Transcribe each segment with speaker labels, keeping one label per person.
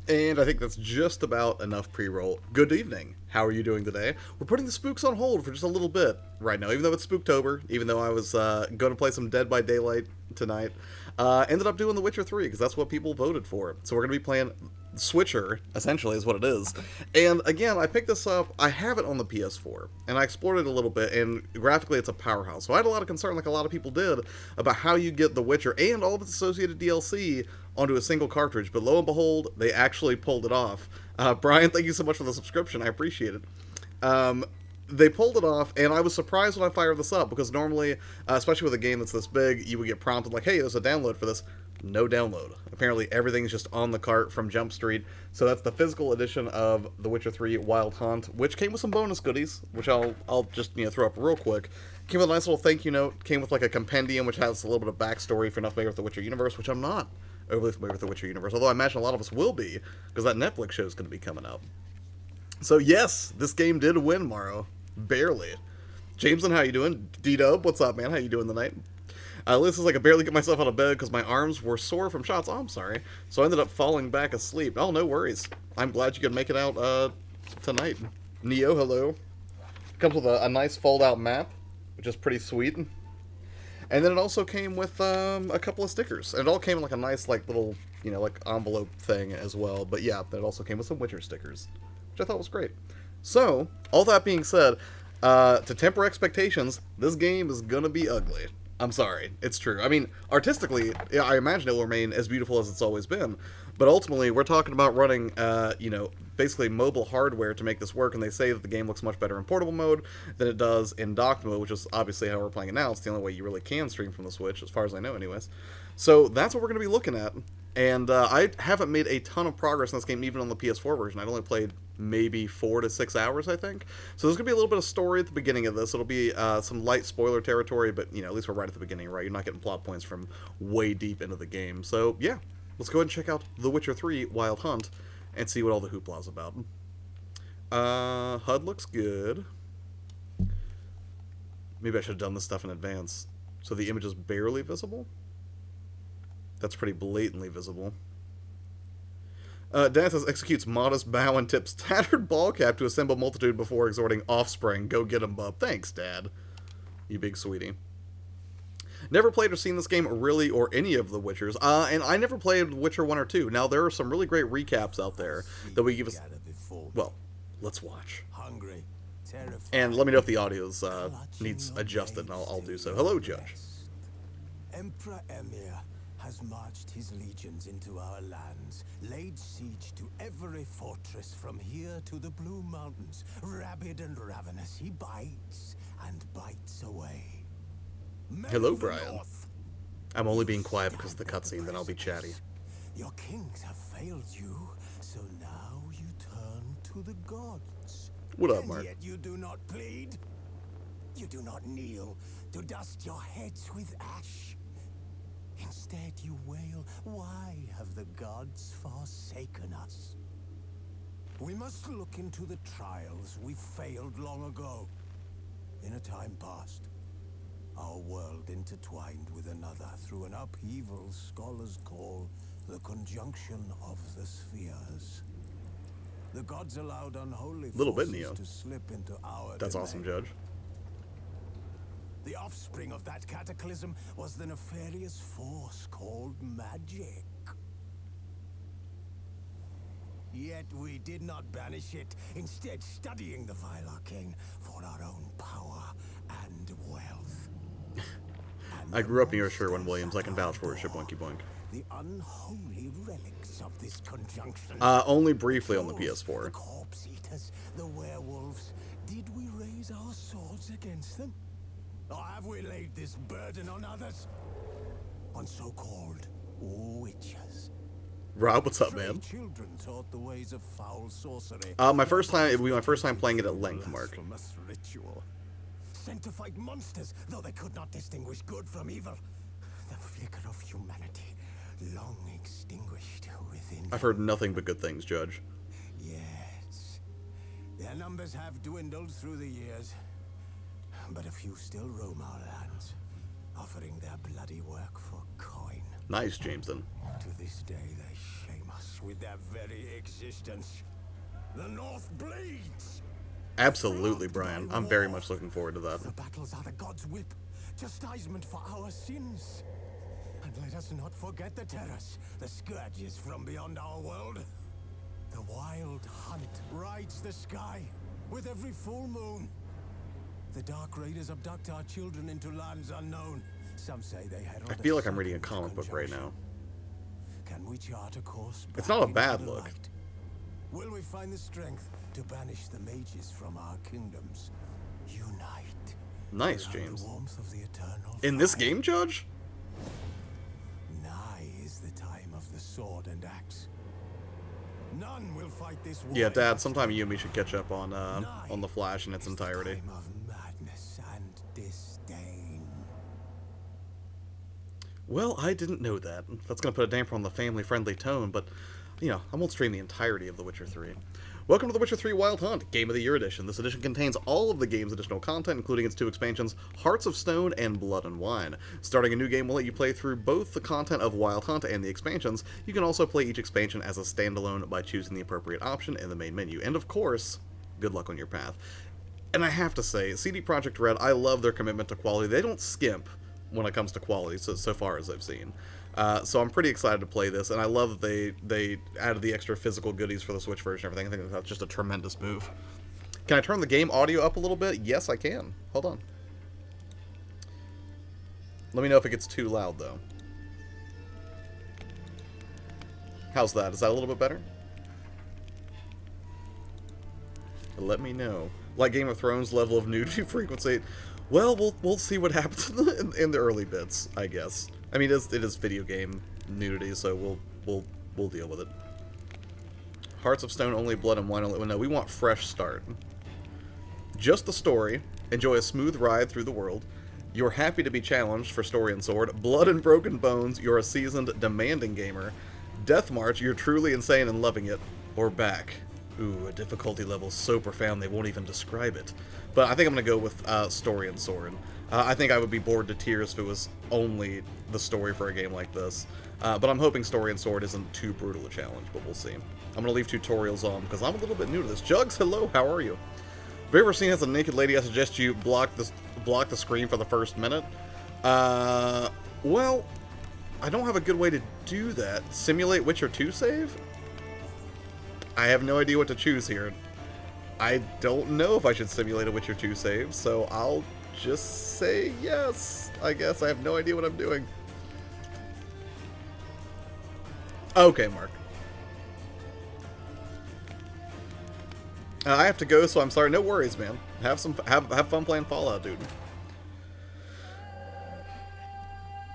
Speaker 1: And I think that's just about enough pre-roll. Good evening. How are you doing today? We're putting the spooks on hold for just a little bit right now, even though it's Spooktober, even though I was going to play some Dead by Daylight tonight. Ended up doing The Witcher 3, because that's what people voted for. So we're going to be playing Switcher, essentially, is what it is. And again, I picked this up, I have it on the PS4, and I explored it a little bit, and graphically it's a powerhouse. So I had a lot of concern, like a lot of people did, about how you get The Witcher and all of its associated DLC onto a single cartridge, but lo and behold, they actually pulled it off. Brian, thank you so much for the subscription. I appreciate it. They pulled it off, and I was surprised when I fired this up, because normally, especially with a game that's this big, you would get prompted like, hey, there's a download for this. No download. Apparently, everything's just on the cart from Jump Street. So that's the physical edition of The Witcher 3 Wild Hunt, which came with some bonus goodies, which I'll just throw up real quick. Came with a nice little thank you note. Came with like a compendium, which has a little bit of backstory if you're not familiar with the Witcher universe, which I'm not overly familiar with the Witcher universe, although I imagine a lot of us will be, because that Netflix show is going to be coming up. So yes, this game did win, Morrow. Barely. Jameson, how you doing? D-Dub, what's up, man? How you doing tonight? This is like I barely get myself out of bed because my arms were sore from shots. Oh, I'm sorry. So I ended up falling back asleep. Oh, no worries. I'm glad you could make it out tonight. Neo, hello. Comes with a nice fold-out map, which is pretty sweet. And then it also came with a couple of stickers. And it all came in like a nice like little, like envelope thing as well. But yeah, it also came with some Witcher stickers, which I thought was great. So, all that being said, to temper expectations, this game is gonna be ugly. I'm sorry, it's true. I mean, artistically, I imagine it will remain as beautiful as it's always been. But ultimately, we're talking about running, basically mobile hardware to make this work, and they say that the game looks much better in portable mode than it does in docked mode, which is obviously how we're playing it now. It's the only way you really can stream from the Switch, as far as I know anyways. So that's what we're going to be looking at. And I haven't made a ton of progress in this game, even on the PS4 version. I'd only played maybe 4 to 6 hours, I think. So there's going to be a little bit of story at the beginning of this. It'll be some light spoiler territory, but, at least we're right at the beginning, right? You're not getting plot points from way deep into the game. So, yeah, let's go ahead and check out The Witcher 3 Wild Hunt and see what all the hoopla's about. HUD looks good. Maybe I should have done this stuff in advance. So the image is barely visible? That's pretty blatantly visible. Dan says, executes modest bow and tips tattered ball cap to assemble multitude before exhorting offspring. Go get 'em, bub. Thanks, Dad. You big sweetie. Never played or seen this game, really, or any of the Witchers. And I never played Witcher 1 or 2. Now, there are some really great recaps out there that we give us... Well, let's watch. Hungry, and let me know if the audio needs adjusted, and I'll do so. Hello, Judge.
Speaker 2: Emperor Emir has marched his legions into our lands, laid siege to every fortress from here to the Blue Mountains. Rabid and ravenous, he bites and bites away.
Speaker 1: Hello, Brian. I'm only being quiet because of the cutscene, then I'll be chatty.
Speaker 2: Your kings have failed you, so now you turn to the gods.
Speaker 1: What up, Mark?
Speaker 2: And yet you do not plead. You do not kneel to dust your heads with ash. Instead you wail, why have the gods forsaken us? We must look into the trials we failed long ago. In a time past, our world intertwined with another through an upheaval scholars call the conjunction of the spheres. The gods allowed unholy forces to slip into our
Speaker 1: That's
Speaker 2: domain.
Speaker 1: awesome, Judge.
Speaker 2: The offspring of that cataclysm was the nefarious force called magic. Yet we did not banish it, instead studying the vile arcane for our own power and wealth.
Speaker 1: I grew up near Sherwin-Williams. I can vouch for it, Shipwinky Boink.
Speaker 2: The unholy relics of this conjunction.
Speaker 1: Only briefly on the PS4.
Speaker 2: The corpse eaters, the werewolves. Did we raise our swords against them? Or have we laid this burden on others? On so-called witches.
Speaker 1: Rob, what's up, man?
Speaker 2: Children taught the ways of foul sorcery.
Speaker 1: My first time, it would be my first time playing it at length, Mark.
Speaker 2: Ritual. Sent to fight monsters, though they could not distinguish good from evil. The flicker of humanity, long extinguished within.
Speaker 1: I've heard nothing but good things, Judge.
Speaker 2: Yes. Their numbers have dwindled through the years. But a few still roam our lands, offering their bloody work for coin.
Speaker 1: Nice, Jameson.
Speaker 2: To this day, they shame us with their very existence. The North bleeds.
Speaker 1: Absolutely, Brian. I'm very much looking forward to that.
Speaker 2: The battles are the gods' whip, chastisement for our sins. And let us not forget the terrors, the scourges from beyond our world. The wild hunt rides the sky with every full moon. The dark raiders abduct our children into lands unknown. Some say they head on
Speaker 1: I feel like I'm reading a comic book right now.
Speaker 2: Can we chart a course back
Speaker 1: It's not a
Speaker 2: into
Speaker 1: bad
Speaker 2: the
Speaker 1: look.
Speaker 2: light? Will we find the strength to banish the mages from our kingdoms? Unite.
Speaker 1: Nice,
Speaker 2: around
Speaker 1: James.
Speaker 2: The warmth of the eternal
Speaker 1: In this
Speaker 2: fire.
Speaker 1: game, Judge?
Speaker 2: Nigh is the time of the sword and axe. None will fight this war.
Speaker 1: Yeah, Dad, sometime you and me should catch up on The Flash in its entirety.
Speaker 2: Time of madness and disdain.
Speaker 1: Well, I didn't know that. That's going to put a damper on the family-friendly tone, but, you know, I won't stream the entirety of The Witcher 3. Welcome to The Witcher 3 Wild Hunt, Game of the Year Edition. This edition contains all of the game's additional content, including its 2 expansions, Hearts of Stone and Blood and Wine. Starting a new game will let you play through both the content of Wild Hunt and the expansions. You can also play each expansion as a standalone by choosing the appropriate option in the main menu. And of course, good luck on your path. And I have to say, CD Projekt Red, I love their commitment to quality. They don't skimp when it comes to quality, so far as I've seen. So I'm pretty excited to play this, and I love that they added the extra physical goodies for the Switch version and everything. I think that's just a tremendous move. Can I turn the game audio up a little bit? Yes, I can. Hold on. Let me know if it gets too loud, though. How's that? Is that a little bit better? Let me know. Like Game of Thrones level of nudity frequency. Well, we'll see what happens in the early bits, I guess. I mean, it is video game nudity, so we'll deal with it. Hearts of Stone only, Blood and Wine only. No, we want fresh start. Just the story. Enjoy a smooth ride through the world. You're happy to be challenged for story and sword. Blood and Broken Bones. You're a seasoned, demanding gamer. Death March. You're truly insane and loving it. Or back. Ooh, a difficulty level so profound they won't even describe it. But I think I'm going to go with story and sword. I think I would be bored to tears if it was only the story for a game like this. But I'm hoping story and sword isn't too brutal a challenge, but we'll see. I'm going to leave tutorials on because I'm a little bit new to this. Jugs, hello, how are you? Have you ever seen as a naked lady? I suggest you block the screen for the first minute. Well, I don't have a good way to do that. Simulate Witcher 2 save? I have no idea what to choose here. I don't know if I should simulate a Witcher 2 save, so I'll just say yes. I guess I have no idea what I'm doing. Okay, Mark. I have to go, so I'm sorry. No worries, man. Have fun playing Fallout, dude.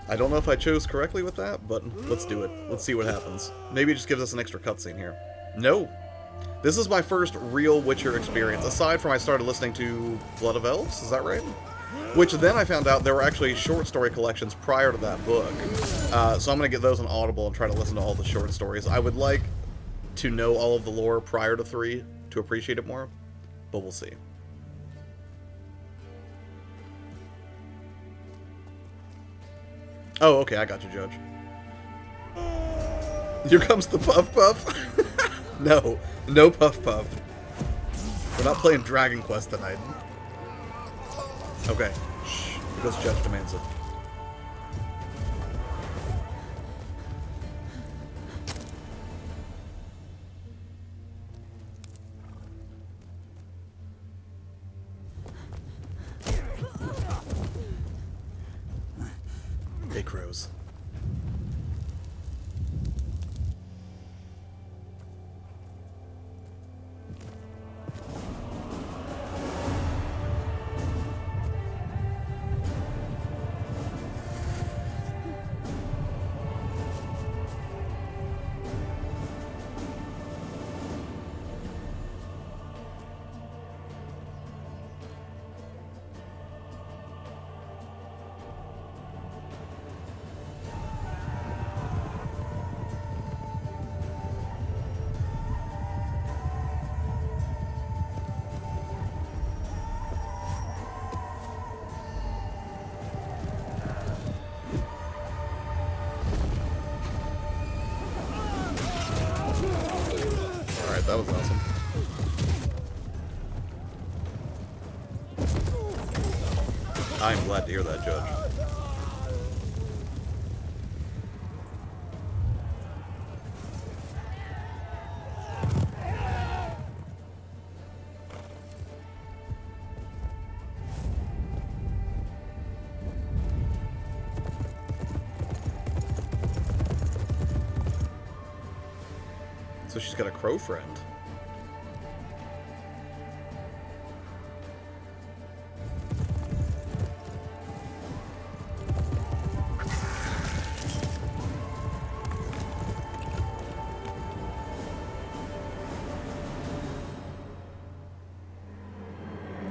Speaker 1: I don't know if I chose correctly with that, but let's do it. Let's see what happens. Maybe it just gives us an extra cutscene here. No. This is my first real Witcher experience, aside from I started listening to Blood of Elves, is that right? Which then I found out there were actually short story collections prior to that book. So I'm going to get those on Audible and try to listen to all the short stories. I would like to know all of the lore prior to 3 to appreciate it more, but we'll see. Oh, okay, I got you, Judge. Here comes the Puff Puff. No, no Puff Puff. We're not playing Dragon Quest tonight. Okay, shh, because Judge demands it. Hey, crows. That was awesome. I'm glad to hear that, Judge. So she's got a crow friend.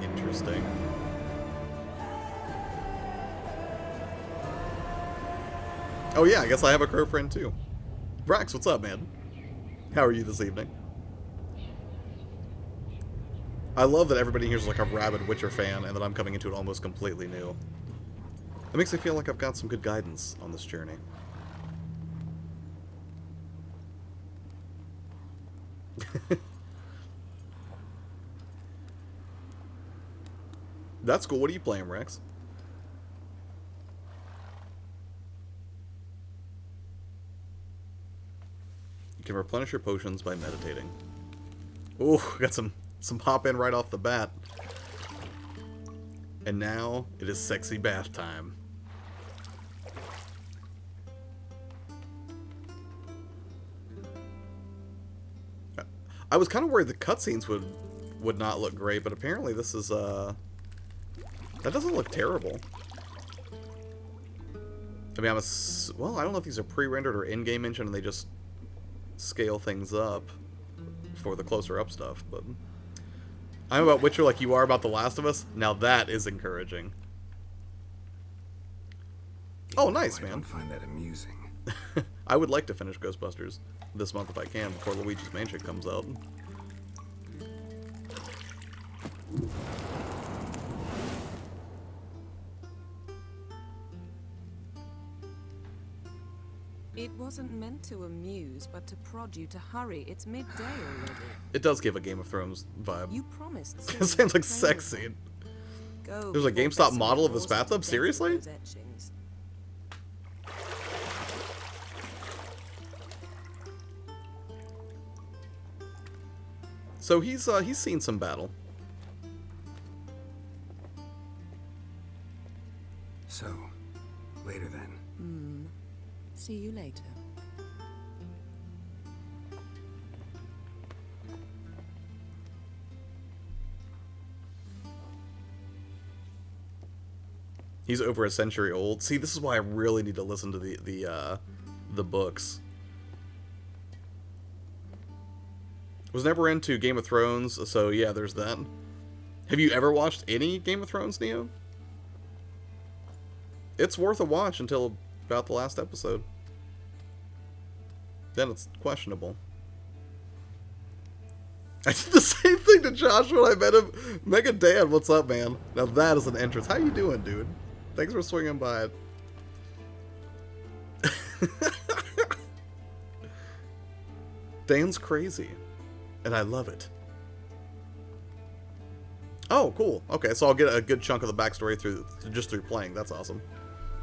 Speaker 1: Interesting. Oh yeah, I guess I have a crow friend too. Brax, what's up, man? How are you this evening? I love that everybody here's like a rabid Witcher fan and that I'm coming into it almost completely new. It makes me feel like I've got some good guidance on this journey. That's cool. What are you playing, Rex? You can replenish your potions by meditating. Ooh, got some hop in right off the bat. And now it is sexy bath time. I was kind of worried the cutscenes would not look great, but apparently this is that doesn't look terrible. I mean, well, I don't know if these are pre-rendered or in-game engine and they just scale things up for the closer up stuff, but I'm about Witcher like you are about The Last of Us. Now that is encouraging. Oh, nice, man. I don't
Speaker 3: find that amusing.
Speaker 1: I would like to finish Ghostbusters this month if I can before Luigi's Mansion comes out.
Speaker 4: It wasn't meant to amuse, but to prod you to hurry. It's midday already.
Speaker 1: It does give a Game of Thrones vibe.
Speaker 4: You promised.
Speaker 1: It sounds like sex scene. There's a GameStop model of this bathtub? Seriously? So he's seen some battle.
Speaker 3: So, later then.
Speaker 4: See you later.
Speaker 1: He's over a century old. See, this is why I really need to listen to the books. Was never into Game of Thrones, so yeah, there's that. Have you ever watched any Game of Thrones, Neo? It's worth a watch until about the last episode. Then it's questionable. I did the same thing to Josh when I met him. Mega Dan, what's up, man? Now that is an entrance. How you doing, dude? Thanks for swinging by it. Dan's crazy. And I love it. Oh, cool. Okay, so I'll get a good chunk of the backstory just through playing. That's awesome.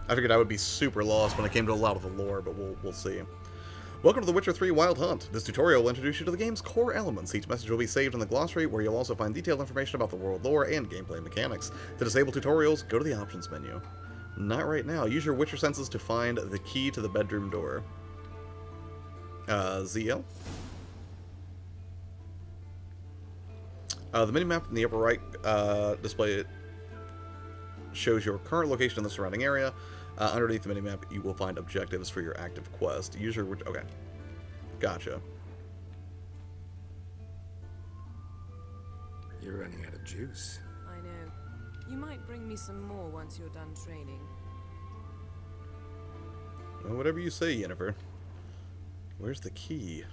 Speaker 1: I figured I would be super lost when it came to a lot of the lore, but we'll see. Welcome to The Witcher 3 Wild Hunt. This tutorial will introduce you to the game's core elements. Each message will be saved in the glossary, where you'll also find detailed information about the world lore and gameplay mechanics. To disable tutorials, go to the options menu. Not right now. Use your Witcher senses to find the key to the bedroom door. ZL? The minimap in the upper right display shows your current location in the surrounding area. Underneath the minimap, you will find objectives for your active quest. Use your... Okay. Gotcha.
Speaker 3: You're running out of juice.
Speaker 4: I know. You might bring me some more once you're done training.
Speaker 1: Well, whatever you say, Yennefer. Where's the key?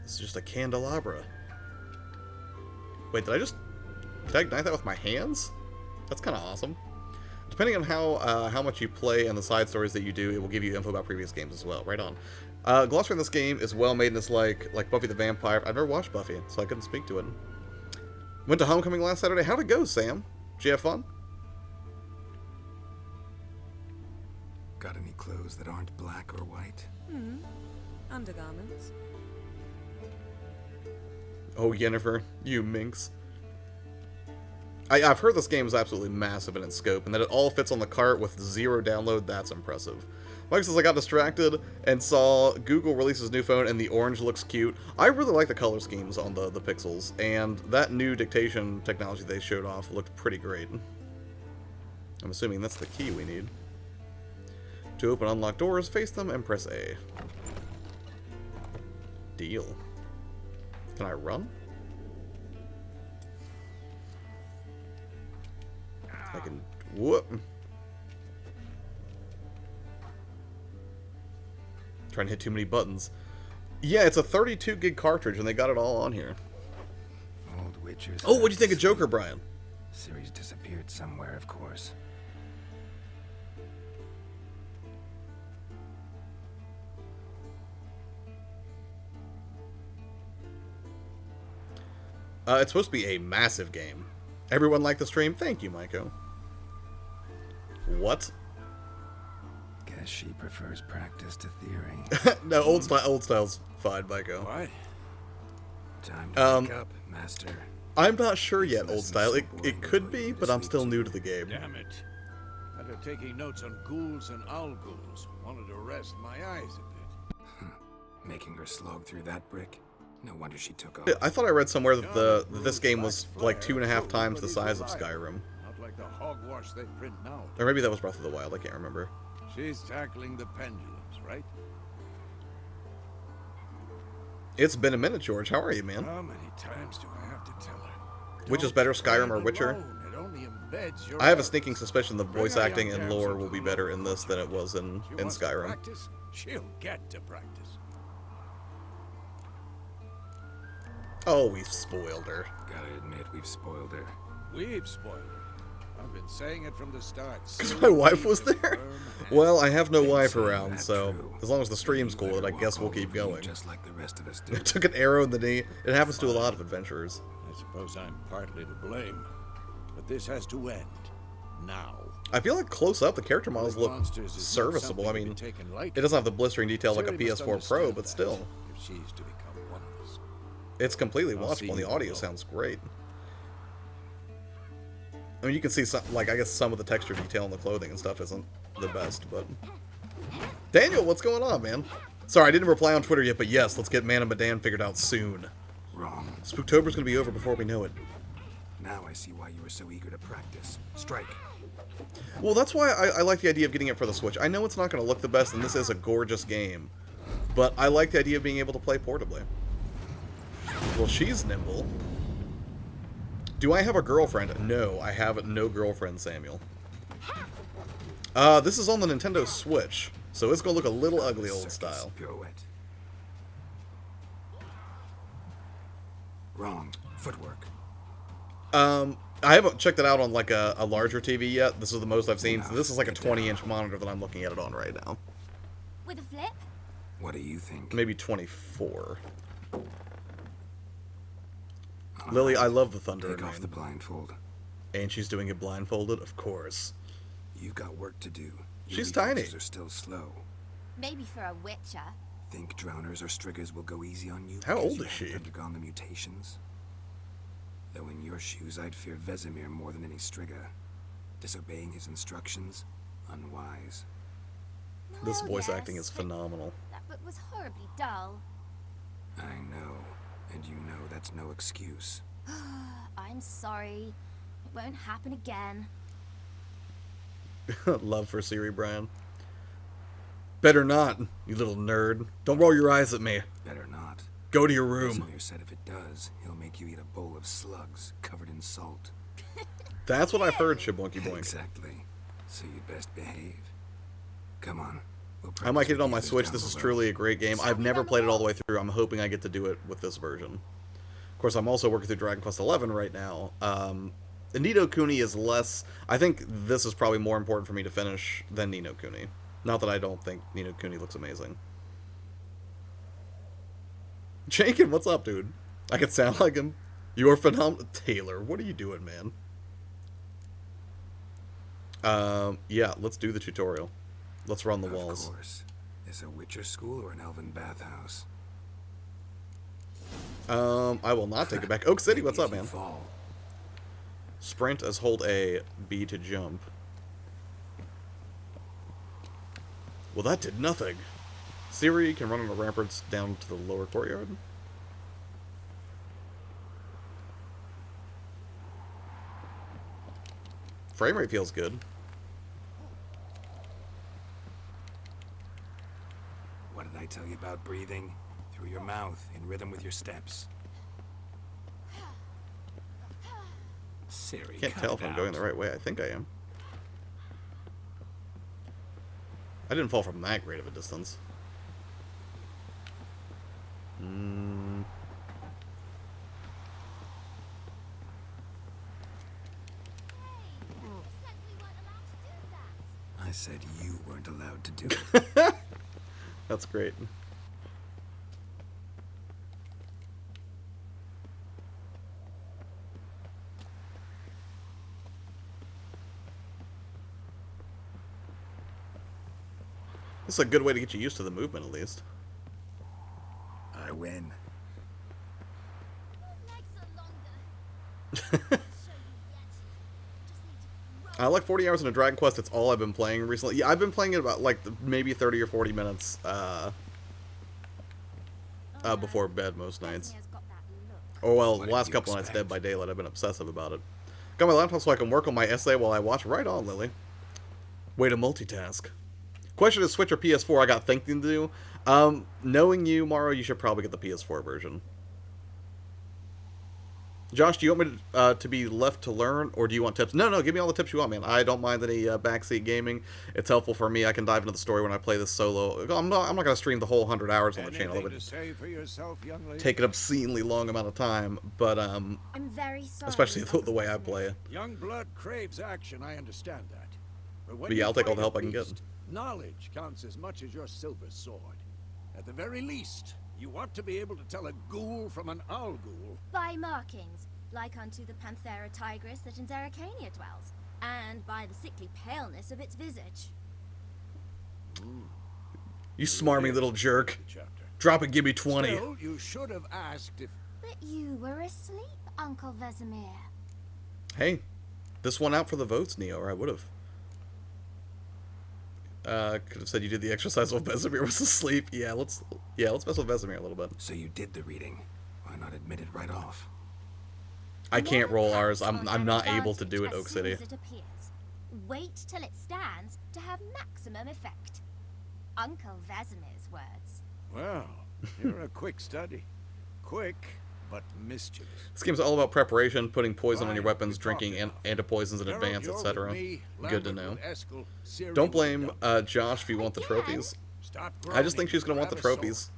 Speaker 1: This is just a candelabra. Wait, did I ignite that with my hands? That's kind of awesome. Depending on how much you play and the side stories that you do, it will give you info about previous games as well. Right on. Glossary in this game is well made and it's like Buffy the Vampire. I've never watched Buffy, so I couldn't speak to it. Went to homecoming last Saturday. How'd it go, Sam? Did you have fun?
Speaker 3: Got any clothes that aren't black or white?
Speaker 4: Undergarments.
Speaker 1: Oh, Yennefer, you minx. I've heard this game is absolutely massive in its scope, and that it all fits on the cart with 0 download. That's impressive. Mike says, I got distracted and saw Google release his new phone, and the orange looks cute. I really like the color schemes on the pixels, and that new dictation technology they showed off looked pretty great. I'm assuming that's the key we need. To open unlocked doors, face them, and press A. Deal. Can I run? I can... Whoop. Trying to hit too many buttons. Yeah, it's a 32 gig cartridge, and they got it all on here.
Speaker 3: Old Witchers.
Speaker 1: Oh, what do you think of Joker, Brian?
Speaker 3: Series disappeared somewhere, of course.
Speaker 1: It's supposed to be a massive game. Everyone liked the stream? Thank you, Maiko. What?
Speaker 3: Guess she prefers practice to theory.
Speaker 1: No, old style's fine, Maiko.
Speaker 3: What? Time to wake up, Master.
Speaker 1: I'm not sure yet, old style. It could be, but I'm still new to the game.
Speaker 5: Damn it. After taking notes on ghouls and owl ghouls, wanted to rest my eyes a bit.
Speaker 3: Making her slog through that brick? No wonder she took off.
Speaker 1: I thought I read somewhere that this game was like 2.5 times the size of Skyrim.
Speaker 5: Not like the hogwash they print now.
Speaker 1: Or maybe that was Breath of the Wild, I can't remember.
Speaker 5: She's tackling the pendulums, right?
Speaker 1: It's been a minute, George. How are you, man?
Speaker 5: How many times do I have to tell her?
Speaker 1: Which is better, Skyrim or Witcher?
Speaker 5: It only embeds your
Speaker 1: I have a
Speaker 5: effort.
Speaker 1: sneaking suspicion the voice acting and lore will be better in this than it was in
Speaker 5: She wants to
Speaker 1: Skyrim.
Speaker 5: practice, she'll get to practice.
Speaker 1: Oh, we've spoiled her.
Speaker 3: Gotta admit, we've spoiled her.
Speaker 5: We've spoiled her. I've been saying it from the start.
Speaker 1: Because my wife was there? Well, I have no wife
Speaker 3: saying
Speaker 1: around,
Speaker 3: that
Speaker 1: so
Speaker 3: true.
Speaker 1: as long as the stream's
Speaker 3: You
Speaker 1: cool,
Speaker 3: let
Speaker 1: then I
Speaker 3: her
Speaker 1: guess
Speaker 3: walk
Speaker 1: we'll
Speaker 3: all
Speaker 1: keep
Speaker 3: over you
Speaker 1: going.
Speaker 3: Just like the rest of us
Speaker 1: I
Speaker 3: did.
Speaker 1: took an arrow in the knee. It happens to a lot of adventurers.
Speaker 5: I suppose I'm partly to blame, but this has to end now.
Speaker 1: I feel like close up, the character models look
Speaker 5: Monsters is not
Speaker 1: serviceable. I
Speaker 5: something to
Speaker 1: mean,
Speaker 5: be taken lightly.
Speaker 1: it doesn't have the blistering detail like a
Speaker 5: Ciri must
Speaker 1: PS4 Pro,
Speaker 5: understand
Speaker 1: but
Speaker 5: that,
Speaker 1: still.
Speaker 5: if she's to become one of us.
Speaker 1: It's completely
Speaker 5: I'll see
Speaker 1: watchable, and the
Speaker 5: you
Speaker 1: audio
Speaker 5: below.
Speaker 1: sounds great. I mean, you can see some, like, I guess some of the texture detail in the clothing and stuff isn't the best, but... Daniel, what's going on, man? Sorry, I didn't reply on Twitter yet, but yes, let's get Man and Medan figured out soon.
Speaker 3: Wrong.
Speaker 1: Spooktober's gonna be over before we know it.
Speaker 3: Now I see why you were so eager to practice. Strike.
Speaker 1: Well, that's why I like the idea of getting it for the Switch. I know it's not gonna look the best, and this is a gorgeous game, but I like the idea of being able to play portably. Well, she's nimble. Do I have a girlfriend? No, I have no girlfriend, Samuel. This is on the Nintendo Switch, so it's gonna look a little ugly old
Speaker 3: Circus
Speaker 1: style.
Speaker 3: Pirouette. Wrong. Footwork.
Speaker 1: I haven't checked it out on like a larger TV yet. This is the most I've seen. So this is like a
Speaker 3: Get down.
Speaker 1: 20-inch monitor that I'm looking at it on right now.
Speaker 6: With a flip?
Speaker 3: What do you think?
Speaker 1: Maybe 24. Lily, I love the thunder
Speaker 3: Take
Speaker 1: and
Speaker 3: off
Speaker 1: rain.
Speaker 3: the blindfold.
Speaker 1: And she's doing it blindfolded, of course.
Speaker 3: You've got work to do. Your
Speaker 1: She's tiny.
Speaker 3: reflexes are still slow.
Speaker 6: Maybe for a witcher.
Speaker 3: Think drowners or striggers will go easy on you?
Speaker 1: How
Speaker 3: because
Speaker 1: old
Speaker 3: you
Speaker 1: is
Speaker 3: haven't
Speaker 1: she?
Speaker 3: Undergone the mutations. Though in your shoes, I'd fear Vesemir more than any strigger. Disobeying his instructions, unwise.
Speaker 1: This
Speaker 6: Oh,
Speaker 1: voice
Speaker 6: yes,
Speaker 1: acting is
Speaker 6: but
Speaker 1: phenomenal.
Speaker 6: That book was horribly dull.
Speaker 3: I know, and you know that's no excuse.
Speaker 6: I'm sorry. It won't happen again.
Speaker 1: Love for Siri, Brian. Better not, you little nerd. Don't roll your eyes at me.
Speaker 3: Better not.
Speaker 1: Go to your room.
Speaker 3: Vesemir said if it does, he'll make you eat a bowl of slugs covered in salt.
Speaker 1: That's what I've heard, Shibunky Boink.
Speaker 3: Exactly. So you'd best behave. Come on. We'll
Speaker 1: I might
Speaker 3: practice
Speaker 1: get it on
Speaker 3: with
Speaker 1: my
Speaker 3: the others
Speaker 1: Switch.
Speaker 3: down
Speaker 1: This is
Speaker 3: below.
Speaker 1: truly a great game. I've never played it all the way through. I'm hoping I get to do it with this version. Of course, I'm also working through Dragon Quest XI right now. Ni no Kuni is less... I think this is probably more important for me to finish than Ni no Kuni. Not that I don't think Ni no Kuni looks amazing. Jankin, what's up, dude? I could sound like him. You are phenomenal. Taylor, what are you doing, man? Yeah, let's do the tutorial. Let's run the walls.
Speaker 3: Of course. Is a Witcher school or an elven bathhouse?
Speaker 1: I will not take it back. Oak City, what's up, man?
Speaker 3: Fall.
Speaker 1: Sprint as hold A, B to jump. Well, that did nothing. Siri can run on the ramparts down to the lower courtyard. Frame rate feels good.
Speaker 3: What did I tell you about breathing? Through your mouth, in rhythm with your steps. Siri,
Speaker 1: Can't tell if I'm going the right way. I think I am. I didn't fall from that great of a distance.
Speaker 3: I said you weren't allowed to do it.
Speaker 1: That's great. This is a good way to get you used to the movement, at least.
Speaker 3: I win.
Speaker 1: I like 40 hours in a Dragon Quest. It's all I've been playing recently. Yeah, I've been playing it about like maybe 30 or 40 minutes before bed most nights. Or well,
Speaker 3: What
Speaker 1: the last
Speaker 3: did you
Speaker 1: couple nights
Speaker 3: expect?
Speaker 1: Dead by Daylight, I've been obsessive about it. Got my laptop so I can work on my essay while I watch. Right on, Lily. Way to multitask. Question is Switch or PS4? I got thinking to do. Knowing you, Morrow, you should probably get the PS4 version. Josh, do you want me to be left to learn, or do you want tips? No, give me all the tips you want, man. I don't mind any backseat gaming. It's helpful for me. I can dive into the story when I play this solo. I'm not going to stream the whole 100 hours on the channel. It
Speaker 5: Anything to
Speaker 1: would
Speaker 5: say for yourself, young lady?
Speaker 1: take an obscenely long amount of time, but
Speaker 6: I'm very sorry.
Speaker 1: especially the way I play it.
Speaker 5: Young blood craves action, I understand that. But when
Speaker 1: But yeah,
Speaker 5: you
Speaker 1: I'll take all
Speaker 5: fight
Speaker 1: the
Speaker 5: a
Speaker 1: help I can get.
Speaker 5: beast, knowledge counts as much as your silver sword. At the very least, you ought to be able to tell a ghoul from an owl ghoul.
Speaker 6: By markings, like unto the Panthera tigris that in Zeracania dwells, and by the sickly paleness of its visage.
Speaker 1: You smarmy little jerk.
Speaker 5: The chapter.
Speaker 1: Drop it, give me 20.
Speaker 5: Still, you should have asked if...
Speaker 6: But you were asleep, Uncle Vesemir.
Speaker 1: Hey, this one out for the votes, Neo, or I would have. Could have said you did the exercise while Vesemir was asleep. Yeah, let's mess with Vesemir a little bit.
Speaker 3: So you did the reading. Why not admit it right off?
Speaker 1: I can't roll ours.
Speaker 6: One
Speaker 1: I'm not
Speaker 6: advantage
Speaker 1: able to do it,
Speaker 6: as
Speaker 1: Oak
Speaker 6: soon
Speaker 1: City.
Speaker 6: as it appears. Wait till it stands to have maximum effect. Uncle Vesemir's words.
Speaker 5: Well, you're a quick study. Quick, but mischievous.
Speaker 1: This game's all about preparation, putting poison on your
Speaker 5: Fine,
Speaker 1: weapons,
Speaker 5: we've
Speaker 1: drinking
Speaker 5: talked
Speaker 1: antipoisons in
Speaker 5: Gerald,
Speaker 1: advance,
Speaker 5: you're
Speaker 1: etc.
Speaker 5: with me,
Speaker 1: Good to
Speaker 5: Lambert
Speaker 1: know.
Speaker 5: with Eskel, Siri
Speaker 1: Don't
Speaker 5: with
Speaker 1: blame
Speaker 5: Duncan.
Speaker 1: Josh if you want the
Speaker 6: Again?
Speaker 1: trophies.
Speaker 5: Stop
Speaker 1: I just think
Speaker 5: groaning
Speaker 1: she's going to want the
Speaker 5: and grab a
Speaker 1: trophies.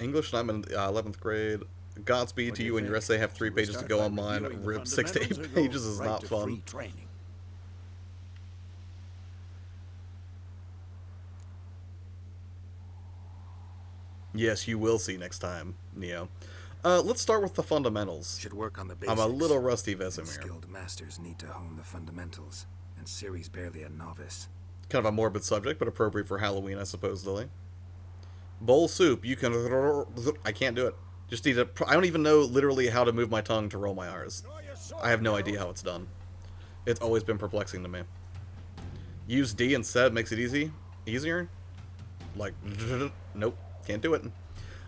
Speaker 1: English, and I'm in 11th grade. Godspeed
Speaker 5: What
Speaker 1: to
Speaker 5: do
Speaker 1: you and your
Speaker 5: think?
Speaker 1: essay have 3
Speaker 5: Should we
Speaker 1: pages to
Speaker 5: start
Speaker 1: go
Speaker 5: by
Speaker 1: on mine.
Speaker 5: reviewing the
Speaker 1: Rip 6 to 8
Speaker 5: fundamentals or go
Speaker 1: pages is
Speaker 5: right
Speaker 1: not
Speaker 5: to
Speaker 1: fun.
Speaker 5: free training?
Speaker 1: Yes, you will see next time, Neo. Let's start with the fundamentals.
Speaker 3: Should work on the basics.
Speaker 1: I'm a little rusty,
Speaker 3: And
Speaker 1: Vesemir.
Speaker 3: skilled masters need to hone the fundamentals, and Ciri's barely a novice.
Speaker 1: Kind of a morbid subject, but appropriate for Halloween, I suppose, Lily. Bowl soup, you can... I can't do it. Just need to... I don't even know literally how to move my tongue to roll my R's. I have no idea how it's done. It's always been perplexing to me. Use D instead makes it easier? Like, nope, can't do it.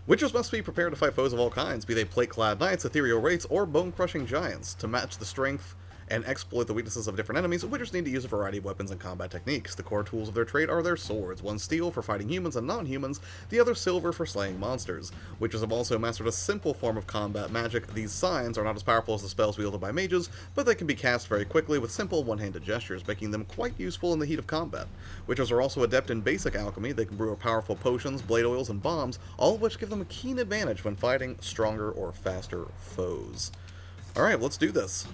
Speaker 1: Witchers must be prepared to fight foes of all kinds, be they plate-clad knights, ethereal wraiths, or bone-crushing giants. To match the strength and exploit the weaknesses of different enemies, witchers need to use a variety of weapons and combat techniques. The core tools of their trade are their swords, one steel for fighting humans and non-humans, the other silver for slaying monsters. Witchers have also mastered a simple form of combat magic. These signs are not as powerful as the spells wielded by mages, but they can be cast very quickly with simple one-handed gestures, making them quite useful in the heat of combat. Witchers are also adept in basic alchemy. They can brew powerful potions, blade oils, and bombs, all of which give them a keen advantage when fighting stronger or faster foes. Alright, let's do this.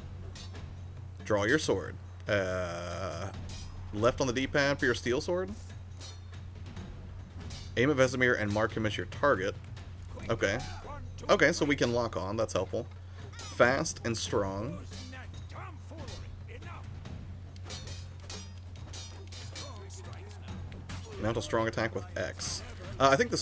Speaker 1: Draw your sword. Left on the D-pad for your steel sword. Aim at Vesemir and mark him as your target. Okay. Okay, so we can lock on. That's helpful. Fast and strong. Mount a strong attack with X. I think the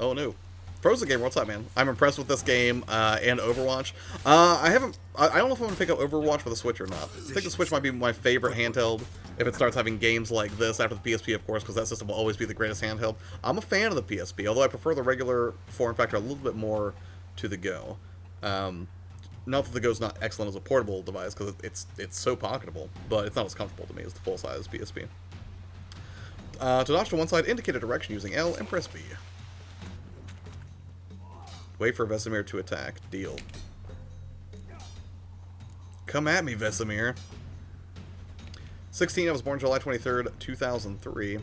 Speaker 1: oh no. Frozen game, what's up, man? I'm impressed with this game and Overwatch. I don't know if I'm gonna pick up Overwatch for the Switch or not. I think the Switch might be my favorite handheld if it starts having games like this after the PSP, of course, because that system will always be the greatest handheld. I'm a fan of the PSP, although I prefer the regular form factor a little bit more to the Go. Not that the Go's not excellent as a portable device, because it's so pocketable, but it's not as comfortable to me as the full-size PSP. To dodge to one side, indicate a direction using L and press B. Wait for Vesemir to attack. Deal. Come at me, Vesemir. 16, I was born July 23rd, 2003.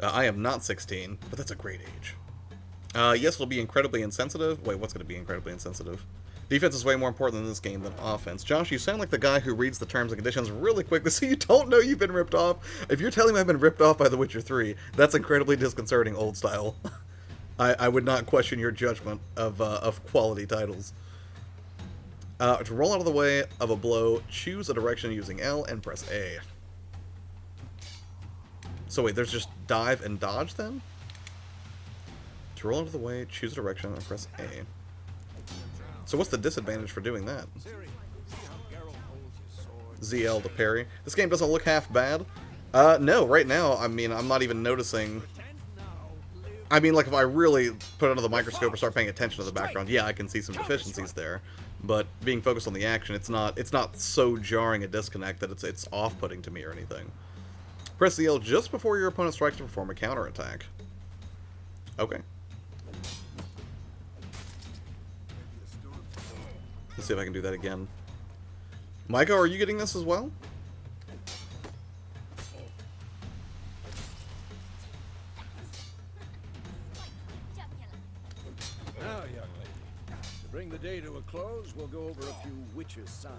Speaker 1: I am not 16, but that's a great age. Yes, it'll be incredibly insensitive. Wait, what's going to be incredibly insensitive? Defense is way more important in this game than offense. Josh, you sound like the guy who reads the terms and conditions really quickly so you don't know you've been ripped off. If you're telling me I've been ripped off by The Witcher 3, that's incredibly disconcerting, old style. I would not question your judgment of quality titles. To roll out of the way of a blow, choose a direction using L and press A. So wait, there's just dive and dodge then? To roll out of the way, choose a direction and press A. So what's the disadvantage for doing that? ZL to parry. This game doesn't look half bad. No, right now, I mean, I'm not even noticing. I mean, like, if I really put it under the microscope or start paying attention to the background, yeah, I can see some deficiencies there. But being focused on the action, it's not so jarring a disconnect that it's off-putting to me or anything. Press the L just before your opponent strikes to perform a counterattack. Okay. Let's see if I can do that again. Micah, are you getting this as well?
Speaker 5: Now, young lady, to bring the day to a close, we'll go over a few witches' signs.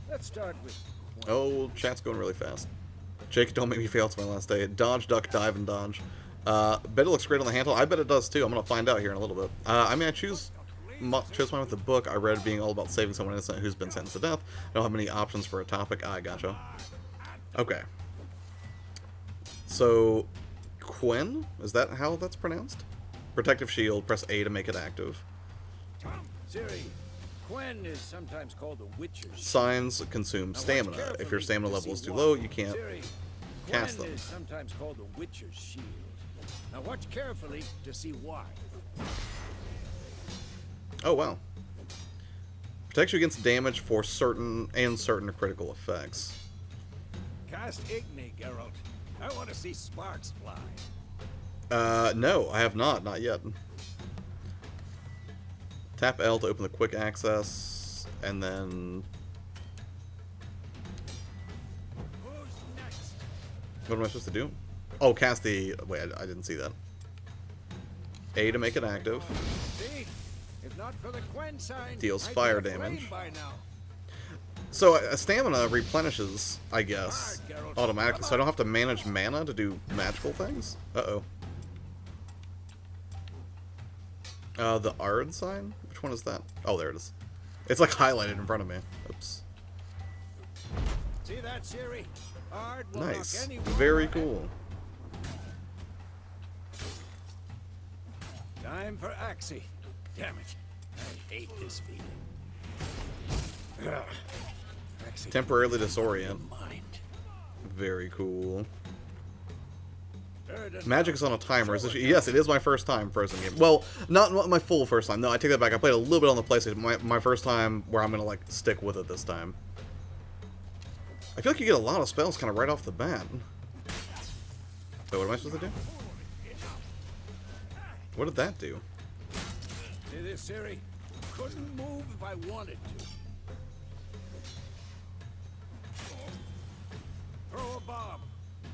Speaker 5: Let's start with...
Speaker 1: Oh, chat's going really fast. Jake, don't make me fail. It's my last day. Dodge, duck, dive, and dodge. Bet it looks great on the handle. I bet it does, too. I'm going to find out here in a little bit. I mean, I chose mine with the book I read being all about saving someone innocent who's been sentenced to death. I don't have many options for a topic. I gotcha. Okay. So, Quen? Is that how that's pronounced? Protective shield. Press A to make it active.
Speaker 5: Ciri, Quen is sometimes called the Witcher's Shield.
Speaker 1: Signs consume stamina. If your stamina level is too low, you can't cast them.
Speaker 5: Quen is sometimes called the Witcher's Shield. Now watch carefully to see why.
Speaker 1: Oh, wow. Protects you against damage for certain critical effects.
Speaker 5: Cast Igni, Geralt. I want to see sparks fly.
Speaker 1: No, I have not yet. Tap L to open the quick access, and then...
Speaker 5: Who's next?
Speaker 1: What am I supposed to do? Oh, cast the... Wait, I didn't see that. A to make it active.
Speaker 5: See? If not for the Quen sign,
Speaker 1: Deals
Speaker 5: I'd
Speaker 1: fire
Speaker 5: be afraid
Speaker 1: damage.
Speaker 5: by now.
Speaker 1: So, stamina replenishes, I guess, automatically, so I don't have to manage mana to do magical things? Uh-oh. The Ard sign? Which one is that? Oh, there it is. It's like highlighted in front of me. Oops.
Speaker 5: See that, Ciri? Ard will knock
Speaker 1: Nice.
Speaker 5: anyone
Speaker 1: Very
Speaker 5: out.
Speaker 1: cool.
Speaker 5: Time for Axie. Damn it. I hate this feeling. Ugh. Axie.
Speaker 1: Temporarily disorient.
Speaker 5: Mind.
Speaker 1: Very cool.
Speaker 5: Burden.
Speaker 1: Magic is on a timer. Is this, yes, it is my first time Frozen game. Well, not my full first time. No, I take that back. I played a little bit on the PlayStation. My first time where I'm going to, like, stick with it this time. I feel like you get a lot of spells kind of right off the bat. Wait, what am I supposed to do? What did that do?
Speaker 5: See this, Ciri? Couldn't move if I wanted to. Throw a bomb.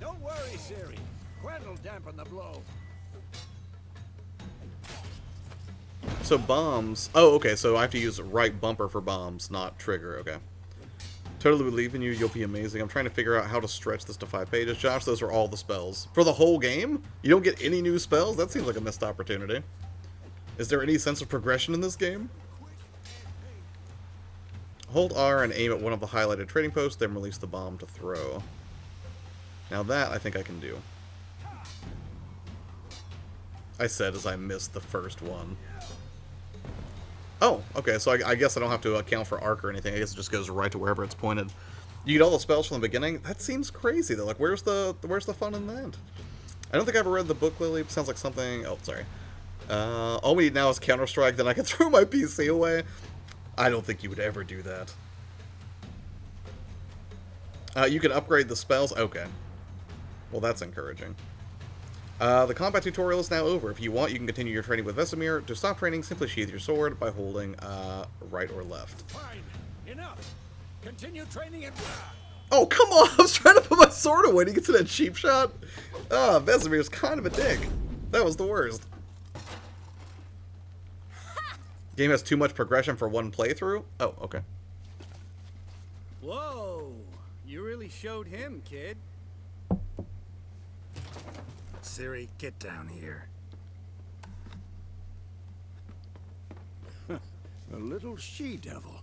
Speaker 5: Don't worry, Ciri. Quen will dampen the blow.
Speaker 1: So bombs... Oh, okay, so I have to use right bumper for bombs, not trigger, okay. Totally believe in you, you'll be amazing. I'm trying to figure out how to stretch this to 5 pages. Josh, those are all the spells. For the whole game? You don't get any new spells? That seems like a missed opportunity. Is there any sense of progression in this game? Hold R and aim at one of the highlighted trading posts, then release the bomb to throw. Now that, I think I can do. I said as I missed the first one. Oh, okay, so I guess I don't have to account for arc or anything. I guess it just goes right to wherever it's pointed. You get all the spells from the beginning? That seems crazy, though. Like, where's the fun in that? I don't think I ever read the book, Lily. It sounds like something... Oh, sorry. All we need now is Counter-Strike, then I can throw my PC away. I don't think you would ever do that. You can upgrade the spells? Okay. Well, that's encouraging. The combat tutorial is now over. If you want, you can continue your training with Vesemir. To stop training, simply sheath your sword by holding right or left.
Speaker 5: Fine. Enough. Continue training and...
Speaker 1: Oh, come on! I was trying to put my sword away to get to that cheap shot. Vesemir's kind of a dick. That was the worst. Game has too much progression for one playthrough? Oh, okay.
Speaker 7: Whoa! You really showed him, kid.
Speaker 3: Ciri, get down here.
Speaker 5: A little she-devil.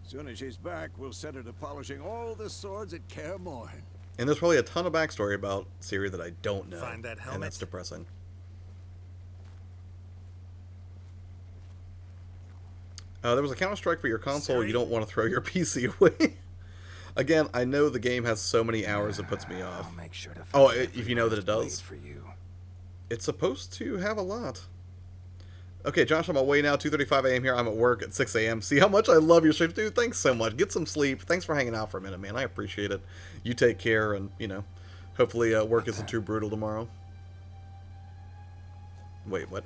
Speaker 5: Soon as she's back, we'll set her to polishing all the swords at Kaer Morhen.
Speaker 1: And there's probably a ton of backstory about Ciri that I don't know.
Speaker 3: Find that helmet?
Speaker 1: And that's depressing. There was a Counter-Strike for your console.
Speaker 3: Ciri?
Speaker 1: You don't want to throw your PC away. Again, I know the game has so many hours it puts me off.
Speaker 3: I'll make sure to
Speaker 1: Oh,
Speaker 3: find
Speaker 1: if you know that it
Speaker 3: every
Speaker 1: does?
Speaker 3: blade for you.
Speaker 1: It's supposed to have a lot. Okay, Josh, I'm away now. 2:35 a.m. here. I'm at work at 6 a.m. See how much I love your stream, dude. Thanks so much. Get some sleep. Thanks for hanging out for a minute, man. I appreciate it. You take care, and, you know, hopefully work isn't too brutal tomorrow. Wait, what?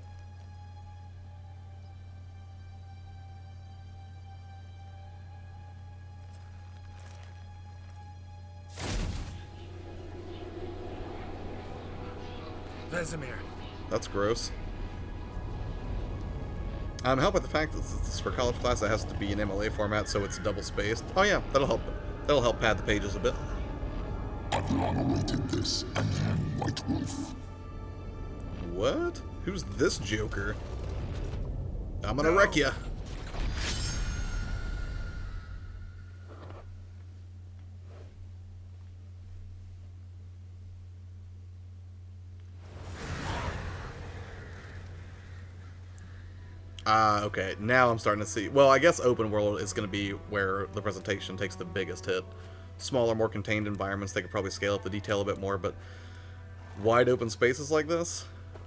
Speaker 3: Vesemir.
Speaker 1: That's gross. I'm helped by the fact that this is for college class. It has to be in MLA format, so it's double spaced. Oh yeah, that'll help. That'll help pad the pages a bit.
Speaker 8: I've long awaited this, and then White Wolf.
Speaker 1: What? Who's this joker? I'm gonna wreck ya. Okay, now I'm starting to see. Well, I guess open world is going to be where the presentation takes the biggest hit. Smaller, more contained environments, they could probably scale up the detail a bit more, but wide open spaces like this,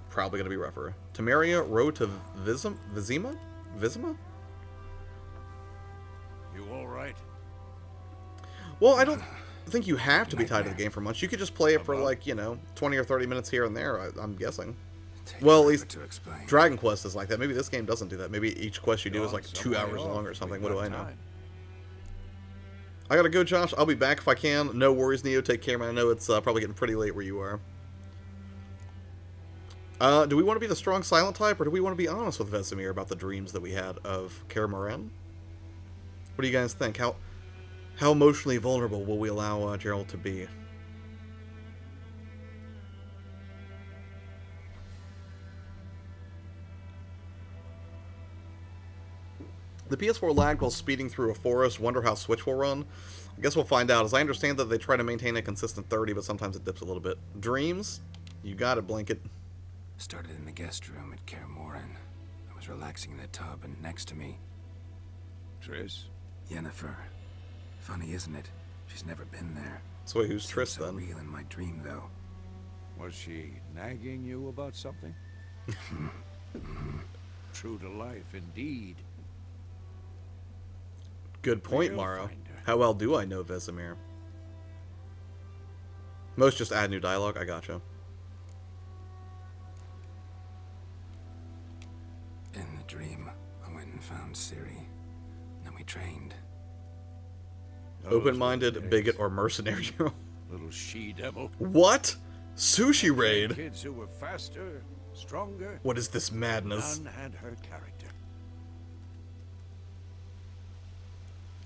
Speaker 1: probably going to be rougher. Temeria, Road to Vizima?
Speaker 5: You all right?
Speaker 1: Well, I don't think you have to be tied to the game for much. You could just play it for, like, you know, 20 or 30 minutes here and there, I'm guessing. Well, at least Dragon Quest is like that. Maybe this game doesn't do that. Maybe each quest you do is like 2 hours long or something. What do I know? I gotta go, Josh. I'll be back if I can. No worries, Neo. Take care, man. I know it's probably getting pretty late where you are. Do we want to be the strong silent type, or do we want to be honest with Vesemir about the dreams that we had of Kaer Morhen? What do you guys think? How emotionally vulnerable will we allow Gerald to be? The PS4 lagged while speeding through a forest. Wonder how Switch will run. I guess we'll find out. As I understand that they try to maintain a consistent 30, but sometimes it dips a little bit. Dreams? You got it, Blanket.
Speaker 3: Started in the guest room at Kaer Morhen. I was relaxing in the tub, and next to me...
Speaker 5: Triss?
Speaker 3: Yennefer. Funny, isn't it? She's never been there.
Speaker 1: So wait, who's
Speaker 3: Seems
Speaker 1: Triss,
Speaker 3: so
Speaker 1: then?
Speaker 3: real in my dream, though.
Speaker 5: Was she nagging you about something? True to life, indeed.
Speaker 1: Good point,
Speaker 5: We'll
Speaker 1: Morrow.
Speaker 5: find her.
Speaker 1: How well do I know Vesemir? Most just add new dialogue. I gotcha.
Speaker 3: In the dream, I went and found Ciri. Then we trained.
Speaker 5: Those were the
Speaker 1: Open-minded,
Speaker 5: days.
Speaker 1: bigot, or mercenary.
Speaker 5: Little she-devil.
Speaker 1: What? Sushi raid?
Speaker 5: Kids who were faster, stronger.
Speaker 1: What is this madness?
Speaker 5: None had her character.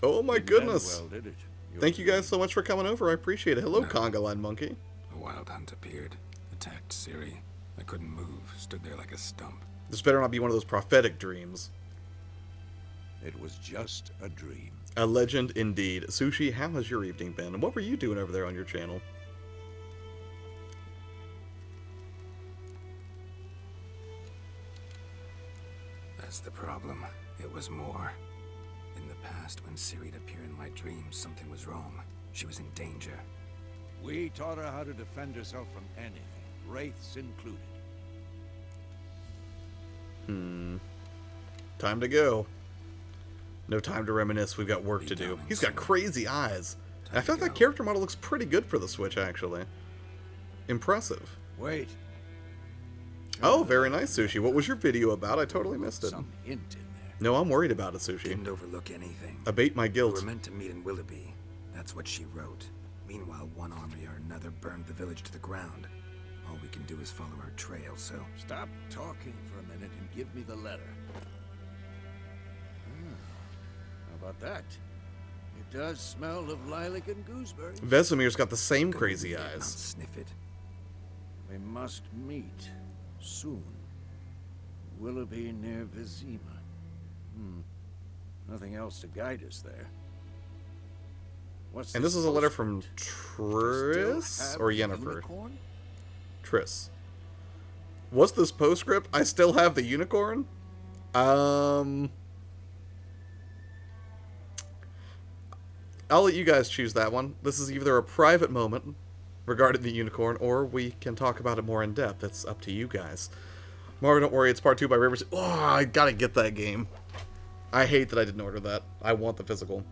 Speaker 1: Oh my
Speaker 5: Didn't end
Speaker 1: goodness.
Speaker 5: well, did it?
Speaker 1: Thank you guys so much for coming over. I appreciate it. Hello, Conga Line Monkey.
Speaker 3: A wild hunt appeared, attacked Siri. I couldn't move, stood there like a stump.
Speaker 1: This better not be one of those prophetic dreams.
Speaker 5: It was just a dream.
Speaker 1: A legend indeed. Sushi, how has your evening been? And what were you doing over there on your channel?
Speaker 3: That's the problem. It was more. In the past, when Siri'd appear in my dreams, something was wrong. She was in danger.
Speaker 5: We taught her how to defend herself from anything, wraiths included.
Speaker 1: Time to go. No time to reminisce. We've got work to do. He's got crazy eyes. And I feel like that character model looks pretty good for the Switch, actually. Impressive.
Speaker 5: Wait.
Speaker 1: Oh, very nice, Sushi. What was your video about? I totally missed it.
Speaker 5: Some hint in there.
Speaker 1: No, I'm worried about it, Sushi.
Speaker 3: Didn't overlook anything.
Speaker 1: Abate my
Speaker 3: We
Speaker 1: guilt.
Speaker 3: were meant to meet in Willoughby. That's what she wrote. Meanwhile, one army or another burned the village to the ground. All we can do is follow her trail, so...
Speaker 5: Stop talking for a minute and give me the letter. How about that? It does smell of lilac and gooseberry.
Speaker 1: Vesemir's got the same
Speaker 3: Couldn't
Speaker 1: crazy
Speaker 3: read it, not
Speaker 1: eyes.
Speaker 3: sniff it.
Speaker 5: We must meet soon. Willoughby near Vizima. Nothing else to guide us there. What's
Speaker 1: And this is a letter from
Speaker 5: postscript?
Speaker 1: Triss
Speaker 5: Still have
Speaker 1: or
Speaker 5: the
Speaker 1: Yennefer?
Speaker 5: unicorn?
Speaker 1: Triss. What's this postscript? I still have the unicorn? I'll let you guys choose that one. This is either a private moment regarding the unicorn, or we can talk about it more in depth. It's up to you guys. Marvin, don't worry, it's part 2 by Rivers. Oh, I gotta get that game. I hate that I didn't order that. I want the physical.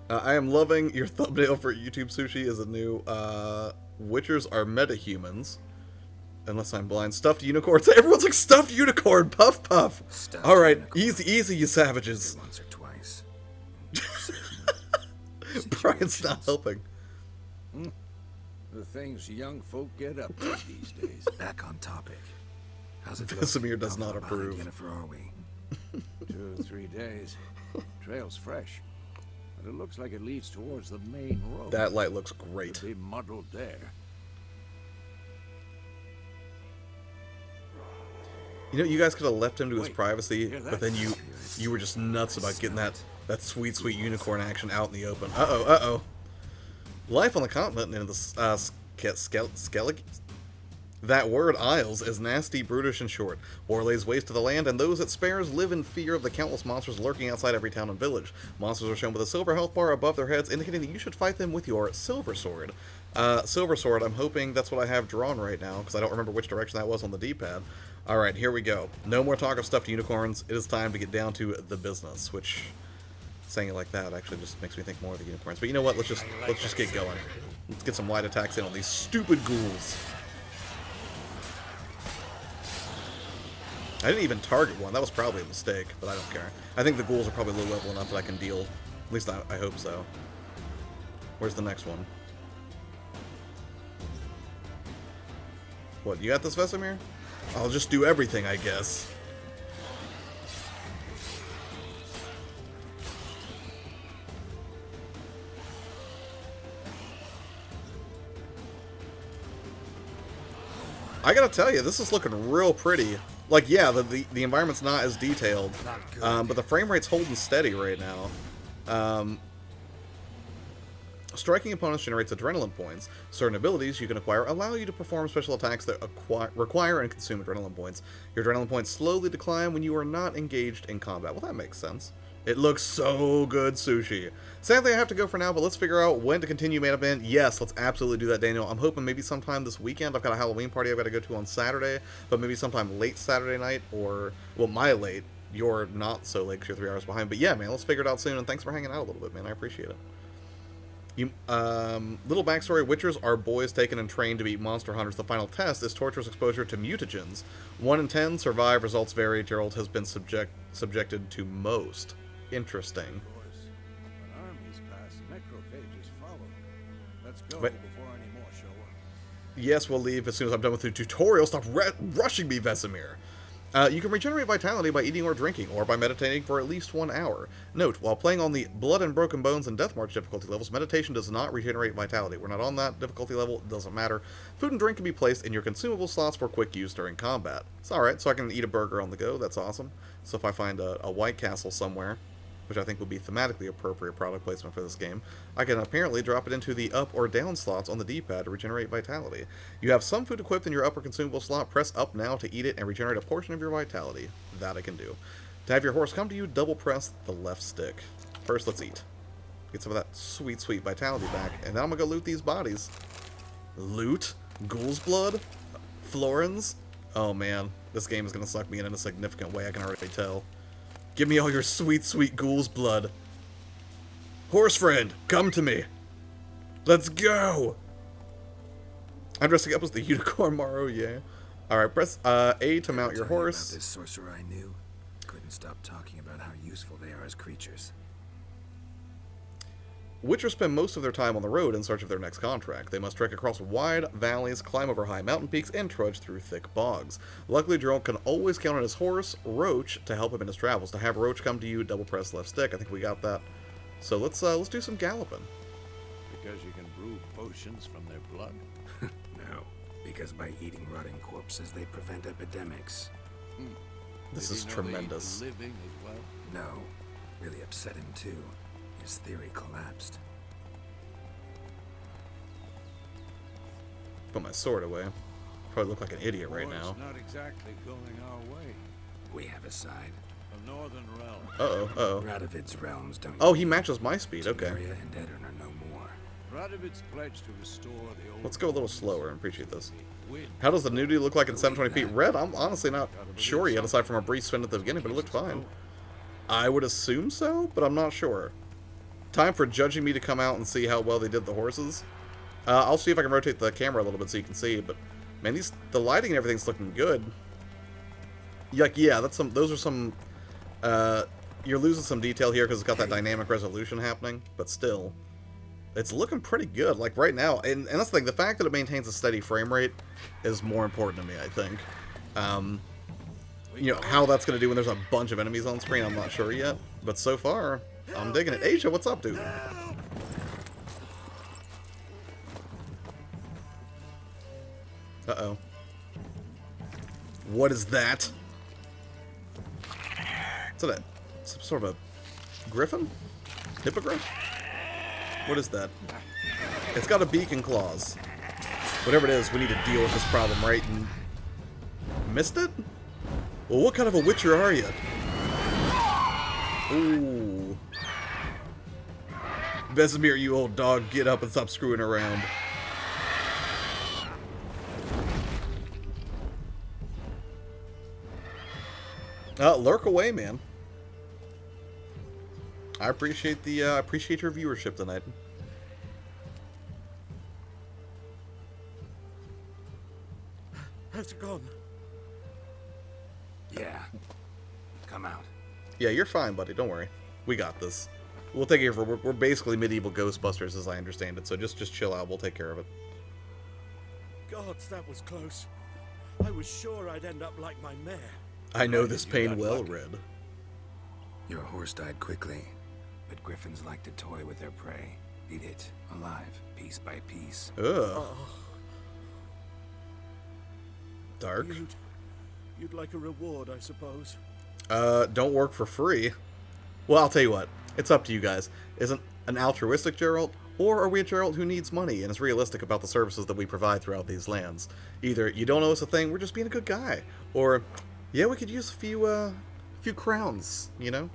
Speaker 1: I am loving your thumbnail for YouTube Sushi is a new, Witchers are metahumans. Unless I'm blind. Stuffed unicorns. Everyone's like, stuffed unicorn! Puff, puff!
Speaker 3: Stuffed
Speaker 1: Alright,
Speaker 3: unicorn.
Speaker 1: easy, you savages.
Speaker 3: Once or twice.
Speaker 1: Brian's not helping.
Speaker 5: The things young folk get up to these days.
Speaker 3: Back on topic. How's it
Speaker 1: Vesemir
Speaker 3: look?
Speaker 1: does
Speaker 3: How
Speaker 1: not
Speaker 3: far behind
Speaker 1: approve.
Speaker 3: Yennefer are we?
Speaker 5: 2 or 3 days. Trail's fresh. But it looks like it leads towards the main road.
Speaker 1: That light looks great.
Speaker 5: Could be muddled there.
Speaker 1: You know, you guys could have left him to his
Speaker 5: Wait,
Speaker 1: privacy,
Speaker 5: hear that?
Speaker 1: but then you were just nuts about getting that sweet unicorn action out in the open. Uh-oh. Life on the continent in the that word Isles is nasty, brutish, and short. War lays waste to the land, and those it spares live in fear of the countless monsters lurking outside every town and village. Monsters are shown with a silver health bar above their heads, indicating that you should fight them with your silver sword. Silver sword, I'm hoping that's what I have drawn right now, because I don't remember which direction that was on the D-pad. Alright, here we go. No more talk of stuffed unicorns. It is time to get down to the business, which, saying it like that actually just makes me think more of the unicorns. But you know what? Let's just get going. Let's get some light attacks in on these stupid ghouls. I didn't even target one. That was probably a mistake, but I don't care. I think the ghouls are probably low level enough that I can deal. At least I hope so. Where's the next one? What, you got this, Vesemir? I'll just do everything, I guess. I gotta tell you, this is looking real pretty. Like, yeah, the environment's not as detailed, but the frame rate's holding steady right now. Striking opponents generates adrenaline points. Certain abilities you can acquire allow you to perform special attacks that require and consume adrenaline points. Your adrenaline points slowly decline when you are not engaged in combat. Well, that makes sense. It looks so good, Sushi. Sadly, I have to go for now, but let's figure out when to continue main event. Yes, let's absolutely do that, Daniel. I'm hoping maybe sometime this weekend. I've got a Halloween party I've got to go to on Saturday, but maybe sometime late Saturday night, or, well, my late. You're not so late because you're 3 hours behind. But yeah, man, let's figure it out soon, and thanks for hanging out a little bit, man. I appreciate it. Little backstory, Witchers are boys taken and trained to be monster hunters. The final test is torturous exposure to mutagens. 1 in 10 survive, results vary. Gerald has been subjected to most. Interesting.
Speaker 5: When armies pass, necrophages follow. Let's go
Speaker 1: Wait.
Speaker 5: before any more show up.
Speaker 1: Yes, we'll leave as soon as I'm done with the tutorial. Stop rushing me, Vesemir. You can regenerate vitality by eating or drinking, or by meditating for at least 1 hour. Note, while playing on the Blood and Broken Bones and Death March difficulty levels, meditation does not regenerate vitality. We're not on that difficulty level, it doesn't matter. Food and drink can be placed in your consumable slots for quick use during combat. It's alright, so I can eat a burger on the go, that's awesome. So if I find a White Castle somewhere, which I think would be thematically appropriate product placement for this game, I can apparently drop it into the up or down slots on the D-pad to regenerate vitality. You have some food equipped in your upper consumable slot. Press up now to eat it and regenerate a portion of your vitality. That I can do. To have your horse come to you, double press the left stick. First, let's eat. Get some of that sweet, sweet vitality back, and then I'm gonna go loot these bodies. Loot? Ghoul's blood? Florins? Oh man, this game is gonna suck me in a significant way, I can already tell. Give me all your sweet, sweet ghoul's blood. Horse friend, come to me. Let's go. I'm dressing up as the unicorn Morrow, yeah. Alright, press A to mount your horse.
Speaker 3: About this sorcerer I knew. Couldn't stop talking about how useful they are as creatures.
Speaker 1: Witchers spend most of their time on the road in search of their next contract. They must trek across wide valleys, climb over high mountain peaks, and trudge through thick bogs. Luckily, Geralt can always count on his horse, Roach, to help him in his travels. To have Roach come to you, double press left stick. I think we got that. So let's do some galloping.
Speaker 5: Because you can brew potions from their blood?
Speaker 3: No, because by eating rotting corpses, they prevent epidemics.
Speaker 1: This is tremendous.
Speaker 5: Living as well?
Speaker 3: No, really upset him too. His theory collapsed.
Speaker 1: Put my sword away. Probably look like an idiot right now.
Speaker 5: It's not exactly going our way.
Speaker 3: We have a side.
Speaker 5: The northern realm.
Speaker 1: Uh-oh.
Speaker 3: Radovid's realms don't.
Speaker 1: Oh, he matches my speed. Okay.
Speaker 3: Temeria and Edirn are no more.
Speaker 5: Radovid's pledged to restore the old.
Speaker 1: Let's go a little slower. I appreciate this.
Speaker 5: Wind.
Speaker 1: How does the nudity look like in 720p? Red? I'm honestly not sure yet, aside from a brief spin at the beginning, but it looked fine. I would assume so, but I'm not sure. Time for judging me to come out and see how well they did the horses. I'll see if I can rotate the camera a little bit so you can see, but man, the lighting and everything's looking good. Like, yeah, those are some, you're losing some detail here because it's got that dynamic resolution happening, but still, it's looking pretty good. Like right now, and that's the thing, the fact that it maintains a steady frame rate is more important to me, I think. You know, how that's going to do when there's a bunch of enemies on screen, I'm not sure yet, but so far, I'm digging it. Asia, what's up, dude? Uh-oh. What is that? Is that some sort of a griffin? Hippogriff? What is that? It's got a beak and claws. Whatever it is, we need to deal with this problem, right? And missed it? Well, what kind of a witcher are you? Ooh. Vesemir, you old dog, get up and stop screwing around. Lurk away, man. I appreciate your viewership tonight.
Speaker 2: Has it gone?
Speaker 3: Yeah. Come out.
Speaker 1: Yeah, you're fine, buddy. Don't worry. We got this. We'll take care of it. We're basically medieval Ghostbusters, as I understand it. So just chill out. We'll take care of it.
Speaker 2: Gods, that was close. I was sure I'd end up like my mare.
Speaker 1: I know this pain well, Red.
Speaker 3: Your horse died quickly, but griffins like to toy with their prey. Eat it alive, piece by piece.
Speaker 1: Ugh.
Speaker 2: Oh.
Speaker 1: Dark.
Speaker 2: You'd like a reward, I suppose.
Speaker 1: Don't work for free. Well, I'll tell you what. It's up to you guys. Isn't an altruistic Geralt, or are we a Geralt who needs money and is realistic about the services that we provide throughout these lands? Either you don't owe us a thing, we're just being a good guy, or yeah, we could use a few crowns, you know?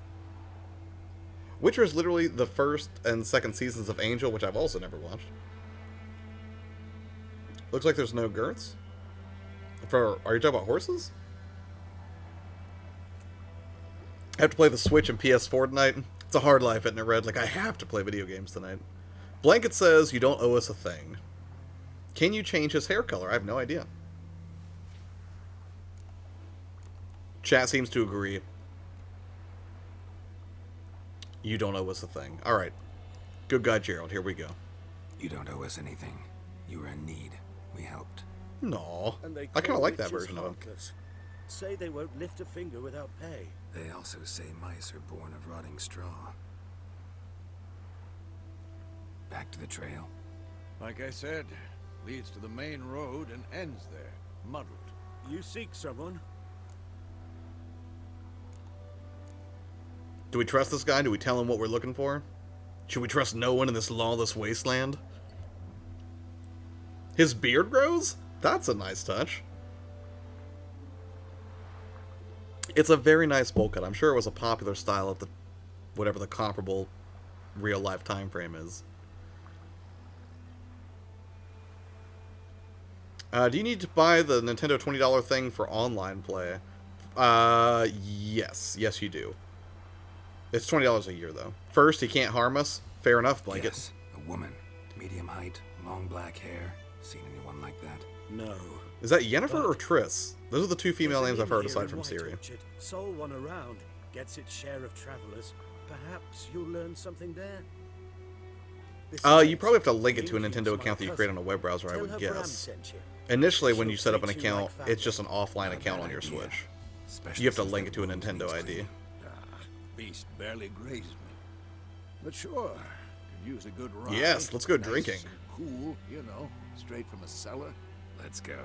Speaker 1: Witcher is literally the first and second seasons of Angel, which I've also never watched. Looks like there's no girths. Are you talking about horses? I have to play the Switch and PS4 tonight. It's a hard life, isn't it, Red? Like, I have to play video games tonight. Blanket says you don't owe us a thing. Can you change his hair color? I have no idea. Chat seems to agree. You don't owe us a thing. Alright. Good guy, Gerald. Here we go.
Speaker 3: You don't owe us anything. You were in need. We helped.
Speaker 1: No.
Speaker 2: And they
Speaker 1: I kind of
Speaker 2: call
Speaker 1: like that
Speaker 2: witches
Speaker 1: version of him.
Speaker 2: heartless.
Speaker 9: say they won't lift a finger without pay.
Speaker 3: They also say mice are born of rotting straw. Back to the trail.
Speaker 5: Like I said, leads to the main road and ends there, muddled.
Speaker 9: You seek someone?
Speaker 1: Do we trust this guy? Do we tell him what we're looking for? Should we trust no one in this lawless wasteland? His beard grows? That's a nice touch. It's a very nice bowl cut. I'm sure it was a popular style at the whatever the comparable real-life time frame is. Do you need to buy the Nintendo $20 thing for online play? Yes. Yes, you do. It's $20 a year, though. First, he can't harm us. Fair enough, Blanket.
Speaker 3: Yes, a woman. Medium height, long black hair. Seen anyone like that?
Speaker 9: No.
Speaker 1: Is that Yennefer or Triss? Those are the two female names I've heard aside from Ciri.
Speaker 9: Sole one around, gets its share of travelers. Perhaps you'll learn something there.
Speaker 1: You probably have to link it to a Nintendo account that you create on a web browser, I would guess. Initially, when you set up an account, it's just an offline account on your Switch. You have to link it to a Nintendo ID.
Speaker 5: Beast barely grazed me. But sure, could use a good ride.
Speaker 1: Yes, let's go
Speaker 5: Nice
Speaker 1: drinking.
Speaker 5: and cool, you know, straight from a cellar.
Speaker 3: Let's go.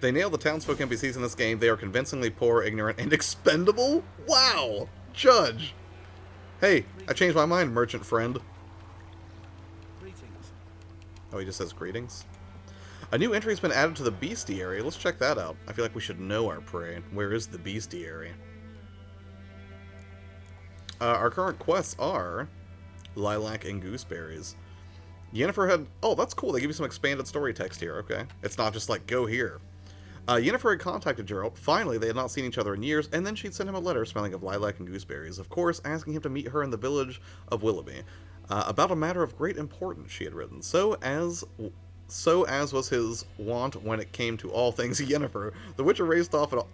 Speaker 1: They nailed the townsfolk NPCs in this game. They are convincingly poor, ignorant, and expendable? Wow! Judge! Hey, I changed my mind, merchant friend.
Speaker 9: Greetings.
Speaker 1: Oh, he just says greetings? A new entry's been added to the bestiary. Let's check that out. I feel like we should know our prey. Where is the bestiary? Our current quests are Lilac and Gooseberries. Yennefer had... Oh, that's cool. They give you some expanded story text here. Okay. It's not just like, go here. Yennefer had contacted Geralt. Finally, they had not seen each other in years, and then she'd sent him a letter smelling of lilac and gooseberries, of course, asking him to meet her in the village of Willoughby. About a matter of great importance, she had written. So as was his wont when it came to all things Yennefer, the Witcher raced off at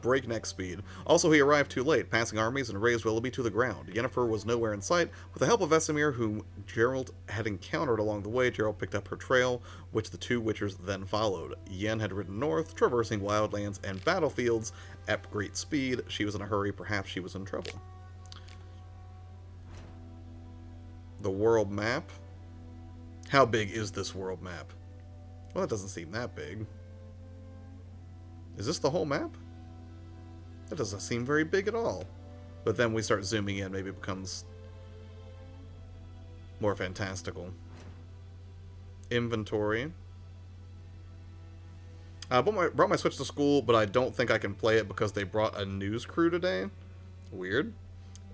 Speaker 1: breakneck speed. Also, he arrived too late, passing armies and razed Willoughby to the ground. Yennefer was nowhere in sight. With the help of Vesemir, whom Geralt had encountered along the way, Geralt picked up her trail, which the two Witchers then followed. Yen had ridden north, traversing wildlands and battlefields at great speed. She was in a hurry. Perhaps she was in trouble. The world map? How big is this world map? Well, it doesn't seem that big. Is this the whole map? That doesn't seem very big at all. But then we start zooming in, maybe it becomes more fantastical. Inventory. Brought my Switch to school, but I don't think I can play it because they brought a news crew today. Weird.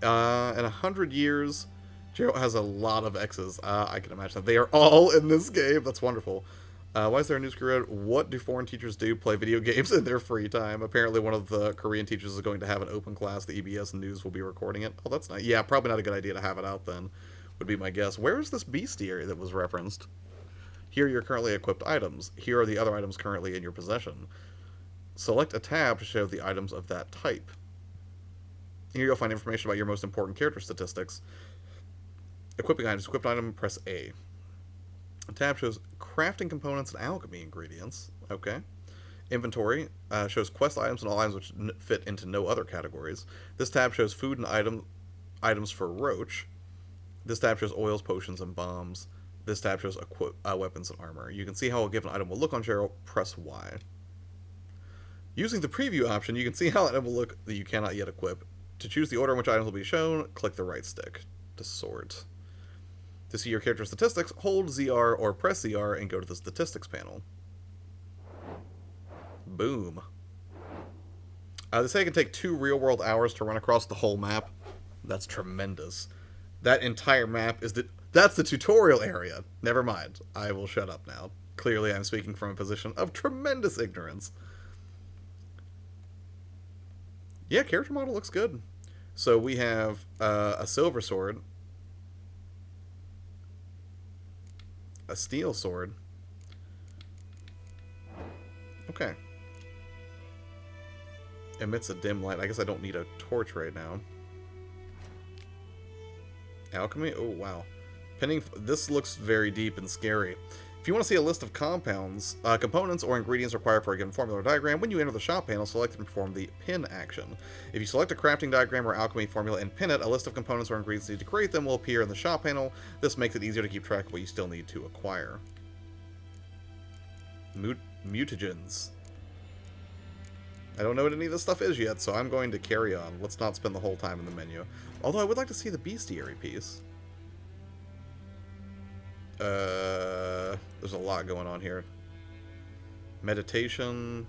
Speaker 1: In 100 years, Geralt has a lot of X's. I can imagine that. They are all in this game. That's wonderful. Why is there a news crew? What do foreign teachers do? Play video games in their free time. Apparently one of the Korean teachers is going to have an open class. The EBS News will be recording it. Oh, that's nice. Yeah, probably not a good idea to have it out then, would be my guess. Where is this bestiary that was referenced? Here are your currently equipped items. Here are the other items currently in your possession. Select a tab to show the items of that type. Here you'll find information about your most important character statistics. Equipping items. Equipped item, press A. The tab shows crafting components and alchemy ingredients. Okay. Inventory shows quest items and all items which fit into no other categories. This tab shows food and items for Roach. This tab shows oils, potions, and bombs. This tab shows weapons and armor. You can see how a given item will look on Geralt. Press Y. Using the preview option, you can see how an item will look that you cannot yet equip. To choose the order in which items will be shown, click the right stick to sort. To see your character statistics, hold ZR or press ZR and go to the statistics panel. Boom. They say it can take 2 real-world hours to run across the whole map. That's tremendous. That entire map is that's the tutorial area. Never mind. I will shut up now. Clearly, I'm speaking from a position of tremendous ignorance. Yeah, character model looks good. So we have a silver sword, a steel sword. Okay. Emits a dim light. I guess I don't need a torch right now. Alchemy? Oh, wow. This looks very deep and scary. If you want to see a list of compounds, components, or ingredients required for a given formula or diagram, when you enter the shop panel, select and perform the pin action. If you select a crafting diagram or alchemy formula and pin it, a list of components or ingredients needed to create them will appear in the shop panel. This makes it easier to keep track of what you still need to acquire. Mutagens. I don't know what any of this stuff is yet, so I'm going to carry on. Let's not spend the whole time in the menu. Although I would like to see the bestiary piece. There's a lot going on here. Meditation.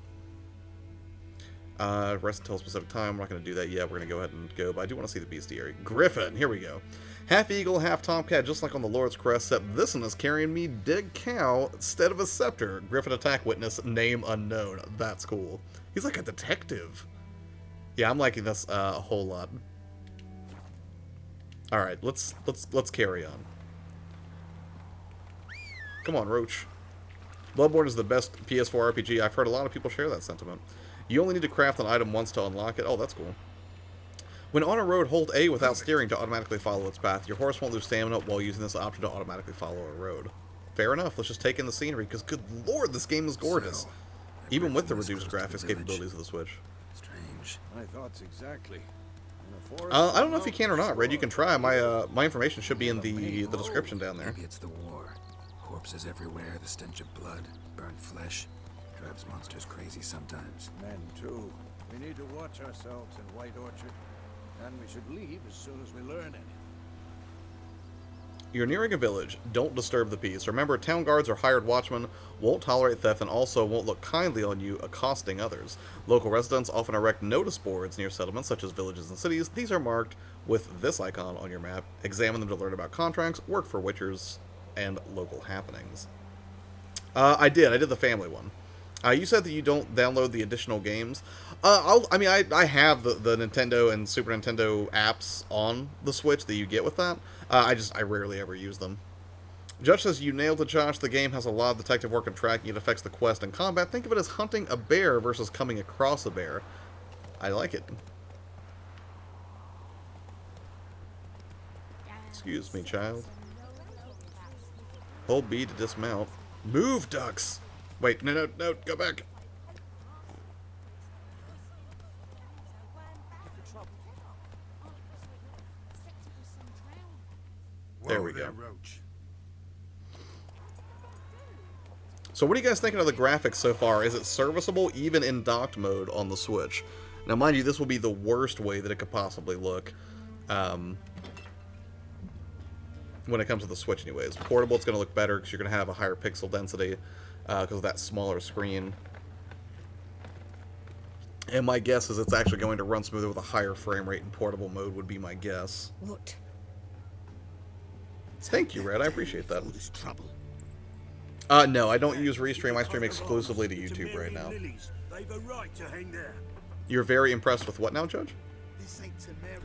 Speaker 1: Rest until a specific time. We're not going to do that yet. We're going to go ahead and go, but I do want to see the bestiary. Griffin. Here we go. Half eagle, half tomcat, just like on the Lord's Crest, except this one is carrying me dead cow instead of a scepter. Griffin attack witness, name unknown. That's cool. He's like a detective. Yeah, I'm liking this a whole lot. All right, let's carry on. Come on, Roach. Bloodborne is the best PS4 RPG. I've heard a lot of people share that sentiment. You only need to craft an item once to unlock it. Oh, that's cool. When on a road, hold A without steering to automatically follow its path. Your horse won't lose stamina while using this option to automatically follow a road. Fair enough. Let's just take in the scenery, because good lord, this game is gorgeous. Even with the reduced graphics capabilities of the Switch.
Speaker 3: Strange.
Speaker 5: My thoughts exactly.
Speaker 1: I don't know if you can or not, Red. You can try. My information should be in the description down there.
Speaker 3: Maybe it's the war. Corpses everywhere, the stench of blood, burnt flesh. Drives monsters crazy sometimes.
Speaker 5: Men, too. We need to watch ourselves in White Orchard. And we should leave as soon as we learn anything.
Speaker 1: You're nearing a village. Don't disturb the peace. Remember, town guards or hired watchmen won't tolerate theft and also won't look kindly on you accosting others. Local residents often erect notice boards near settlements such as villages and cities. These are marked with this icon on your map. Examine them to learn about contracts, work for witchers, and local happenings. I did the family one. You said that you don't download the additional games. I have the Nintendo and Super Nintendo apps on the Switch that you get with that. I rarely ever use them. Judge says, you nailed it, Josh. The game has a lot of detective work and tracking. It affects the quest and combat. Think of it as hunting a bear versus coming across a bear. I like it. Excuse me, child. Hold B to dismount. Move, ducks! Wait, no, go back. There we go. So what are you guys thinking of the graphics so far? Is it serviceable even in docked mode on the Switch? Now, mind you, this will be the worst way that it could possibly look. When it comes to the Switch anyways. Portable, it's going to look better because you're going to have a higher pixel density because of that smaller screen. And my guess is it's actually going to run smoother with a higher frame rate in portable mode would be my guess.
Speaker 10: What?
Speaker 1: Thank you, Red. I appreciate that. No, I don't use Restream. I stream exclusively to YouTube right now. You're very impressed with what now, Judge?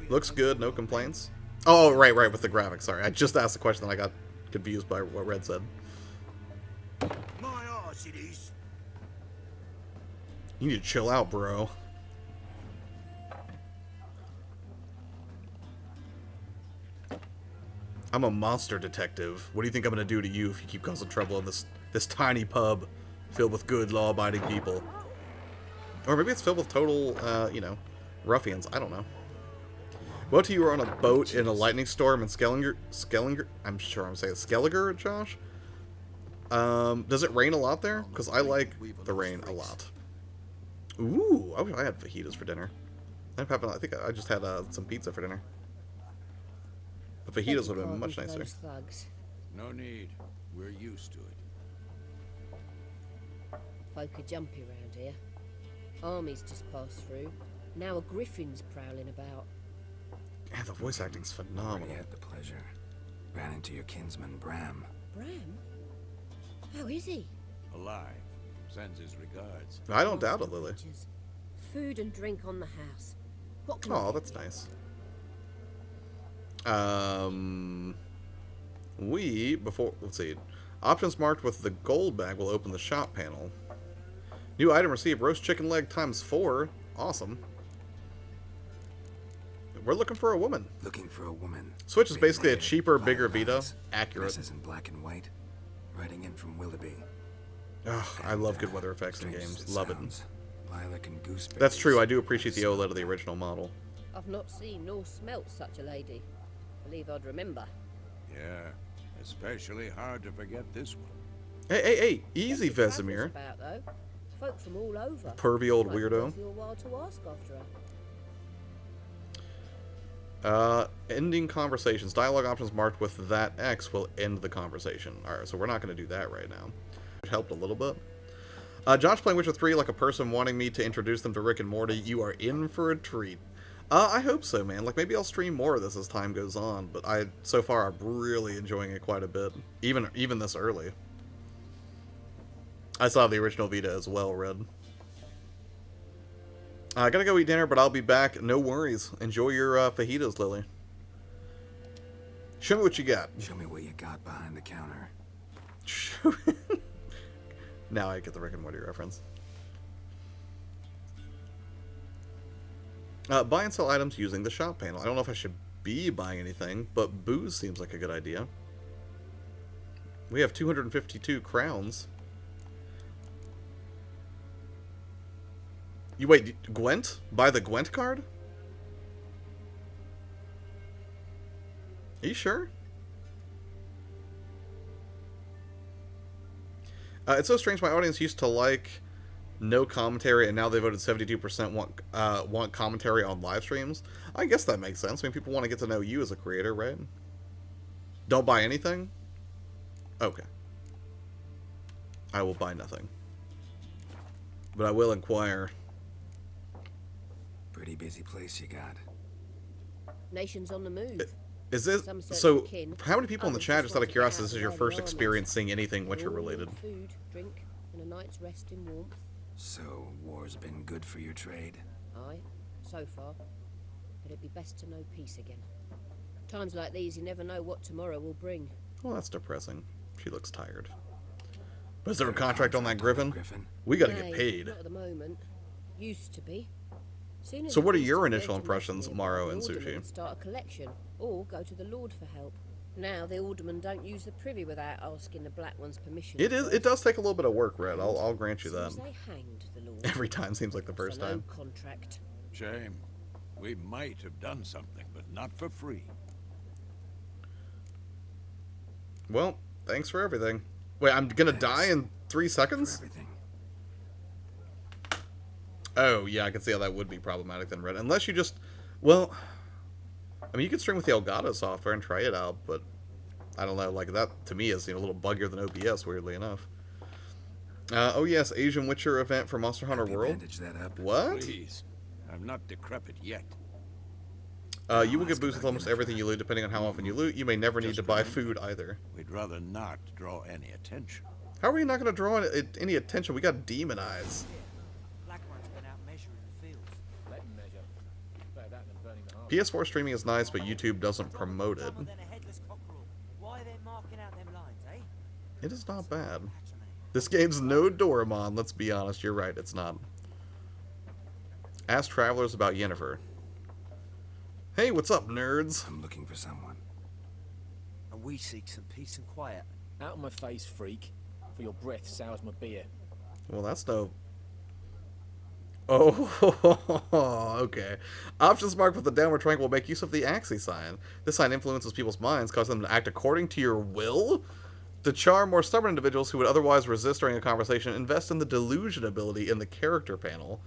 Speaker 1: Looks good, no complaints. Oh, right, with the graphics. Sorry, I just asked the question and I got confused by what Red said.
Speaker 9: My arse it is.
Speaker 1: You need to chill out, bro. I'm a monster detective. What do you think I'm gonna do to you if you keep causing trouble in this tiny pub filled with good, law-abiding people? Or maybe it's filled with total, ruffians. I don't know. Both of you were on a boat in a lightning storm in Skellinger. I'm sure I'm saying Skelliger, Josh. Does it rain a lot there? Because I like the rain a lot. Ooh, I wish I had fajitas for dinner. I think I just had some pizza for dinner. But fajitas would have been much nicer.
Speaker 5: No need. We're used to it.
Speaker 10: Folk are jumpy around here. Armies just passed through. Now a griffin's prowling about.
Speaker 1: Yeah, the voice acting's phenomenal.
Speaker 3: I had the pleasure. Ran into your kinsman, Bram.
Speaker 10: Bram? How is he?
Speaker 5: Alive. Sends his regards.
Speaker 1: I don't doubt it, Lily.
Speaker 10: Food and drink on the house. What can
Speaker 1: Oh, that's nice. Let's see. Options marked with the gold bag will open the shop panel. New item received, roast chicken leg ×4. Awesome. We're looking for a woman.
Speaker 3: Looking for a woman.
Speaker 1: Switch is basically a cheaper, bigger Vita. Accurate.
Speaker 3: Dresses in black and white. Writing in from Willoughby.
Speaker 1: Ugh, I love good weather effects in games. Love it.
Speaker 3: Lilac and gooseberries.
Speaker 1: That's true, I do appreciate the OLED of the original model.
Speaker 10: I've not seen nor smelt such a lady. Believe I'd remember.
Speaker 5: Yeah, especially hard to forget this one.
Speaker 1: Hey, easy,
Speaker 10: What's the
Speaker 1: Vesemir.
Speaker 10: about, though? Folk from all over.
Speaker 1: Pervy old
Speaker 10: Might be
Speaker 1: weirdo.
Speaker 10: worth your while to ask after her.
Speaker 1: Ending conversations. Dialogue options marked with that X will end the conversation. Alright, so we're not going to do that right now. It helped a little bit. Josh playing Witcher 3 like a person wanting me to introduce them to Rick and Morty. You are in for a treat. I hope so, man. Like, maybe I'll stream more of this as time goes on, but so far, I'm really enjoying it quite a bit. Even this early. I saw the original Vita as well, Red. I gotta go eat dinner, but I'll be back. No worries. Enjoy your fajitas, Lily. Show me what you got.
Speaker 3: Show me what you got behind the counter.
Speaker 1: Now I get the Rick and Morty reference. Buy and sell items using the shop panel. I don't know if I should be buying anything, but booze seems like a good idea. We have 252 crowns. You wait, Gwent? Buy the Gwent card? Are you sure? It's so strange. My audience used to like no commentary, and now they voted 72% want commentary on live streams. I guess that makes sense. I mean, people want to get to know you as a creator, right? Don't buy anything? Okay. I will buy nothing. But I will inquire.
Speaker 3: Pretty busy place you got.
Speaker 10: Nations on the move.
Speaker 1: Is this
Speaker 10: Some
Speaker 1: so?
Speaker 10: kin,
Speaker 1: How many people in the
Speaker 10: others
Speaker 1: chat,
Speaker 10: just
Speaker 1: just out
Speaker 10: want
Speaker 1: of
Speaker 10: to get
Speaker 1: curiosity,
Speaker 10: out
Speaker 1: this is
Speaker 10: and
Speaker 1: your
Speaker 10: buy
Speaker 1: first
Speaker 10: their
Speaker 1: experience seeing anything Witcher
Speaker 10: All
Speaker 1: related?
Speaker 10: Food, drink, and a night's rest in warmth.
Speaker 3: So, war's been good for your trade?
Speaker 10: Aye, so far. But it'd be best to know peace again. Times like these, you never know what tomorrow will bring.
Speaker 1: Well, that's depressing. She looks tired. But is there a contract on that Griffin? We gotta get
Speaker 10: Nay,
Speaker 1: paid.
Speaker 10: Not at the moment. Used to be. Soon as
Speaker 1: So
Speaker 10: the
Speaker 1: what are
Speaker 10: beast
Speaker 1: your
Speaker 10: appeared
Speaker 1: initial
Speaker 10: to
Speaker 1: impressions,
Speaker 10: mess me
Speaker 1: Morrow
Speaker 10: about,
Speaker 1: and
Speaker 10: the alderman
Speaker 1: Sushi?
Speaker 10: would start a collection, or go to the Lord for help. Now the aldermen don't use the privy without asking the Black One's permission.
Speaker 1: It does take a little bit of work, Red. I'll grant you that.
Speaker 10: Seems they hanged the Lord.
Speaker 1: Every time seems like the first
Speaker 10: So no
Speaker 1: time.
Speaker 10: contract.
Speaker 5: Shame. We might have done something, but not for free.
Speaker 1: Well, thanks for everything. Wait, I'm gonna die in 3 seconds? Oh, yeah, I can see how that would be problematic then, Red. Unless you just... Well... I mean, you could stream with the Elgato software and try it out, but... I don't know, like, that, to me, is a little buggier than OBS, weirdly enough. Oh, yes, Asian Witcher event for Monster Hunter World. What?
Speaker 5: Please. I'm not decrepit yet.
Speaker 1: You will get boosted with almost everything you loot, depending on how often you loot. You may never need to buy food, either.
Speaker 5: We'd rather not draw any attention.
Speaker 1: How are we not going to draw any attention? We got demon eyes. PS4 streaming is nice, but YouTube doesn't promote it. It is not bad. This game's no Doraemon, let's be honest. You're right, it's not. Ask travelers about Yennefer. Hey, what's up, nerds?
Speaker 3: I'm looking for someone.
Speaker 11: And we seek some peace and quiet. Out of my face, freak. For your breath sours my beer.
Speaker 1: Well, that's no... Oh, okay. Options marked with the downward triangle will make use of the Axis sign. This sign influences people's minds, causing them to act according to your will. To charm more stubborn individuals who would otherwise resist during a conversation, invest in the delusion ability in the character panel.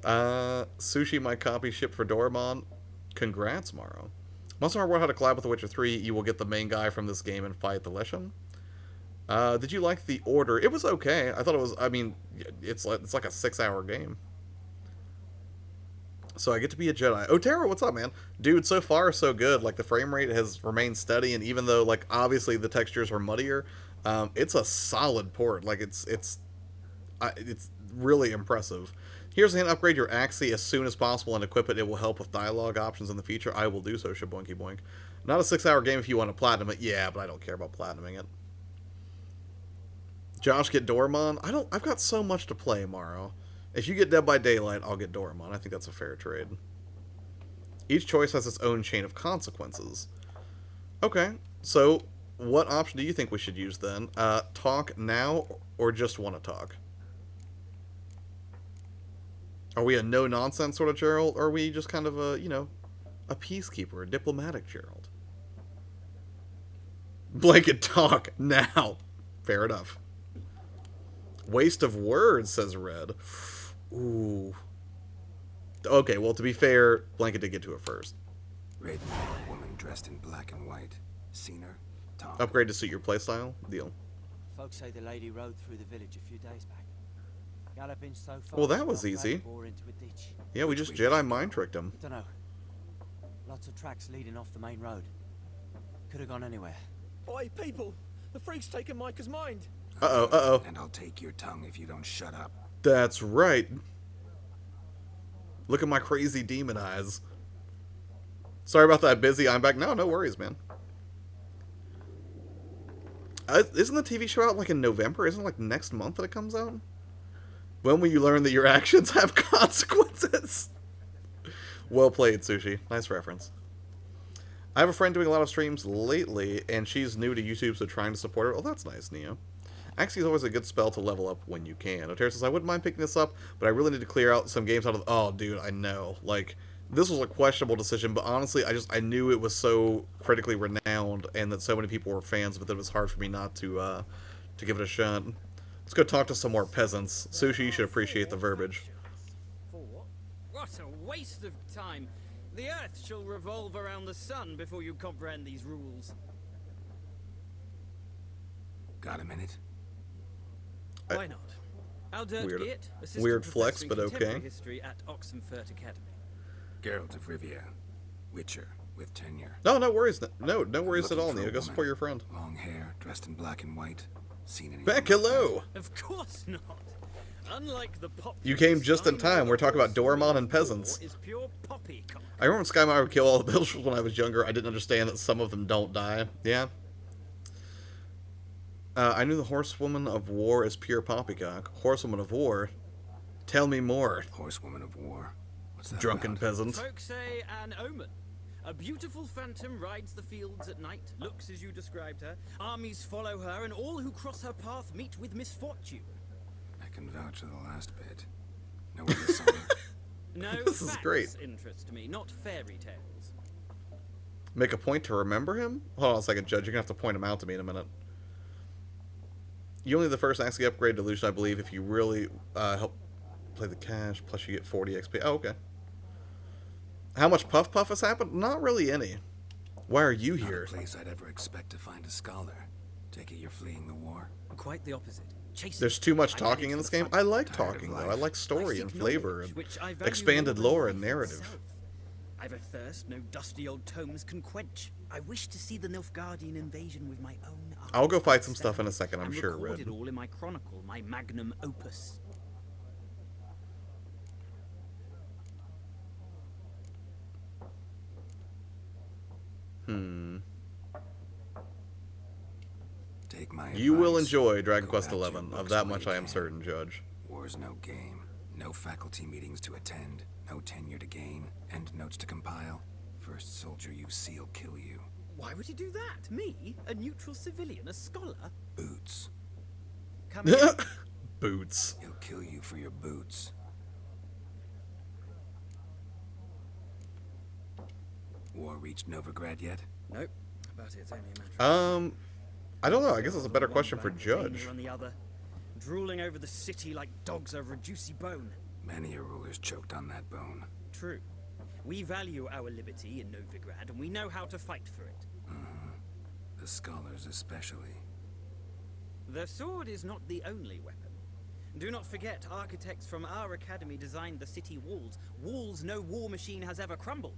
Speaker 1: Sushi might copy ship for Doraemon. Congrats, Morrow. Monster Hunter World had a collab with The Witcher 3. You will get the main guy from this game and fight the Leshen. Did you like the Order? It was okay. I thought it was, I mean, it's like a 6-hour game. So I get to be a Jedi. Oh, Tara, what's up, man? Dude, so far, so good. Like, the frame rate has remained steady, and even though, like, obviously the textures are muddier, it's a solid port. Like, it's really impressive. Here's a hint, upgrade your Axie as soon as possible and equip it. It will help with dialogue options in the future. I will do so, shaboinky boink. Not a 6-hour game if you want to platinum it. Yeah, but I don't care about platinuming it. Josh, get Doraemon? I've got so much to play, Morrow. If you get Dead by Daylight, I'll get Doraemon. I think that's a fair trade. Each choice has its own chain of consequences. Okay, so what option do you think we should use then? Talk now or just want to talk? Are we a no-nonsense sort of Gerald, or are we just kind of a, you know, a peacekeeper, a diplomatic Gerald? Blanket talk now. Fair enough. Waste of words, says Red. Ooh. Okay, well, to be fair, Blanket did get to it first.
Speaker 3: Raven, a woman dressed in black and white. Seen her? Tom.
Speaker 1: Upgrade to suit your playstyle? Deal.
Speaker 12: Folks say the lady rode through the village a few days back. Galloping so fast.
Speaker 1: Well, that was easy. Yeah, we just Jedi mind tricked him.
Speaker 12: I don't know. Lots of tracks leading off the main road. Could have gone anywhere.
Speaker 11: Oi, people! The freak's taken Micah's mind.
Speaker 1: Uh-oh, uh-oh.
Speaker 3: And I'll take your tongue if you don't shut up.
Speaker 1: That's right. Look at my crazy demon eyes. Sorry about that, Busy. I'm back. No, no worries, man. Isn't the TV show out like in November? Isn't it like next month that it comes out? When will you learn that your actions have consequences? Well played, Sushi. Nice reference. I have a friend doing a lot of streams lately, and she's new to YouTube, so trying to support her. Oh, that's nice, Neo. Axie is always a good spell to level up when you can. Otero says, I wouldn't mind picking this up, but I really need to clear out some games out of... Oh, dude, I know. Like, this was a questionable decision, but honestly, I knew it was so critically renowned, and that so many people were fans of it that it was hard for me not to give it a shot. Let's go talk to some more peasants. Sushi, you should appreciate the verbiage.
Speaker 7: For what? What a waste of time. The Earth shall revolve around the sun before you comprehend these rules.
Speaker 3: Got a minute?
Speaker 7: Why not? Aldert Geert, assistant
Speaker 1: weird
Speaker 7: professor
Speaker 1: flex,
Speaker 7: in
Speaker 1: but okay.
Speaker 7: contemporary history at Oxenfurt Academy.
Speaker 3: Geralt of Rivia, Witcher with tenure.
Speaker 1: No, no worries. No worries at all, Neo. Go
Speaker 3: Woman,
Speaker 1: support your friend.
Speaker 3: Long hair, dressed in black and white. Seen anything?
Speaker 1: Back hello.
Speaker 7: Of course not. Unlike the pop.
Speaker 1: You came just in time. We're talking about Doraemon and peasants.
Speaker 7: Is pure poppycock.
Speaker 1: I remember Skymire would kill all the villagers when I was younger. I didn't understand that some of them don't die. Yeah. I knew the Horsewoman of War is pure poppycock. Horsewoman of War? Tell me more.
Speaker 3: Horsewoman of War? What's that
Speaker 1: Drunken
Speaker 3: about?
Speaker 1: peasant.
Speaker 7: Folks say an omen. A beautiful phantom rides the fields at night, looks as you described her. Armies follow her, and all who cross her path meet with misfortune.
Speaker 3: I can vouch for the last bit. No one saw it.
Speaker 7: No,
Speaker 1: This is great.
Speaker 7: Interest me, not fairy tales.
Speaker 1: Make a point to remember him? Hold on a second, Judge. You're going to have to point him out to me in a minute. You only the first Axie upgrade delusion, I believe, if you really help play the cash, plus you get 40 XP. Oh, okay. How much Puff Puff has happened? Not really any. Why are you here?
Speaker 3: Not a place I'd ever expect to find a scholar. Take it you're fleeing the war?
Speaker 7: Quite the opposite.
Speaker 1: There's too much talking in this game. I like talking, though. I like story and flavor and expanded lore and narrative.
Speaker 7: I've a thirst no dusty old tomes can quench. I wish to see the Nilfgaardian invasion with my own eyes.
Speaker 1: I'll go fight some stuff in a second, I'm sure,
Speaker 7: Record
Speaker 1: Red.
Speaker 7: it all in my chronicle, my magnum opus.
Speaker 3: Take my
Speaker 1: You will
Speaker 3: advice.
Speaker 1: enjoy Dragon
Speaker 3: Go
Speaker 1: Quest
Speaker 3: back to
Speaker 1: XI.
Speaker 3: your
Speaker 1: Of
Speaker 3: books
Speaker 1: that
Speaker 3: while
Speaker 1: much
Speaker 3: you
Speaker 1: I am
Speaker 3: can.
Speaker 1: certain, Judge.
Speaker 3: War's no game. No faculty meetings to attend. No tenure to gain. End notes to compile. First soldier you see will kill you.
Speaker 7: Why would he do that? Me? A neutral civilian? A scholar?
Speaker 3: Boots.
Speaker 7: Come again?
Speaker 1: Boots.
Speaker 3: He'll kill you for your boots. War reached Novigrad yet?
Speaker 7: Nope. But it's only a matter of
Speaker 1: I don't know. I guess that's a better
Speaker 7: one
Speaker 1: question for
Speaker 7: bone,
Speaker 1: Judge.
Speaker 7: finger on the other, drooling over the city like dogs over a juicy bone.
Speaker 3: Many a ruler's choked on that bone.
Speaker 7: True. We value our liberty in Novigrad, and we know how to fight for it.
Speaker 3: The scholars especially.
Speaker 7: The sword is not the only weapon. Do not forget, architects from our academy designed the city walls. Walls no war machine has ever crumbled.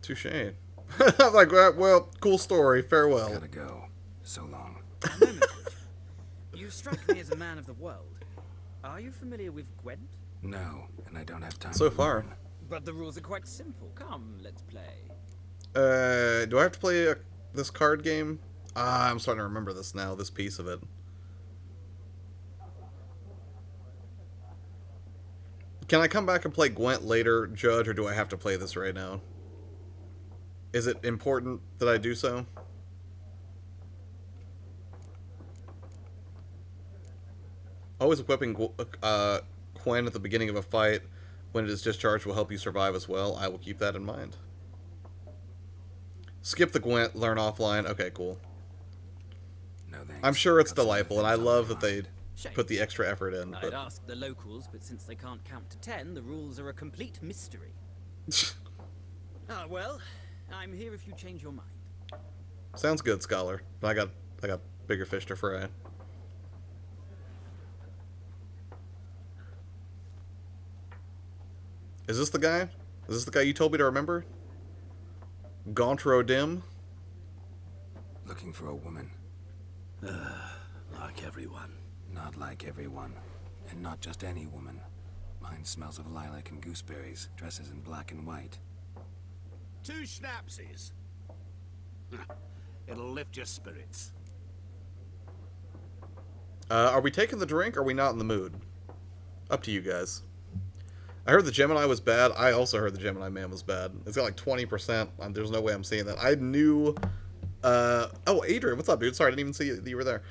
Speaker 1: Touche. I'm like, well, cool story. Farewell.
Speaker 3: Gotta go. So long.
Speaker 7: A moment, Richard. You strike me as a man of the world. Are you familiar with Gwent?
Speaker 3: No, and I don't have time
Speaker 1: So
Speaker 3: to
Speaker 1: far.
Speaker 3: learn.
Speaker 7: But the rules are quite simple. Come, let's play.
Speaker 1: Do I have to play this card game? I'm starting to remember this now, this piece of it. Can I come back and play Gwent later, Judge, or do I have to play this right now? Is it important that I do so? Always equipping Quen at the beginning of a fight when it is discharged will help you survive as well. I will keep that in mind. Skip the Gwent, learn offline. Okay, cool.
Speaker 3: No thanks.
Speaker 1: I'm sure it's
Speaker 3: Got some
Speaker 1: delightful, and I
Speaker 3: things on
Speaker 1: love
Speaker 3: my
Speaker 1: that they
Speaker 3: mind.
Speaker 7: Shame.
Speaker 1: put the extra effort in.
Speaker 7: I'd ask the locals, but since they can't count to 10, the rules are a complete mystery. Ah, well, I'm here if you change your mind.
Speaker 1: Sounds good, Scholar. I got bigger fish to fry. Is this the guy? Is this the guy you told me to remember? Gauntro Dim?
Speaker 3: Looking for a woman.
Speaker 2: Like everyone.
Speaker 3: Not like everyone. And not just any woman. Mine smells of lilac and gooseberries, dresses in black and white.
Speaker 5: 2 schnapsies. It'll lift your spirits.
Speaker 1: Are we taking the drink, or are we not in the mood? Up to you guys. I heard the Gemini was bad. I also heard the Gemini Man was bad. It's got like 20%. There's no way I'm seeing that. I knew... oh, Adrian, what's up, dude? Sorry, I didn't even see that you were there.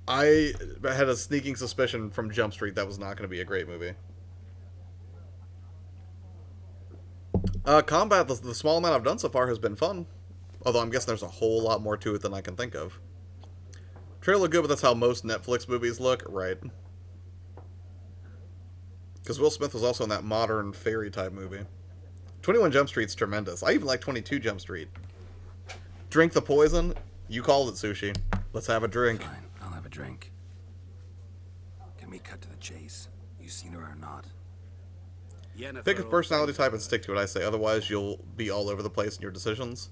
Speaker 1: I had a sneaking suspicion from Jump Street that was not going to be a great movie. Combat, the small amount I've done so far has been fun. Although I'm guessing there's a whole lot more to it than I can think of. Trailer looked good, but that's how most Netflix movies look, right? Because Will Smith was also in that modern fairy type movie. 21 Jump Street's tremendous. I even like 22 Jump Street. Drink the poison? You called it, Sushi. Let's have a drink.
Speaker 3: Fine, I'll have a drink. Can we cut to the chase? You seen her or not?
Speaker 1: Pick a personality type and stick to it, I say. Otherwise, you'll be all over the place in your decisions.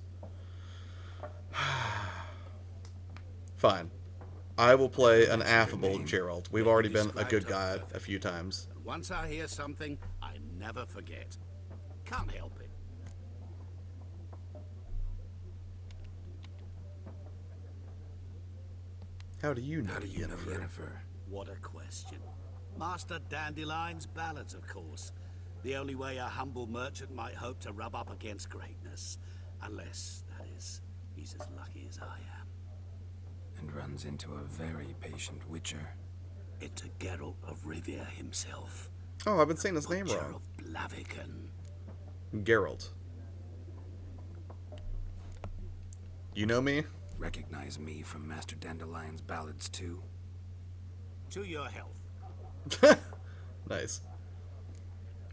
Speaker 1: Fine. I will play an affable Gerald. We've already been a good guy a few times.
Speaker 5: Once I hear something, I never forget. Can't help it.
Speaker 1: How do you know
Speaker 3: Yennefer?
Speaker 2: What a question. Master Dandelion's ballads, of course. The only way a humble merchant might hope to rub up against greatness. Unless, that is, he's as lucky as I am.
Speaker 3: And runs into a very patient witcher.
Speaker 2: Into Geralt of Rivia himself.
Speaker 1: Oh, I've been saying his name
Speaker 2: Butcher
Speaker 1: wrong.
Speaker 2: of Blaviken.
Speaker 1: Geralt. You know me?
Speaker 3: Recognize me from Master Dandelion's ballads too?
Speaker 2: To your health.
Speaker 1: Nice.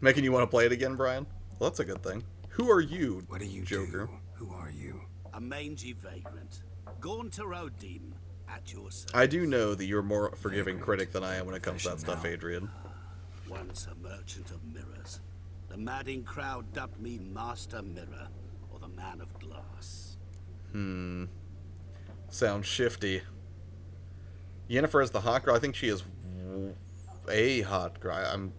Speaker 1: Making you want to play it again, Brian? Well, that's a good thing. Who are you,
Speaker 3: What do you
Speaker 1: Joker?
Speaker 3: do? Who are you?
Speaker 2: A mangy vagrant. Gone to Rodim at your service.
Speaker 1: I do know that you're a more forgiving critic than I am when it comes to that stuff, Adrian.
Speaker 2: Once a merchant of mirrors. The madding crowd dubbed me Master Mirror, or the Man of Glass.
Speaker 1: Sounds shifty. Yennefer is the hot girl. I think she is a hot girl.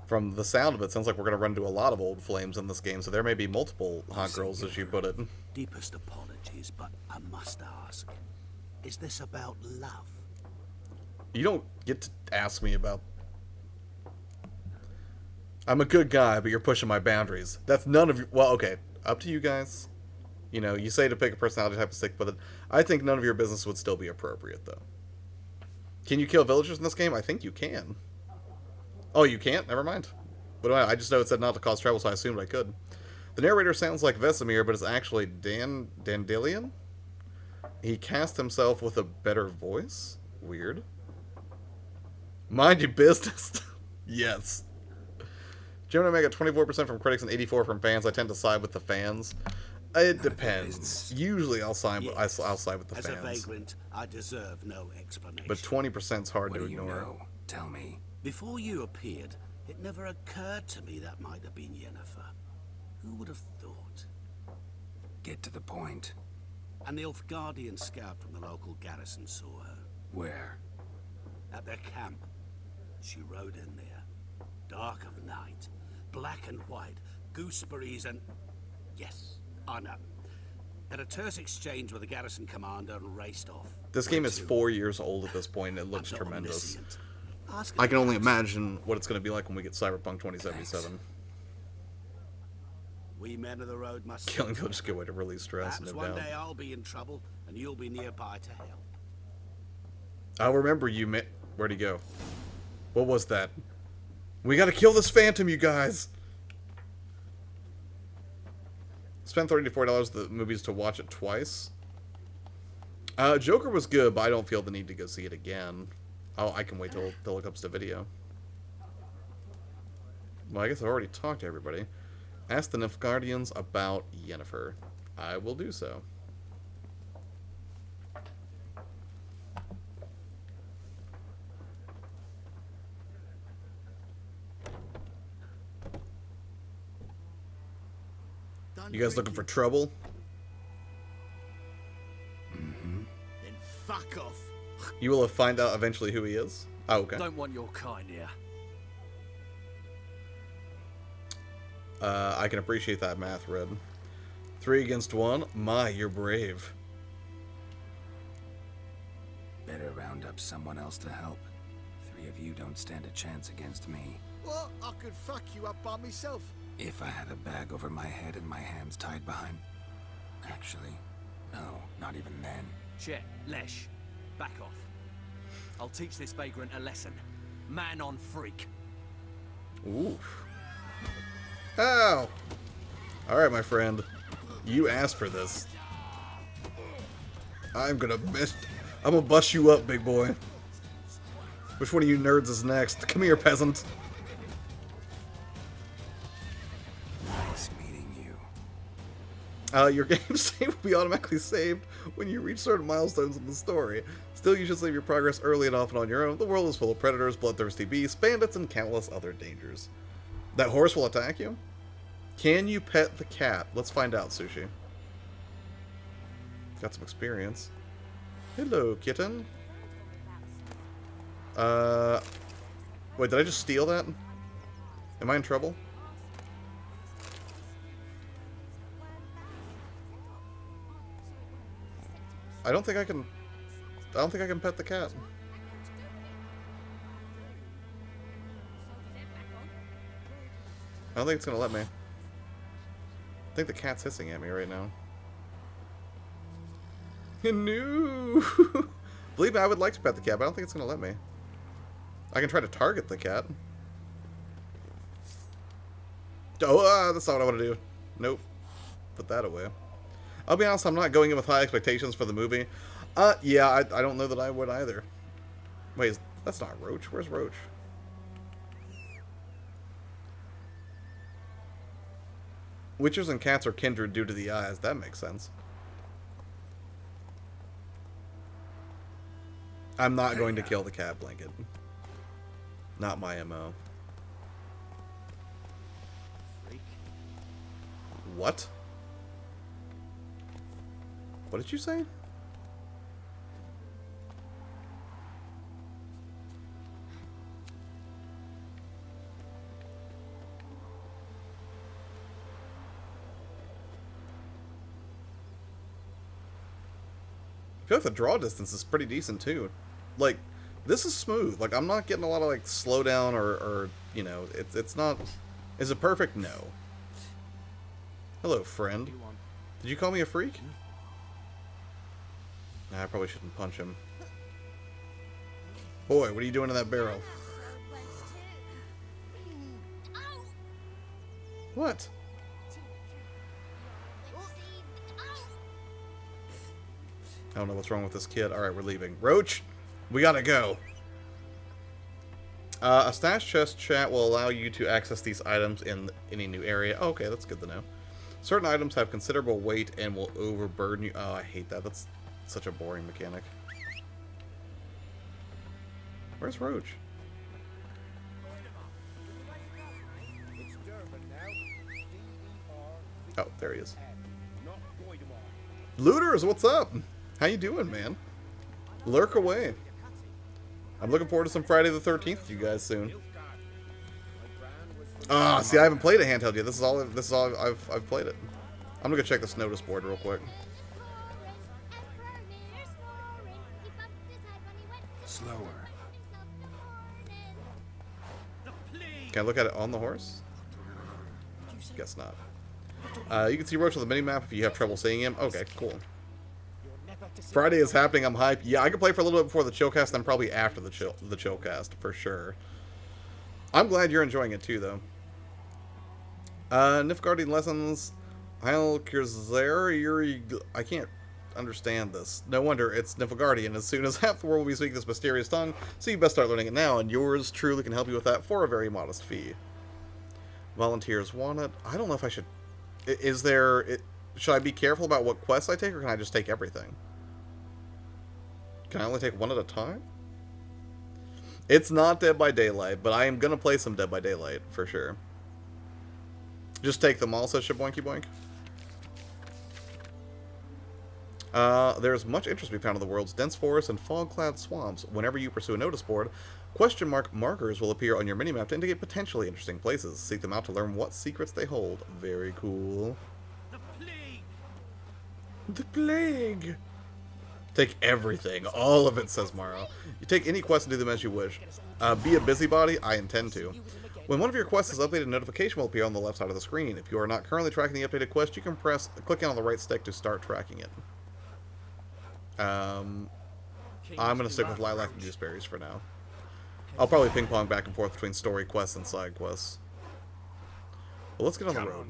Speaker 1: From the sound of it, sounds like we're going to run into a lot of old flames in this game, so there may be multiple hot girls, as you put it.
Speaker 2: Deepest apologies, but I must ask. Is this about love?
Speaker 1: You don't get to ask me about... I'm a good guy, but you're pushing my boundaries. That's none of you... Well, okay. Up to you guys. You know, you say to pick a personality type and stick with it. I think none of your business would still be appropriate, though. Can you kill villagers in this game? I think you can. Oh, you can't? Never mind. What do I just know it said not to cause trouble, so I assumed I could. The narrator sounds like Vesemir, but it's actually Dandelion? He cast himself with a better voice? Weird. Mind your business. Yes. Gemini May got 24% from critics and 84% from fans. I tend to side with the fans. It depends. Usually I'll side with,
Speaker 2: Yes.
Speaker 1: I'll side with the
Speaker 2: As
Speaker 1: fans.
Speaker 2: a vagrant, I deserve no explanation.
Speaker 1: But 20% is hard
Speaker 3: What
Speaker 1: to
Speaker 3: do you
Speaker 1: ignore.
Speaker 3: know? Tell me.
Speaker 2: Before you appeared, it never occurred to me that might have been Yennefer. Who would have thought?
Speaker 3: Get to the point.
Speaker 2: An Nilfgaardian scout from the local garrison saw her.
Speaker 3: Where?
Speaker 2: At their camp. She rode in there. Dark of night. Black and white. Gooseberries and... Yes, I know. Had a terse exchange with the garrison commander and raced off.
Speaker 1: This game is 4 years old at this point, and it looks
Speaker 2: I'm not
Speaker 1: tremendous.
Speaker 2: omniscient. Ask
Speaker 1: I can only
Speaker 2: advice.
Speaker 1: imagine what it's going to be like when we get Cyberpunk 2077.
Speaker 2: We men of the road must...
Speaker 1: Killing villagers get way to release stress,
Speaker 2: Perhaps
Speaker 1: no
Speaker 2: one
Speaker 1: doubt.
Speaker 2: day I'll be in trouble, and you'll be nearby to help.
Speaker 1: I'll remember you, Where'd he go? What was that? We gotta kill this phantom, you guys! Spent $30 to $40 at the movies to watch it twice. Joker was good, but I don't feel the need to go see it again. Oh, I can wait till it comes to video. Well, I guess I've already talked to everybody. Ask the Nilfgaardians about Yennefer. I will do so. You guys looking for trouble?
Speaker 2: Mm-hmm. Then fuck off.
Speaker 1: You will find out eventually who he is. Oh, okay.
Speaker 11: Don't want your kind here.
Speaker 1: I can appreciate that math, Red. 3 against 1. My, you're brave.
Speaker 3: Better round up someone else to help. 3 of you don't stand a chance against me.
Speaker 2: Well, I could fuck you up by myself.
Speaker 3: If I had a bag over my head and my hands tied behind... Actually, no, not even then.
Speaker 11: Chet, Lesh, back off. I'll teach this vagrant a lesson. Man on freak.
Speaker 1: Oof. Ow! Alright, my friend. You asked for this. I'm gonna bust you up, big boy. Which one of you nerds is next? Come here, peasant.
Speaker 3: Nice meeting you.
Speaker 1: Your game save will be automatically saved when you reach certain milestones in the story. Still, you should save your progress early and often on your own. The world is full of predators, bloodthirsty beasts, bandits, and countless other dangers. That horse will attack you? Can you pet the cat? Let's find out, Sushi. Got some experience. Hello, kitten. Wait, did I just steal that? Am I in trouble? I don't think I can pet the cat. I don't think it's gonna let me. I think the cat's hissing at me right now. No! Believe me, I would like to pet the cat, but I don't think it's gonna let me. I can try to target the cat. Oh, that's not what I want to do. Nope. Put that away. I'll be honest, I'm not going in with high expectations for the movie. Yeah, I don't know that I would either. Wait, that's not Roach. Where's Roach? Witches and cats are kindred due to the eyes. That makes sense. I'm not going to kill the cat blanket. Not my MO. What? What did you say? I feel like the draw distance is pretty decent too. Like, this is smooth. Like, I'm not getting a lot of like slowdown or you know, it's not. Is it perfect? No. Hello, friend. Did you call me a freak? Nah, I probably shouldn't punch him. Boy, what are you doing in that barrel? What? I don't know what's wrong with this kid. Alright, we're leaving. Roach, we gotta go. A stash chest chat will allow you to access these items in any new area. Oh, okay, that's good to know. Certain items have considerable weight and will overburden you. Oh, I hate that. That's such a boring mechanic. Where's Roach? Oh, there he is. Looters, what's up? How you doing, man? Lurk away. I'm looking forward to some Friday the 13th with you guys soon. Ah, see, I haven't played a handheld yet. This is all I've played it. I'm gonna go check this notice board real quick.
Speaker 3: Slower.
Speaker 1: Can I look at it on the horse? Guess not. You can see Roach on the minimap if you have trouble seeing him. Okay, cool. Friday is happening. I'm hyped. Yeah, I can play for a little bit before the chillcast, then probably after the chillcast for sure. I'm glad you're enjoying it too, though. Nifgardian lessons. Heil Yuri. I can't understand this. No wonder it's Nifgardian. As soon as half the world will be speaking this mysterious tongue, so you best start learning it now, and yours truly can help you with that for a very modest fee. Volunteers wanted. I don't know if I should. Is there? Should I be careful about what quests I take, or can I just take everything? Can I only take one at a time? It's not Dead by Daylight, but I am going to play some Dead by Daylight, for sure. Just take them all, says Shaboinky Boink. There's much interest to be found in the world's dense forests and fog-clad swamps. Whenever you pursue a notice board, question mark markers will appear on your minimap to indicate potentially interesting places. Seek them out to learn what secrets they hold. Very cool.
Speaker 9: The plague!
Speaker 1: The plague! Take everything. All of it, says Morrow. You take any quest and do them as you wish. Be a busybody? I intend to. When one of your quests is updated, a notification will appear on the left side of the screen. If you are not currently tracking the updated quest, you can click on the right stick to start tracking it. I'm going to stick with Lilac and Gooseberries for now. I'll probably ping-pong back and forth between story quests and side quests. Well, let's get on the road.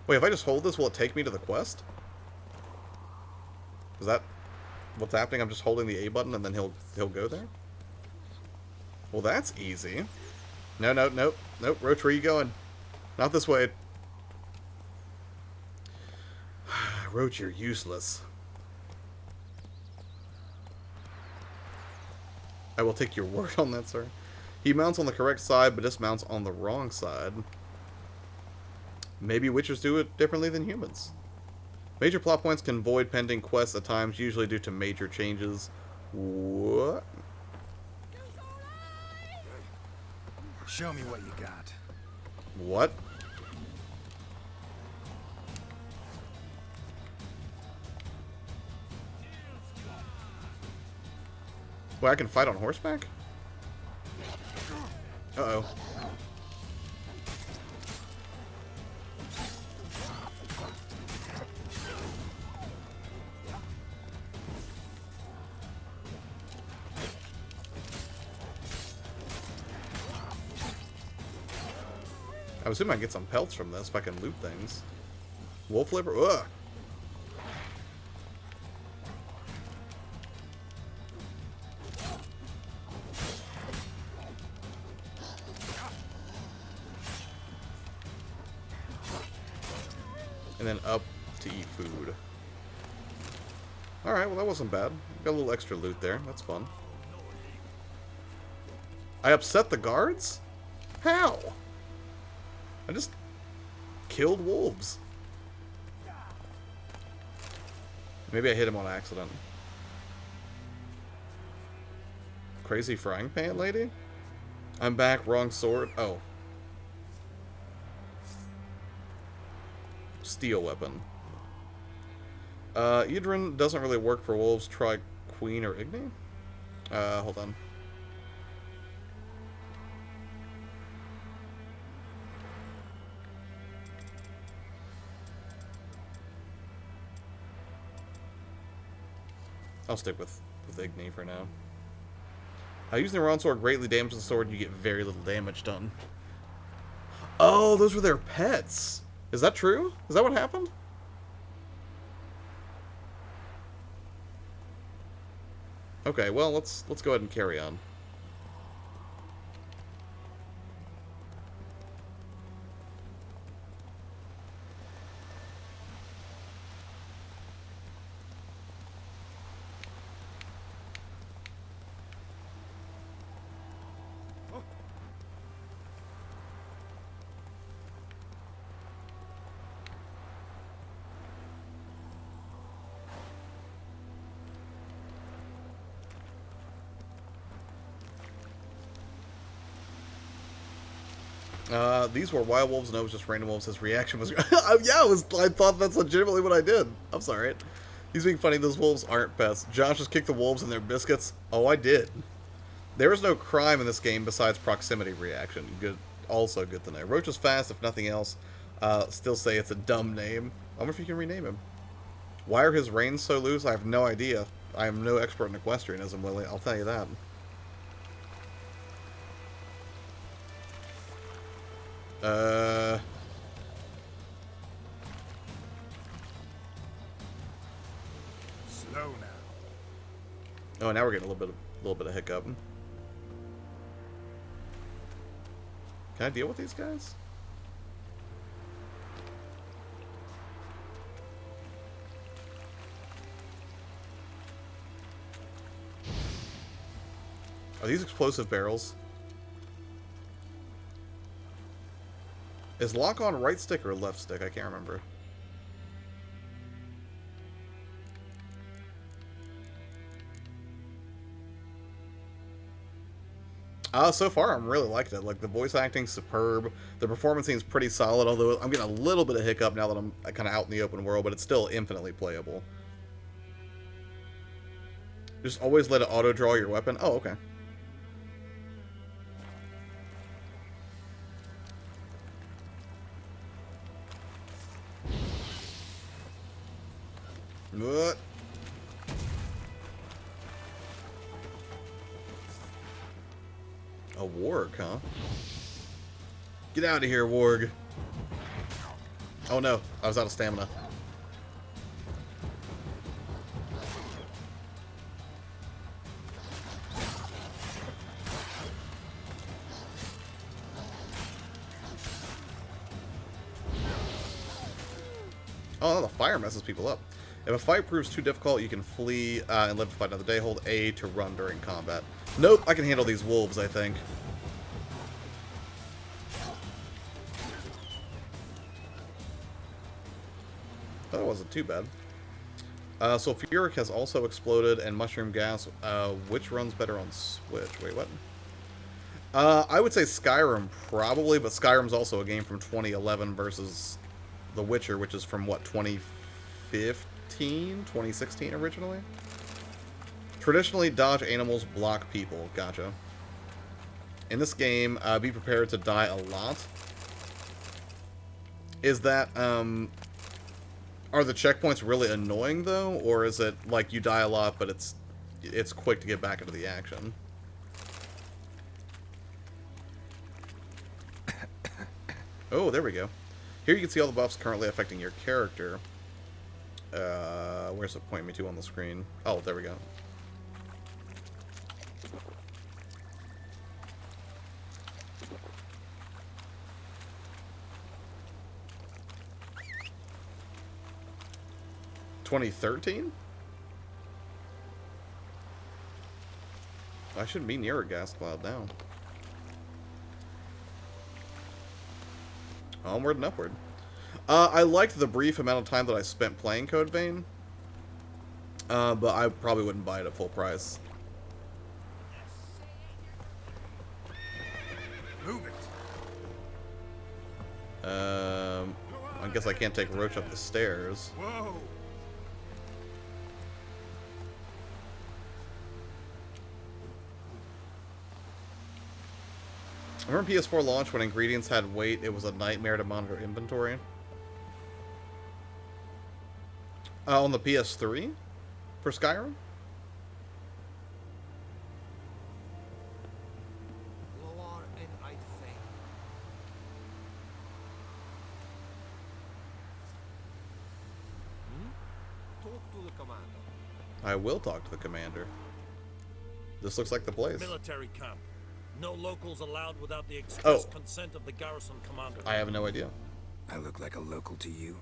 Speaker 1: Wait, if I just hold this, will it take me to the quest? Is that what's happening? I'm just holding the A button and then he'll go there? Well, that's easy. No, nope. Roach, where are you going? Not this way. Roach, you're useless. I will take your word on that, sir. He mounts on the correct side, but dismounts on the wrong side. Maybe witchers do it differently than humans. Major plot points can void pending quests at times, usually due to major changes. What?
Speaker 3: Show me what you got.
Speaker 1: What? Wait, I can fight on horseback? Uh-oh. I assume I can get some pelts from this if I can loot things. Wolf liver? Ugh! And then up to eat food. Alright, well that wasn't bad. Got a little extra loot there. That's fun. I upset the guards? How? I just killed wolves. Maybe I hit him on accident. Crazy frying pan lady? I'm back, wrong sword. Oh. Steel weapon. Idrin doesn't really work for wolves. Try Queen or Igni? Hold on. I'll stick with Igni for now. Using the wrong sword greatly damages the sword and you get very little damage done. Oh, those were their pets. Is that true? Is that what happened? Okay, well, let's go ahead and carry on. These were wild wolves, and it was just random wolves. His reaction was, yeah, I thought that's legitimately what I did. I'm sorry. He's being funny. Those wolves aren't pests. Josh just kicked the wolves in their biscuits. Oh, I did. There is no crime in this game besides proximity reaction. Good. also good to know. Roach is fast, if nothing else. Still say it's a dumb name. I wonder if you can rename him. Why are his reins so loose? I have no idea. I am no expert in equestrianism, Willie. I'll tell you that.
Speaker 5: Slow now.
Speaker 1: Oh, now we're getting a little bit of hiccup. Can I deal with these guys? Are these explosive barrels? Is lock on right stick or left stick? I can't remember. So far, I'm really liking it. Like, the voice acting's superb. The performance seems pretty solid, although I'm getting a little bit of hiccup now that I'm kind of out in the open world, but it's still infinitely playable. Just always let it auto-draw your weapon. Oh, okay. What? A warg, huh? Get out of here, warg. Oh no, I was out of stamina. Oh, no, the fire messes people up. If a fight proves too difficult, you can flee and live to fight another day. Hold A to run during combat. Nope, I can handle these wolves, I think. That wasn't too bad. Sulfuric has also exploded, and mushroom gas. Which runs better on Switch? Wait, what? I would say Skyrim, probably, but Skyrim's also a game from 2011 versus The Witcher, which is from, what, 2015? 2016 originally? Traditionally, dodge animals, block people. Gotcha. In this game, be prepared to die a lot. Is that, are the checkpoints really annoying, though? Or is it, like, you die a lot, but it's quick to get back into the action? Oh, there we go. Here you can see all the buffs currently affecting your character. Where's it pointing me to on the screen? Oh, there we go. $2013? I should be near a gas cloud now. Onward and upward. I liked the brief amount of time that I spent playing Code Vein, but I probably wouldn't buy it at full price.
Speaker 5: Move it.
Speaker 1: I guess I can't take Roach up the stairs.
Speaker 5: Whoa.
Speaker 1: Remember PS4 launch when ingredients had weight? It was a nightmare to monitor inventory. On the PS3? For Skyrim? I will talk to the commander. This looks like the place.
Speaker 9: Military camp. No locals allowed without the express consent of the garrison commander.
Speaker 1: I have no idea.
Speaker 3: I look like a local to you?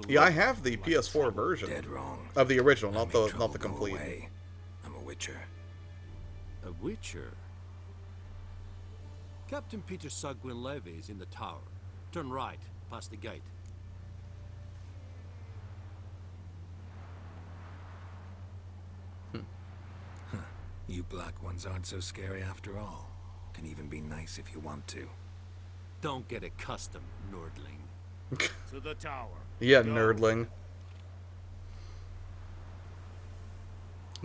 Speaker 1: Yeah, I have the PS4 version.
Speaker 3: Dead wrong.
Speaker 1: Of the original, not the complete.
Speaker 3: Away. I'm a witcher.
Speaker 13: A witcher? Captain Peter Sugwin Levy is in the tower. Turn right, past the gate.
Speaker 3: You black ones aren't so scary after all. Can even be nice if you want to.
Speaker 13: Don't get accustomed, nerdling.
Speaker 9: To the tower.
Speaker 1: Yeah, go. Nerdling.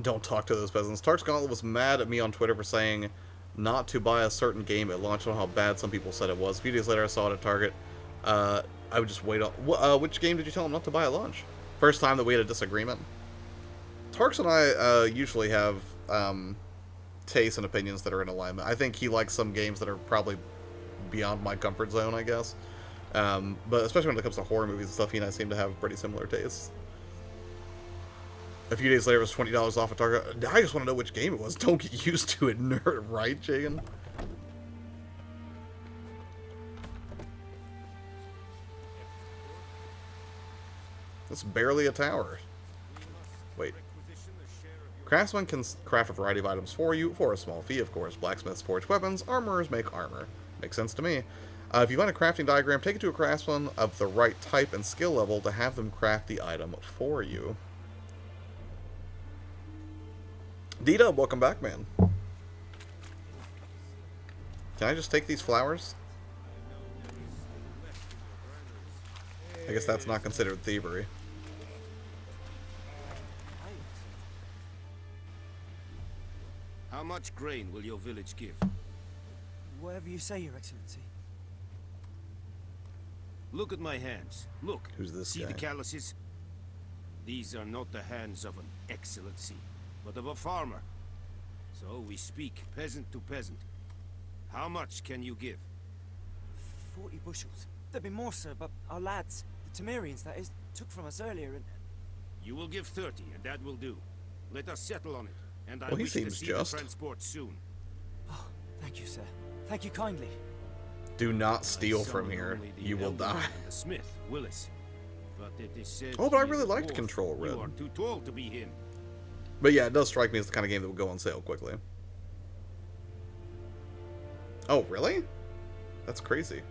Speaker 1: Don't talk to those peasants. Tark's Gauntlet was mad at me on Twitter for saying not to buy a certain game at launch. I don't know how bad some people said it was. A few days later, I saw it at Target. I would just wait on... which game did you tell him not to buy at launch? First time that we had a disagreement? Tarks and I usually have tastes and opinions that are in alignment. I think he likes some games that are probably beyond my comfort zone, I guess. But especially when it comes to horror movies and stuff, he and I seem to have pretty similar tastes. A few days later, it was $20 off at Target. I just want to know which game it was. Don't get used to it, nerd. Right, Jagan? That's barely a tower. Wait. Craftsmen can craft a variety of items for you, for a small fee, of course. Blacksmiths forge weapons, armorers make armor. Makes sense to me. If you find a crafting diagram, take it to a craftsman of the right type and skill level to have them craft the item for you. D-Dub, welcome back, man. Can I just take these flowers? I guess that's not considered thievery.
Speaker 3: How much grain will your village give?
Speaker 12: Whatever you say, Your Excellency.
Speaker 3: Look at my hands. Look.
Speaker 1: Who's this
Speaker 3: See
Speaker 1: guy?
Speaker 3: the calluses? These are not the hands of an excellency, but of a farmer. So we speak peasant to peasant. How much can you give?
Speaker 12: 40 bushels. There'd be more, sir, but our lads, the Temerians, that is, took from us earlier and...
Speaker 3: You will give 30, and that will do. Let us settle on it, and I
Speaker 1: Well, he
Speaker 3: wish to
Speaker 1: seems
Speaker 3: see
Speaker 1: just.
Speaker 3: the transport soon.
Speaker 12: Oh, thank you, sir. Thank you kindly.
Speaker 1: Do not steal from here. You will die.
Speaker 3: The smith, Willis. But it is said
Speaker 1: Oh, but I
Speaker 3: he is
Speaker 1: really
Speaker 3: a
Speaker 1: liked
Speaker 3: dwarf.
Speaker 1: Control Red.
Speaker 3: You are too tall to be him.
Speaker 1: But yeah, it does strike me as the kind of game that would go on sale quickly. Oh, really? That's crazy.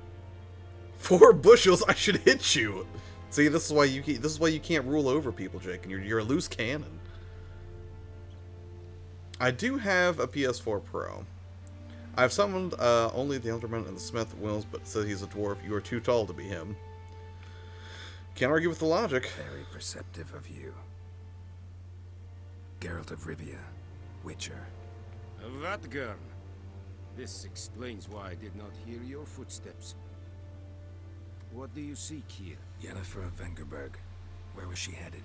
Speaker 1: 4 bushels, I should hit you. See, this is why you can't rule over people, Jake, and you're a loose cannon. I do have a PS4 Pro. I've summoned only the Elderman and the Smith Wills, but says he's a dwarf. You are too tall to be him. Can't argue with the logic.
Speaker 3: Very perceptive of you. Geralt of Rivia, Witcher. Vatgern. This explains why I did not hear your footsteps. What do you seek here? Yennefer of Vengerberg. Where was she headed?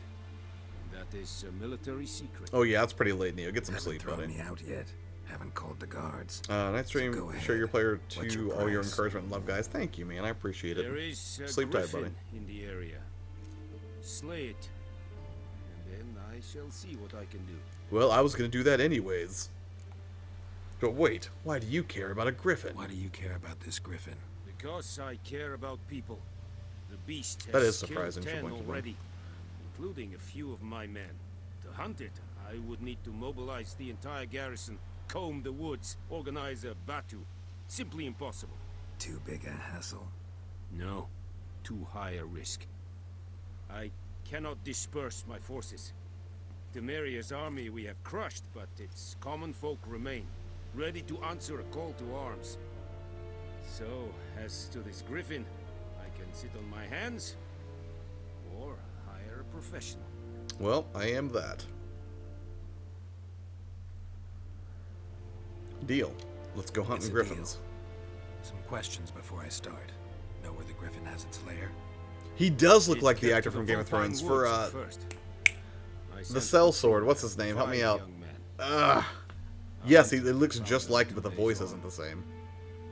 Speaker 3: That is a military secret.
Speaker 1: Oh yeah, it's pretty late, Neo. Get some sleep,
Speaker 3: Haven't
Speaker 1: buddy.
Speaker 3: thrown me out yet. Haven't called the guards.
Speaker 1: Night stream.
Speaker 3: So go
Speaker 1: Show your
Speaker 3: ahead.
Speaker 1: player
Speaker 3: What's
Speaker 1: to
Speaker 3: your
Speaker 1: all your
Speaker 3: price?
Speaker 1: encouragement and love, guys. Thank you, man. I appreciate it.
Speaker 3: There is a
Speaker 1: Sleep tight, buddy.
Speaker 3: griffin in the area. Slay it, and then I shall see what I can do.
Speaker 1: Well, I was gonna do that anyways. But wait, why do you care about a griffin?
Speaker 3: Why do you care about this griffin? Because I care about people. The beast has
Speaker 1: That is
Speaker 3: killed
Speaker 1: surprising,
Speaker 3: 10
Speaker 1: Shablanka.
Speaker 3: already, including a few of my men. To hunt it, I would need to mobilize the entire garrison, comb the woods, organize a batu. Simply impossible. Too big a hassle? No, too high a risk. I cannot disperse my forces. Temeria's army we have crushed, but its common folk remain, ready to answer a call to arms. So, as to this griffin, I can sit on my hands, or hire a professional.
Speaker 1: Well, I am that. Deal. Let's go hunting
Speaker 3: It's a
Speaker 1: griffins.
Speaker 3: deal. Some questions before I start. Know where the griffin has its lair?
Speaker 1: He does look
Speaker 3: It's
Speaker 1: like the
Speaker 3: kept
Speaker 1: actor
Speaker 3: to
Speaker 1: from
Speaker 3: the
Speaker 1: Game of
Speaker 3: Vulpine
Speaker 1: Thrones for
Speaker 3: Woods first. I
Speaker 1: the
Speaker 3: sent
Speaker 1: Cell
Speaker 3: for
Speaker 1: Sword. What's his name? Help me
Speaker 3: 5
Speaker 1: out.
Speaker 3: young men.
Speaker 1: Yes, it looks just like him, but the voice isn't the same.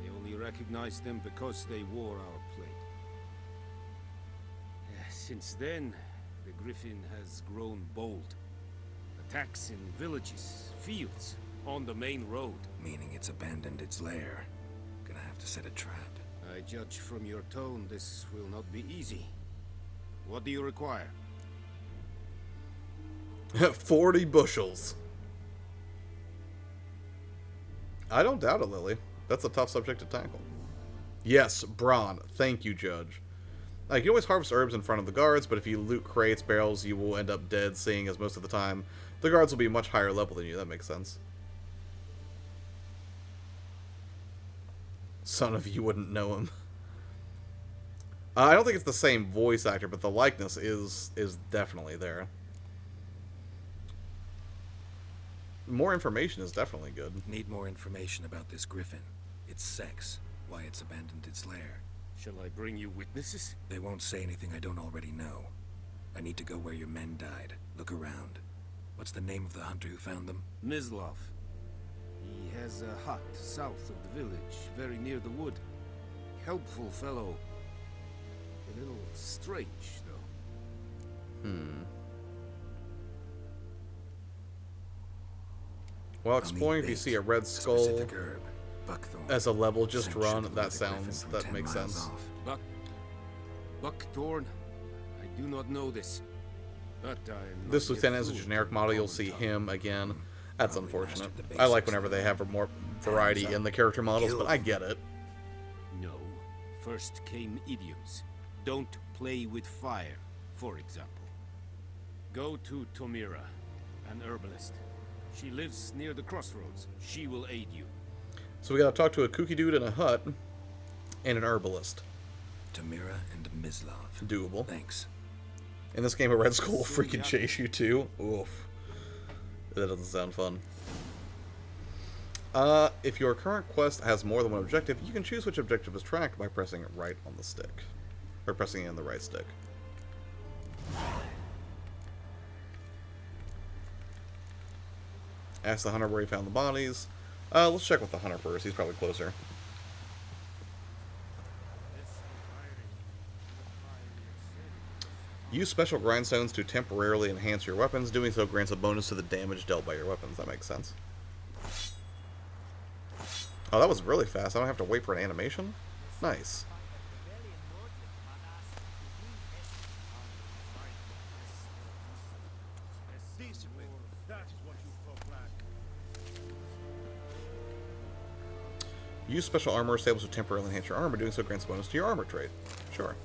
Speaker 3: They only recognized them because they wore our plate. Since then, the griffin has grown bold. Attacks in villages, fields, on the main road. Meaning it's abandoned its lair. Gonna have to set a trap. I judge from your tone this will not be easy. What do you require?
Speaker 1: 40 bushels. I don't doubt it, Lily. That's a tough subject to tackle. Yes, Braun. Thank you, Judge. You can always harvest herbs in front of the guards, but if you loot crates, barrels, you will end up dead, seeing as most of the time the guards will be much higher level than you. That makes sense. Son of you wouldn't know him. I don't think it's the same voice actor, but the likeness is definitely there. more information is definitely good.
Speaker 14: Need more information about this griffin. Its sex, why it's abandoned its lair.
Speaker 3: Shall I bring you witnesses?
Speaker 14: They won't say anything I don't already know. I need to go where your men died. Look around. What's the name of the hunter who found them?
Speaker 3: Mislav. He has a hut south of the village, very near the wood. Helpful fellow. A little strange, though.
Speaker 1: Well, exploring, if you see a red skull as a level, just run. That makes sense.
Speaker 3: Buckthorn? I do not know this. But I'm
Speaker 1: This lieutenant is a generic model. You'll see him again. That's unfortunate. I like whenever they have more variety in the character models, but I get it.
Speaker 3: No. First came idioms. Don't play with fire, for example. Go to Tomira, an herbalist. She lives near the crossroads. She will aid you.
Speaker 1: So we gotta talk to a kooky dude in a hut and an herbalist.
Speaker 14: Tomira and Mislav.
Speaker 1: Doable.
Speaker 14: Thanks.
Speaker 1: In this game, a red skull will freaking chase you too. Oof. That doesn't sound fun. If your current quest has more than one objective, you can choose which objective is tracked by pressing it right on the stick. Or pressing it in the right stick. Ask the hunter where he found the bodies. Let's check with the hunter first. He's probably closer. Use special grindstones to temporarily enhance your weapons. Doing so grants a bonus to the damage dealt by your weapons. That makes sense. Oh, that was really fast. I don't have to wait for an animation? Nice. Use special armor stables to temporarily enhance your armor. Doing so grants a bonus to your armor trait. Sure.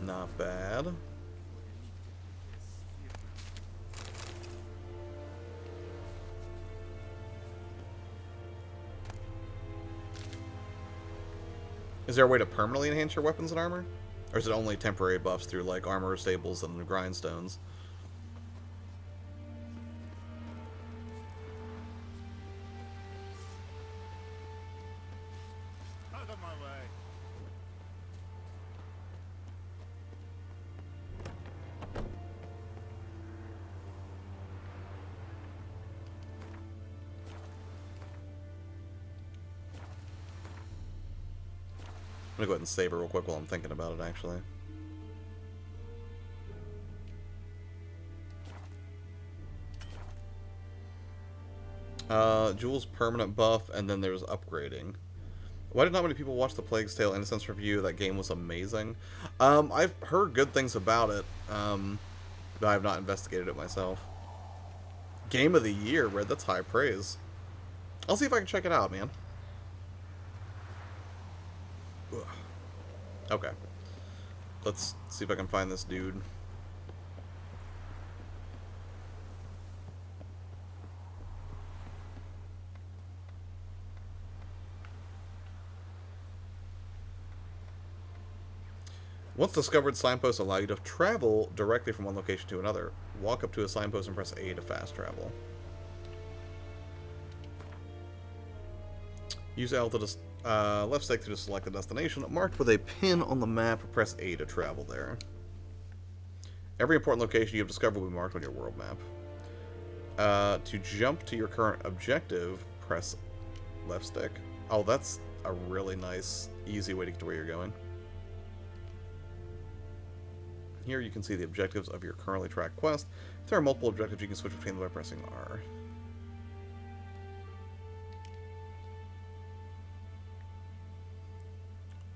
Speaker 1: Not bad. Is there a way to permanently enhance your weapons and armor? Or is it only temporary buffs through, like, armor stables and grindstones?
Speaker 5: Out of my way.
Speaker 1: I'm gonna go ahead and save it real quick while I'm thinking about it, actually. Jules permanent buff, and then there's upgrading. Why did not many people watch the Plague's Tale Innocence review? That game was amazing. I've heard good things about it, but I have not investigated it myself. Game of the year, Red. That's high praise. I'll see if I can check it out, man. Ugh. Okay. Let's see if I can find this dude. Once discovered, signposts allow you to travel directly from one location to another. Walk up to a signpost and press A to fast travel. Use L to left stick to select the destination marked with a pin on the map. Press A to travel there. Every important location you have discovered will be marked on your world map. To jump to your current objective, press left stick. Oh, that's a really nice, easy way to get to where you're going. Here you can see the objectives of your currently tracked quest. If there are multiple objectives, you can switch between them by pressing R.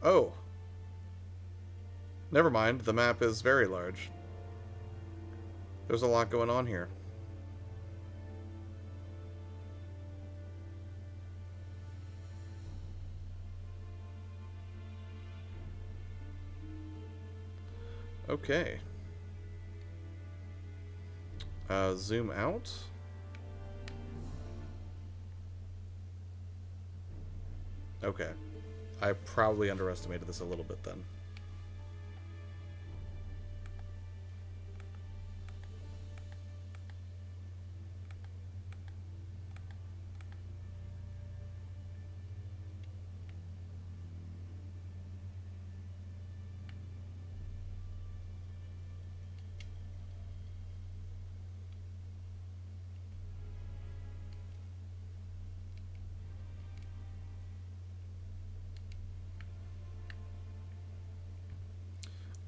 Speaker 1: Oh. Never mind, the map is very large. There's a lot going on here. Okay. Zoom out. Okay. I probably underestimated this a little bit then.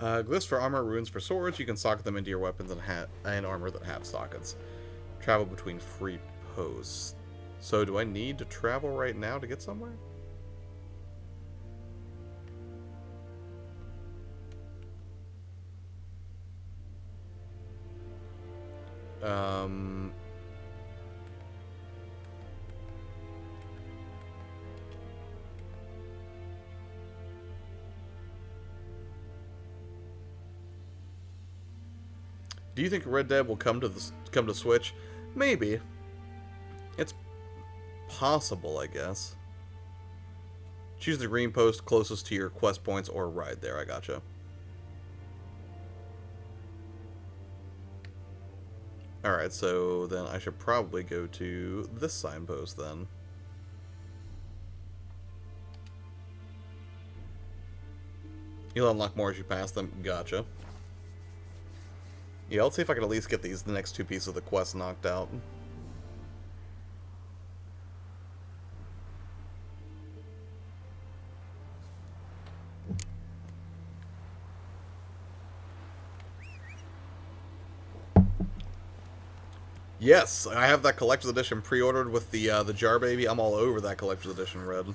Speaker 1: Glyphs for armor, runes for swords. You can socket them into your weapons and armor that have sockets. Travel between free posts. So do I need to travel right now to get somewhere? Do you think Red Dead will come to Switch? Maybe. It's possible, I guess. Choose the green post closest to your quest points or ride there. I gotcha. Alright, so then I should probably go to this signpost then. You'll unlock more as you pass them. Gotcha. Yeah, let's see if I can at least get the next two pieces of the quest knocked out. Yes, I have that collector's edition pre-ordered with the Jar Baby. I'm all over that collector's edition, Red.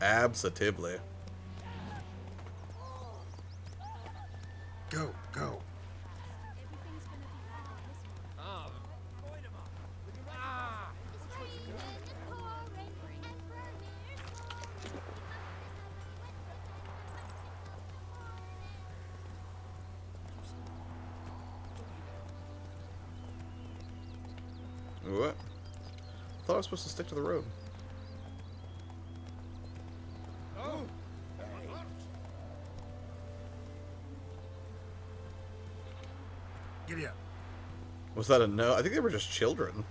Speaker 1: Absolutely.
Speaker 14: Go, go.
Speaker 1: What? I thought I was supposed to stick to the road.
Speaker 5: Oh.
Speaker 14: Giddy up.
Speaker 1: Was that a no? I think they were just children.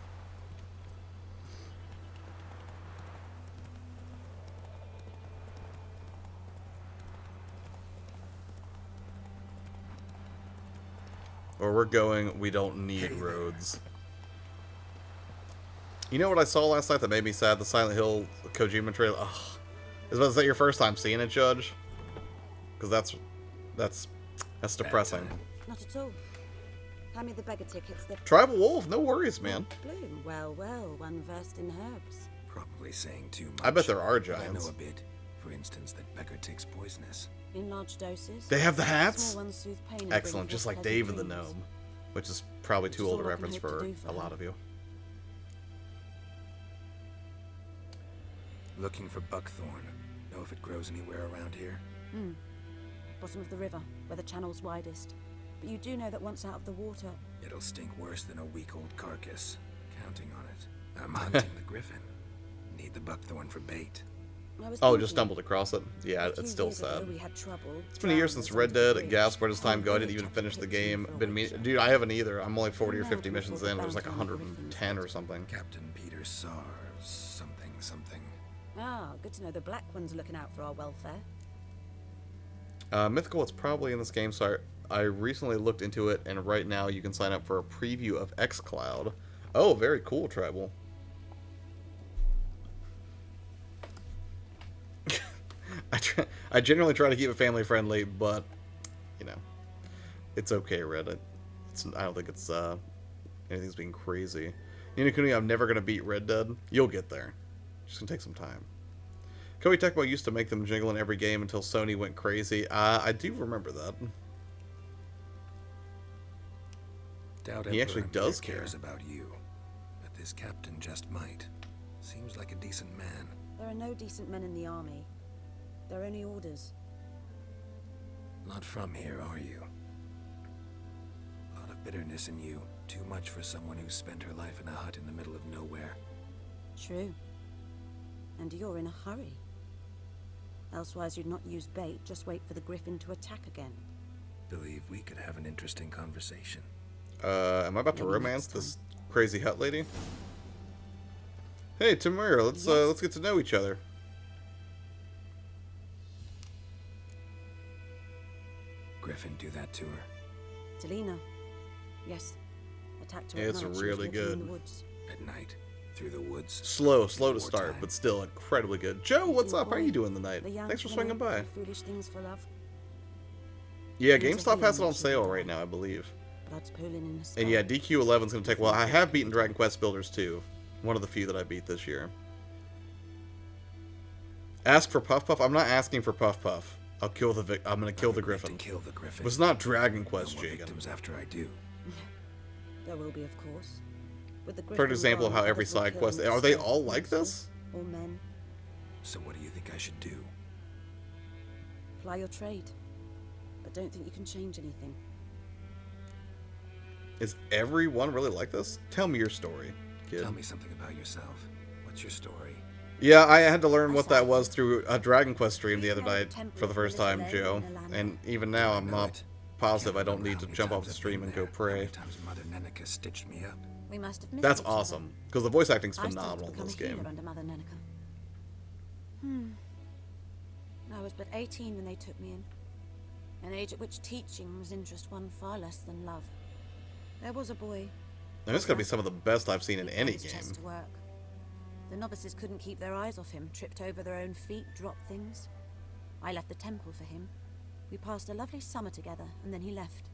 Speaker 1: Where we're going, we don't need roads. You know what I saw last night that made me sad? The Silent Hill Kojima trailer. Ugh. Is that your first time seeing it, Judge? Because that's depressing.
Speaker 15: Not at all. Hand me the beggar tickets.
Speaker 1: Tribal Wolf, no worries, man.
Speaker 15: Bloom. Well, one versed in herbs.
Speaker 14: Probably saying too much.
Speaker 1: I bet there are
Speaker 14: But
Speaker 1: giants.
Speaker 14: I know a bit. For instance, that beggar tick's poisonous.
Speaker 15: In large doses.
Speaker 1: They have the hats?
Speaker 15: Small ones soothe pain and
Speaker 1: Excellent,
Speaker 15: bring
Speaker 1: just like
Speaker 15: forth
Speaker 1: Dave
Speaker 15: pleasant
Speaker 1: and the
Speaker 15: dreams.
Speaker 1: Gnome. Which is probably too old a
Speaker 15: all I can
Speaker 1: reference
Speaker 15: hope to
Speaker 1: for
Speaker 15: do for
Speaker 1: a
Speaker 15: her.
Speaker 1: lot of you.
Speaker 14: Looking for buckthorn. Know if it grows anywhere around here?
Speaker 15: Bottom of the river, where the channel's widest. But you do know that once out of the water...
Speaker 14: It'll stink worse than a week-old carcass. Counting on it. I'm hunting the griffin. Need the buckthorn for bait.
Speaker 1: Oh, just stumbled across it. Yeah, it's still sad. It's been a year since Red Dead. Gasp, where does time go? I didn't even finish the game. Dude, I haven't either. I'm only 40 or 50 missions in. There's like 110 or something.
Speaker 14: Captain Peter Sars, something.
Speaker 15: Ah, good to know the Black One's looking out for our welfare.
Speaker 1: Mythical, it's probably in this game, so I recently looked into it, and right now you can sign up for a preview of xCloud. Oh, very cool, Tribal. I generally try to keep it family friendly, but you know, it's okay, Red. I don't think it's anything's being crazy. Inukuni, I'm never gonna beat Red Dead. You'll get there. Just gonna take some time. Koei Tecmo used to make them jingle in every game until Sony went crazy. I do remember that.
Speaker 14: Doubt
Speaker 1: he actually
Speaker 14: Emperor
Speaker 1: does care.
Speaker 14: cares about you, but this captain just might. Seems like a decent man.
Speaker 15: There are no decent men in the army. They're only orders.
Speaker 14: Not from here, are you? A lot of bitterness in you. Too much for someone who spent her life in a hut in the middle of nowhere.
Speaker 15: True. And you're in a hurry. Elsewise you'd not use bait, just wait for the griffin to attack again.
Speaker 14: Believe we could have an interesting conversation.
Speaker 1: Am I about to romance this crazy hut lady? Hey, Tamira, let's get to know each other.
Speaker 15: Griffin do that to her? Delina. Yes. Attacked her at
Speaker 1: It's
Speaker 15: night. She was
Speaker 1: really
Speaker 15: walking in
Speaker 1: good.
Speaker 15: the woods.
Speaker 14: At night? Through the woods?
Speaker 1: Slow to start, but still incredibly good. Joe, what's up? How are you doing tonight?
Speaker 15: The young
Speaker 1: Thanks for
Speaker 15: can
Speaker 1: swinging
Speaker 15: only
Speaker 1: by.
Speaker 15: do foolish things for love.
Speaker 1: Yeah, GameStop has it on sale right now, I believe.
Speaker 15: Blood's pooling in the sky.
Speaker 1: And yeah, DQ11 is going to take... Well, I have beaten Dragon Quest Builders 2. One of the few that I beat this year. Ask for Puff Puff? I'm not asking for Puff Puff. I'm going to kill the Griffin.
Speaker 14: Kill the Griffin.
Speaker 1: But it's not Dragon Quest,
Speaker 14: no more
Speaker 1: Jagan.
Speaker 14: victims after I do.
Speaker 15: There will be, of course. With the
Speaker 1: For example of how every side quest... Are they all like this?
Speaker 15: All men.
Speaker 14: So what do you think I should do?
Speaker 15: Ply your trade. But don't think you can change anything.
Speaker 1: Is everyone really like this? Tell me your story, kid.
Speaker 14: Tell me something about yourself. What's your story?
Speaker 1: Yeah, I had to learn what that was through a Dragon Quest stream the other night for the first time, Joe. And even now, I'm not positive I don't need to jump off the stream and go pray.
Speaker 14: Mother Nenica stitched me up.
Speaker 15: We must have missed
Speaker 1: That's
Speaker 15: each other.
Speaker 1: awesome, because the voice acting's
Speaker 15: I started to
Speaker 1: phenomenal in
Speaker 15: become
Speaker 1: this
Speaker 15: a healer
Speaker 1: game.
Speaker 15: under Mother Nenica. I was but 18 when they took me in. An age at which teaching's interest won far less than love. There was a boy.
Speaker 1: And it's going to be some of the best I've seen in any
Speaker 15: His chest
Speaker 1: game.
Speaker 15: to work. The novices couldn't keep their eyes off him, tripped over their own feet, dropped things. I left the temple for him. We passed a lovely summer together, and then he left.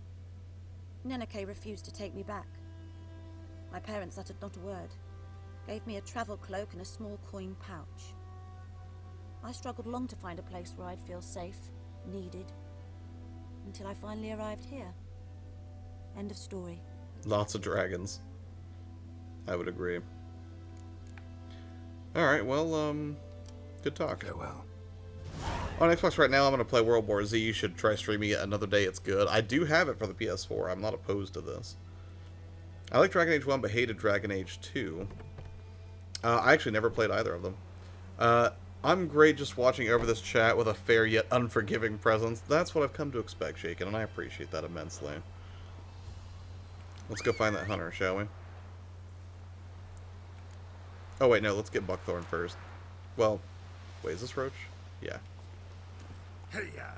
Speaker 15: Nenike refused to take me back. My parents uttered not a word, gave me a travel cloak and a small coin pouch. I struggled long to find a place where I'd feel safe, needed, until I finally arrived here. End of story.
Speaker 1: Lots of dragons. I would agree. Alright, well, good talk.
Speaker 14: Farewell.
Speaker 1: On Xbox right now, I'm going to play World War Z. You should try streaming it another day. It's good. I do have it for the PS4. I'm not opposed to this. I like Dragon Age 1, but hated Dragon Age 2. I actually never played either of them. I'm great just watching over this chat with a fair yet unforgiving presence. That's what I've come to expect, Shaken, and I appreciate that immensely. Let's go find that hunter, shall we? Oh, wait, no, let's get Buckthorn first. Well, wait, is this Roach? Yeah.
Speaker 5: Hey, yeah.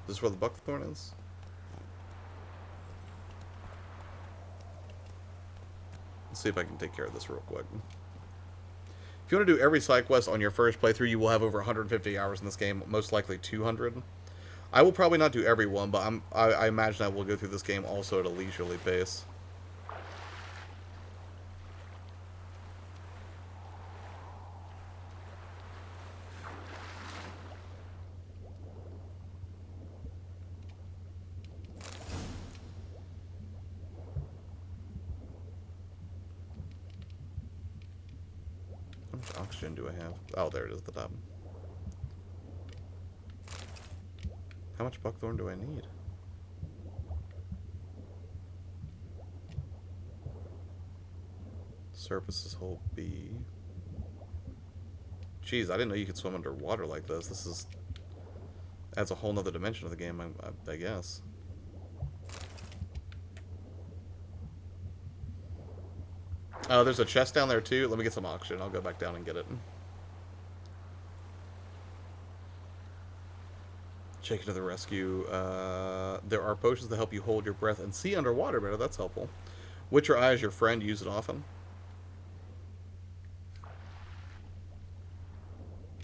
Speaker 1: Is this where the Buckthorn is? Let's see if I can take care of this real quick. If you want to do every side quest on your first playthrough, you will have over 150 hours in this game, most likely 200. I will probably not do every one, but I imagine I will go through this game also at a leisurely pace. How much oxygen do I have? Oh, there it is at the top. How much buckthorn do I need? Surfaces hold B. Jeez, I didn't know you could swim underwater like this. This is... adds a whole nother dimension of the game, I guess. Oh, there's a chest down there too. Let me get some oxygen. I'll go back down and get it. Shaken to the rescue. There are potions that help you hold your breath and see underwater better. That's helpful. Witcher Eye is your friend. Use it often.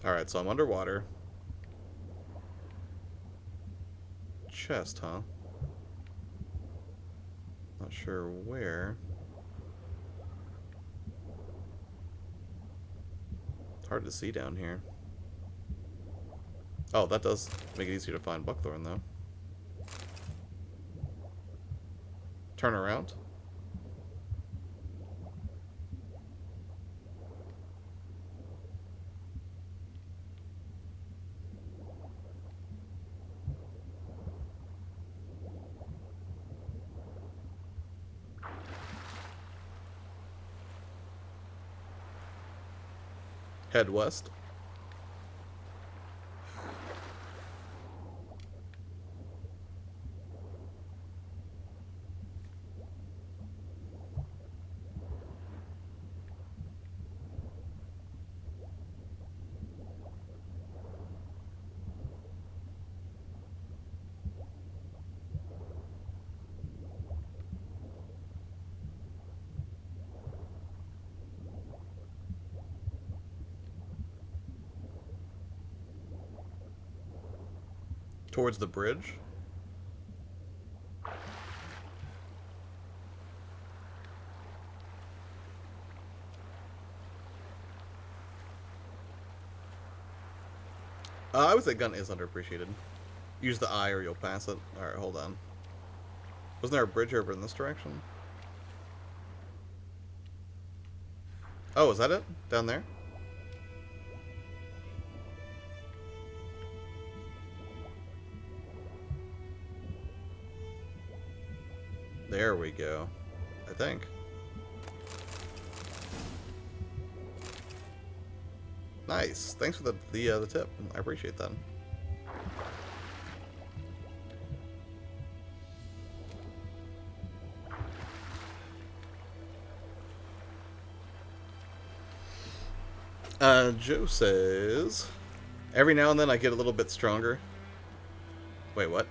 Speaker 1: Alright, so I'm underwater. Chest, huh? Not sure where. It's hard to see down here. Oh, that does make it easier to find buckthorn, though. Turn around. Head west. Towards the bridge? I would say gun is underappreciated. Use the eye or you'll pass it. Alright, hold on. Wasn't there a bridge over in this direction? Oh, is that it? Down there? There we go. I think. Nice. Thanks for the tip. I appreciate that. Joe says, every now and then I get a little bit stronger. Wait, what?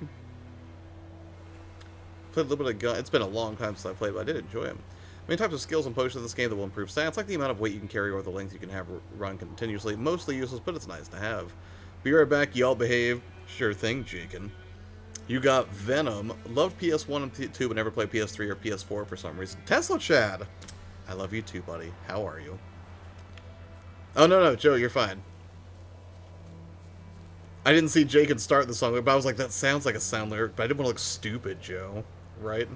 Speaker 1: Played a little bit of gun. It's been a long time since I played, but I did enjoy them. Many types of skills and potions in this game that will improve stats, like the amount of weight you can carry or the length you can have run continuously. Mostly useless, but it's nice to have. Be right back. Y'all behave. Sure thing, Jakin. You got Venom. Loved PS1 and 2, but never played PS3 or PS4 for some reason. Tesla Chad. I love you too, buddy. How are you? Oh, no, Joe, you're fine. I didn't see Jakin start the song, but I was like, that sounds like a sound lyric, but I didn't want to look stupid, Joe. Right?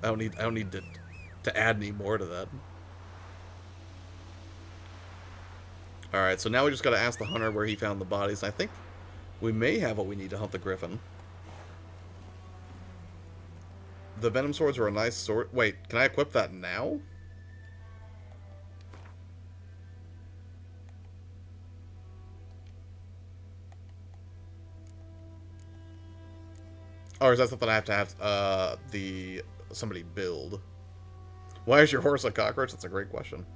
Speaker 1: I don't need to add any more to that. Alright, so now we just gotta ask the hunter where he found the bodies. I think we may have what we need to hunt the griffin. The venom swords are a nice sword. Wait, can I equip that now? Or is that something I have to have somebody build? Why is your horse a cockroach? That's a great question.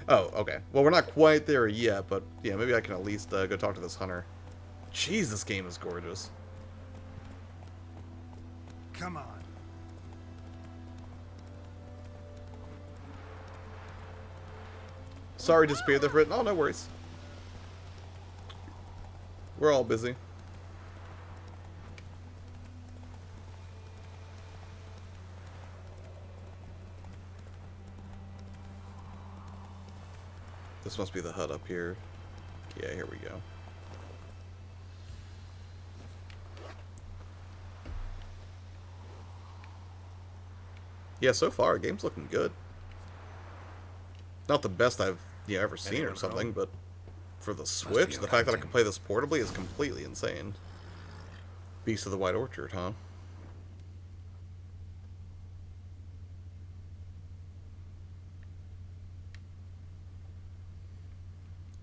Speaker 1: Oh, okay. Well, we're not quite there yet, but yeah, maybe I can at least go talk to this hunter. Jeez, this game is gorgeous.
Speaker 2: Come on.
Speaker 1: Sorry to spare the written. Oh, no worries. We're all busy. This must be the hut up here. Yeah, here we go. Yeah, so far, the game's looking good. Not the best I've ever seen or something, but for the Switch, the fact that I can play this portably is completely insane. Beast of the White Orchard, huh?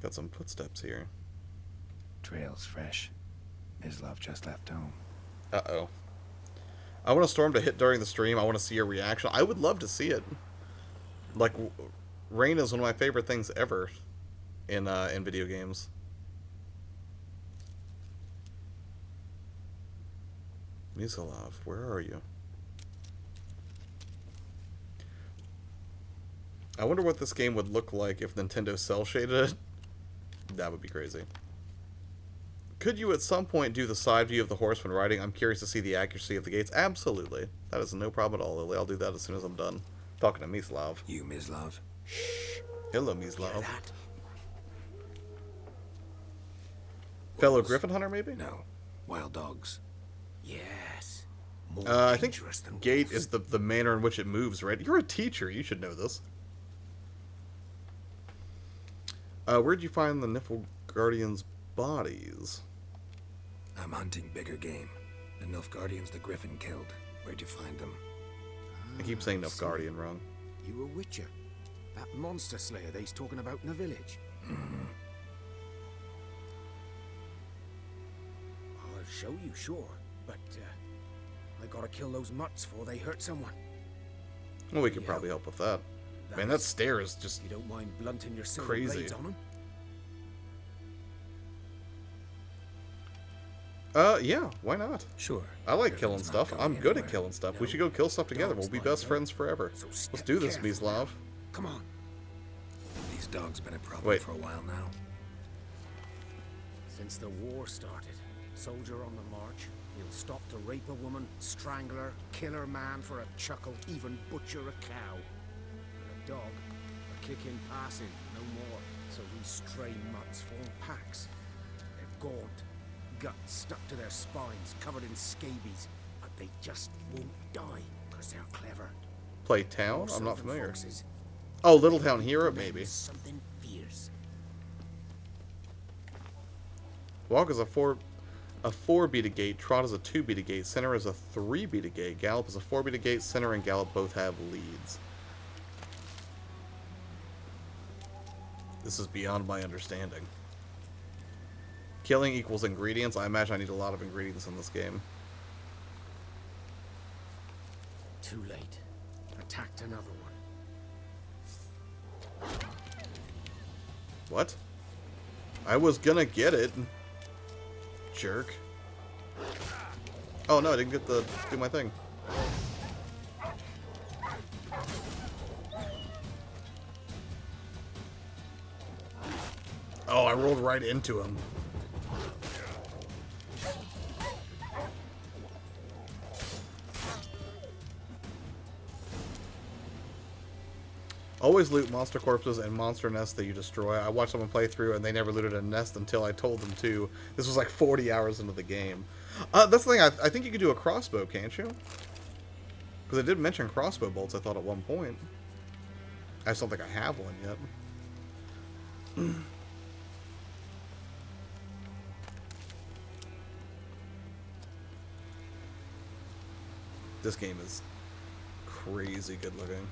Speaker 1: Got some footsteps here.
Speaker 14: Trail's fresh. Mislav just left home.
Speaker 1: Uh-oh. I want a Storm to hit during the stream. I want to see her reaction. I would love to see it. Like, rain is one of my favorite things ever in video games. Mislav, where are you? I wonder what this game would look like if Nintendo cel-shaded it. That would be crazy. Could you at some point do the side view of the horse when riding? I'm curious to see the accuracy of the gates. Absolutely. That is no problem at all, Lily. I'll do that as soon as I'm done. Talking to Mislav.
Speaker 14: You, Mislav?
Speaker 1: Shh. Hello, Mislav. Fellow Griffin Hunter, maybe?
Speaker 14: No. Wild dogs. Yes.
Speaker 1: I think gait is the manner in which it moves, right? You're a teacher. You should know this. Where'd you find the Nilfgaardians' bodies?
Speaker 14: I'm hunting bigger game. The Nilfgaardians the Griffin killed. Where'd you find them?
Speaker 1: I keep saying Nilfgaardian wrong.
Speaker 3: You a witcher? That monster slayer they's talking about in the village? I'll show you, sure. But, I gotta kill those mutts before they hurt someone.
Speaker 1: Well, we could probably help with that. Man, that stare is just
Speaker 3: you don't mind blunting your silver
Speaker 1: crazy.
Speaker 3: blades on them?
Speaker 1: Yeah, why not?
Speaker 14: Sure.
Speaker 1: I like killing stuff. I'm good at killing stuff. We should go kill stuff together. We'll be best friends forever. Let's do this, Mislav.
Speaker 3: Come on.
Speaker 14: These dogs been a problem for a while now.
Speaker 3: Since the war started. Soldier on the march. He'll stop to rape a woman, strangle her, kill her man for a chuckle, even butcher a cow. A dog, a kick in passing, no more. So these stray mutts form packs. They're gaunt, guts stuck to their spines, covered in scabies, but they just won't die, because they're clever.
Speaker 1: Play Town? I'm not
Speaker 3: Southern
Speaker 1: familiar.
Speaker 3: foxes.
Speaker 1: Oh, Little Town Hero, maybe.
Speaker 3: Something fierce.
Speaker 1: Walk is a 4 beat a gate, trot is a 2 beat a gate, center is a 3 beat a gate, gallop is a 4 beat a gate, center and gallop both have leads. This is beyond my understanding. Killing equals ingredients. I imagine I need a lot of ingredients in this game.
Speaker 3: Too late. Attacked another one.
Speaker 1: What? I was gonna get it. Jerk. Oh no, I didn't get to do my thing. Oh, I rolled right into him. Always loot monster corpses and monster nests that you destroy. I watched someone play through and they never looted a nest until I told them to. This was like 40 hours into the game. That's the thing, I think you could do a crossbow, can't you? Because I did mention crossbow bolts, I thought, at one point. I just don't think I have one yet. This game is crazy good looking.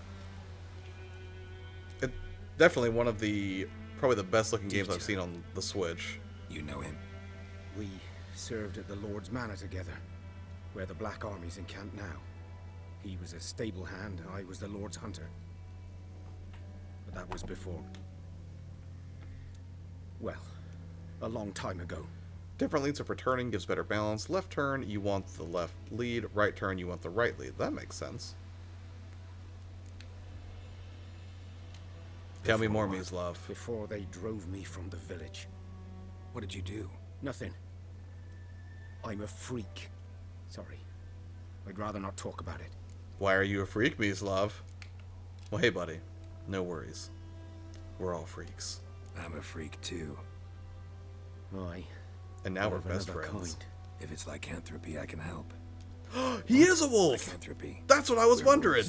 Speaker 1: It definitely one of the probably the best looking games I've seen on the Switch.
Speaker 14: You know him?
Speaker 3: We served at the Lord's Manor together, where the Black Army's encamped now. He was a stable hand, I was the Lord's hunter. But that was before. Well, a long time ago.
Speaker 1: Different leads for turning gives better balance. Left turn, you want the left lead. Right turn, you want the right lead. That makes sense. Tell me more, Mislav.
Speaker 3: Before they drove me from the village.
Speaker 14: What did you do?
Speaker 3: Nothing. I'm a freak. Sorry. I'd rather not talk about it.
Speaker 1: Why are you a freak, Mislav? Well, hey, buddy. No worries. We're all freaks.
Speaker 14: I'm a freak, too.
Speaker 3: Aye.
Speaker 1: And now we're
Speaker 3: Of
Speaker 1: best
Speaker 3: another
Speaker 1: friends.
Speaker 3: kind.
Speaker 14: If it's lycanthropy, I can help.
Speaker 1: He is a wolf!
Speaker 14: Lycanthropy.
Speaker 1: That's what I was wondering!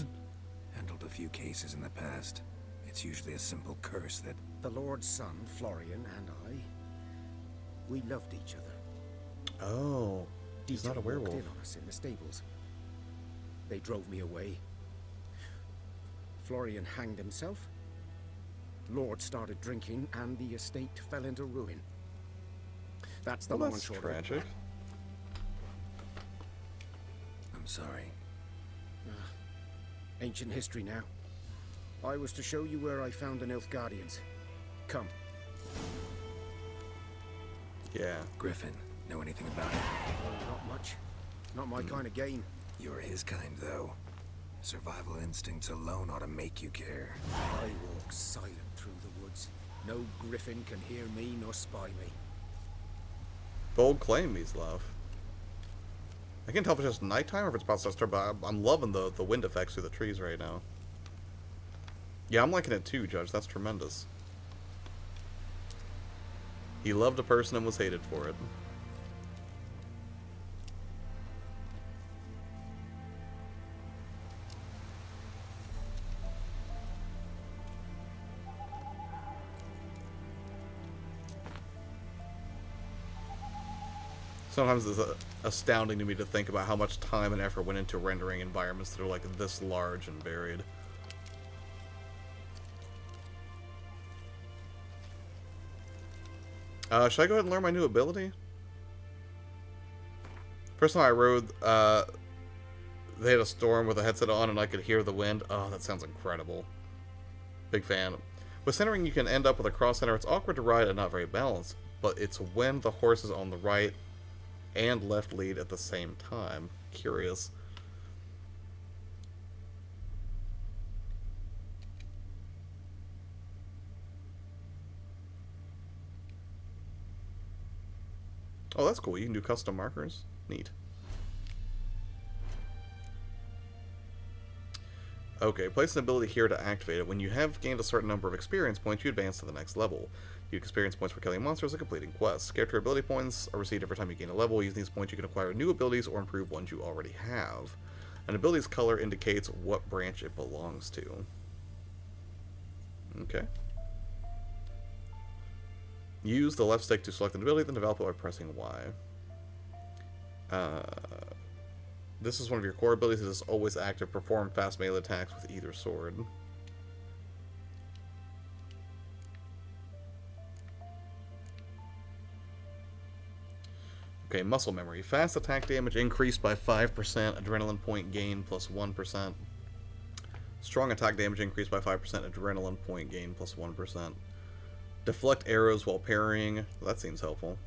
Speaker 14: Handled a few cases in the past. It's usually a simple curse that...
Speaker 3: The Lord's son, Florian, and I, we loved each other.
Speaker 1: Oh, he's not a werewolf.
Speaker 3: Walked in on us in the stables. They drove me away. Florian hanged himself. Lord started drinking, and the estate fell into ruin. That's the long and short
Speaker 1: tragic.
Speaker 3: of it.
Speaker 14: I'm sorry.
Speaker 3: Ancient history now. I was to show you where I found the Nilfgaardians. Come.
Speaker 1: Yeah.
Speaker 14: Griffin, know anything about it?
Speaker 3: Not much. Not my kind of game.
Speaker 14: You're his kind, though. Survival instincts alone ought to make you care.
Speaker 3: I walk silent through the woods. No griffin can hear me nor spy me.
Speaker 1: Bold claim, Mislav. I can't tell if it's just nighttime or if it's about to start, but I'm loving the wind effects through the trees right now. Yeah, I'm liking it too, Judge. That's tremendous. He loved a person and was hated for it. Sometimes it's astounding to me to think about how much time and effort went into rendering environments that are like this large and varied. Should I go ahead and learn my new ability? First time I rode, they had a storm with a headset on and I could hear the wind. Oh, that sounds incredible. Big fan. With centering, you can end up with a cross center. It's awkward to ride and not very balanced, but it's when the horse is on the right and left lead at the same time. Curious. Oh, that's cool. You can do custom markers. Neat. Okay, place an ability here to activate it. When you have gained a certain number of experience points, you advance to the next level. You get experience points for killing monsters and completing quests. Character ability points are received every time you gain a level. Using these points, you can acquire new abilities or improve ones you already have. An ability's color indicates what branch it belongs to. Okay. Use the left stick to select an ability, then develop it by pressing Y. This is one of your core abilities. It is always active. Perform fast melee attacks with either sword. Okay, muscle memory. Fast attack damage increased by 5%. Adrenaline point gain plus 1%. Strong attack damage increased by 5%. Adrenaline point gain plus 1%. Deflect arrows while parrying. That seems helpful.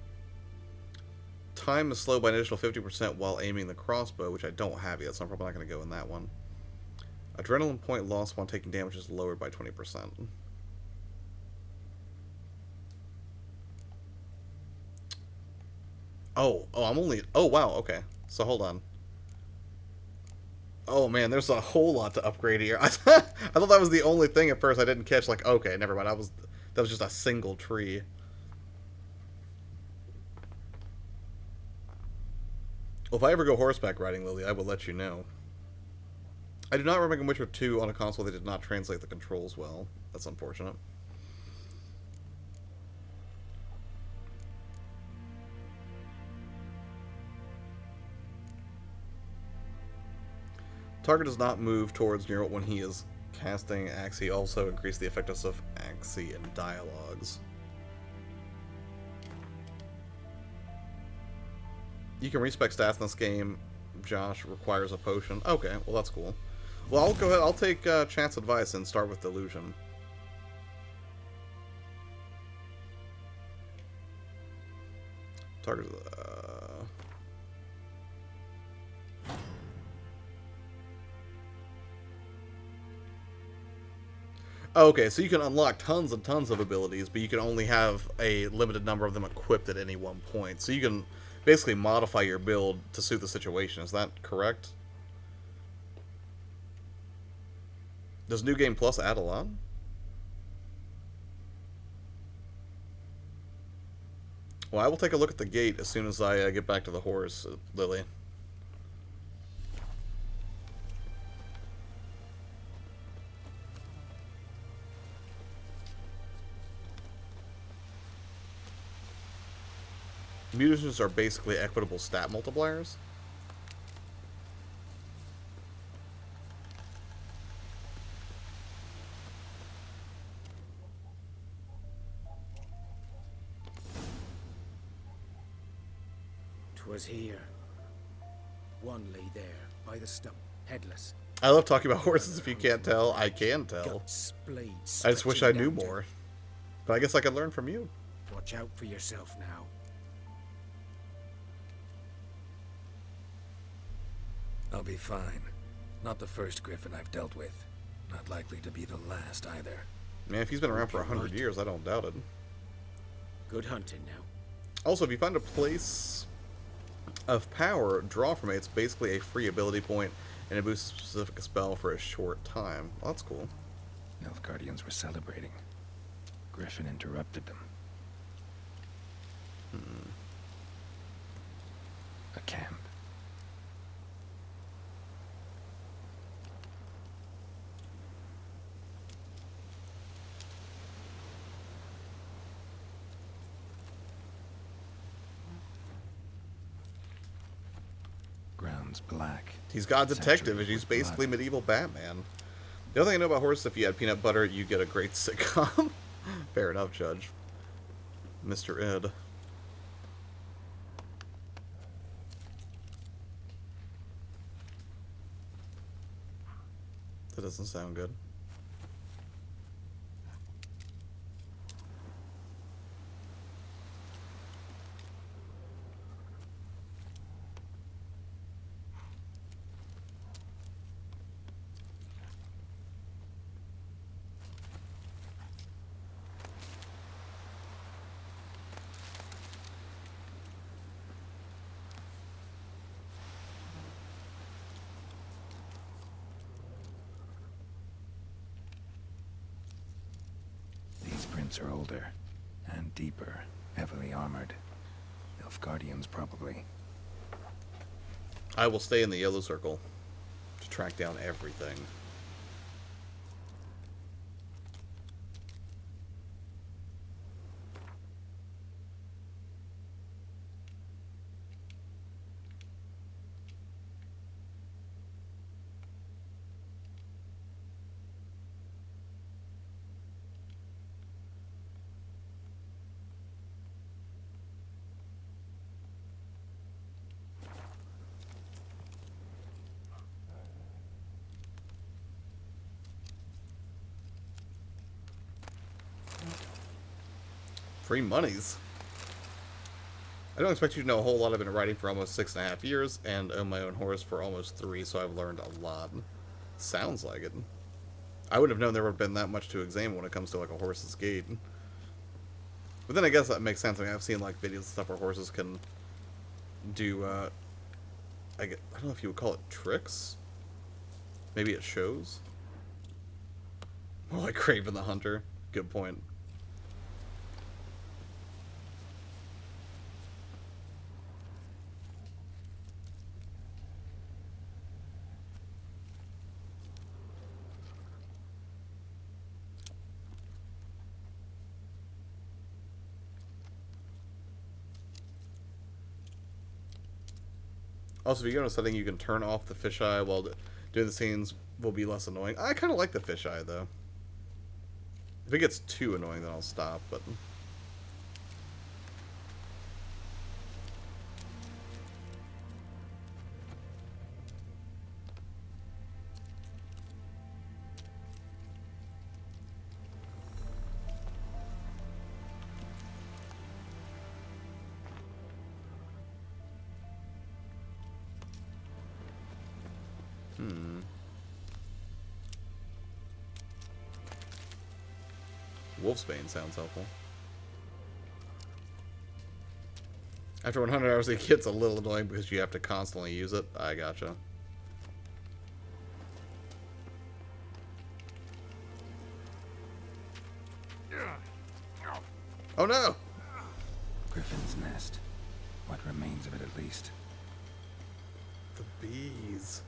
Speaker 1: Time is slowed by an additional 50% while aiming the crossbow, which I don't have yet, so I'm probably not going to go in that one. Adrenaline point loss while taking damage is lowered by 20%. Oh, I'm only... Oh, wow, okay. So, hold on. Oh, man, there's a whole lot to upgrade here. I thought that was the only thing at first I didn't catch. Like, okay, never mind. That was just a single tree. Well, if I ever go horseback riding, Lily, I will let you know. I do not remember Witcher 2 on a console that did not translate the controls well. That's unfortunate. Target does not move towards Nero when he is casting Axii. Also increase the effectiveness of Axii in dialogues. You can respec stats in this game. Josh requires a potion. Okay, well that's cool. Well, I'll go ahead. I'll take Chat's advice and start with Delusion. Target. Okay, so you can unlock tons and tons of abilities, but you can only have a limited number of them equipped at any one point. So you can basically modify your build to suit the situation. Is that correct? Does New Game Plus add a lot? Well, I will take a look at the gate as soon as I get back to the horse, Lily. Mutations are basically equitable stat multipliers.
Speaker 9: "'Twas here. One lay there, by the stump, headless.
Speaker 1: I love talking about horses. If you can't tell, I can tell.
Speaker 9: Blades
Speaker 1: I just wish I knew
Speaker 9: stretching down
Speaker 1: more. But I guess I could learn from you.
Speaker 9: Watch out for yourself now."
Speaker 14: I'll be fine. Not the first griffin I've dealt with. Not likely to be the last either.
Speaker 1: Man, if he's been around for 100 years, I don't doubt it.
Speaker 9: Good hunting now.
Speaker 1: Also, if you find a place of power, draw from it. It's basically a free ability point, and it boosts a specific spell for a short time. Well, that's cool.
Speaker 14: Elf Guardians were celebrating. Griffin interrupted them. A camp. Ground's black.
Speaker 1: He's got a detective, and he's basically medieval Batman. The other thing I know about horses, if you add peanut butter, you get a great sitcom. Fair enough, Judge. Mr. Ed. That doesn't sound good.
Speaker 14: Boots are older and deeper, heavily armored. Nilfgaardians, probably.
Speaker 1: I will stay in the yellow circle to track down everything. Free monies. I don't expect you to know a whole lot. I've been writing for almost 6.5 years and own my own horse for almost 3, so I've learned a lot. Sounds like it. I wouldn't have known there would have been that much to examine when it comes to like a horse's gait. But then I guess that makes sense. I mean, I've seen like videos and stuff where horses can do, I don't know if you would call it tricks. Maybe it shows. More like Craven the Hunter. Good point. Also, if you go to setting, you can turn off the fisheye while doing the scenes will be less annoying. I kind of like the fisheye, though. If it gets too annoying, then I'll stop, but... Wolfsbane sounds helpful. After 100 hours, it gets a little annoying because you have to constantly use it. I gotcha. Oh no!
Speaker 14: Griffin's nest. What remains of it, at least.
Speaker 1: The bees.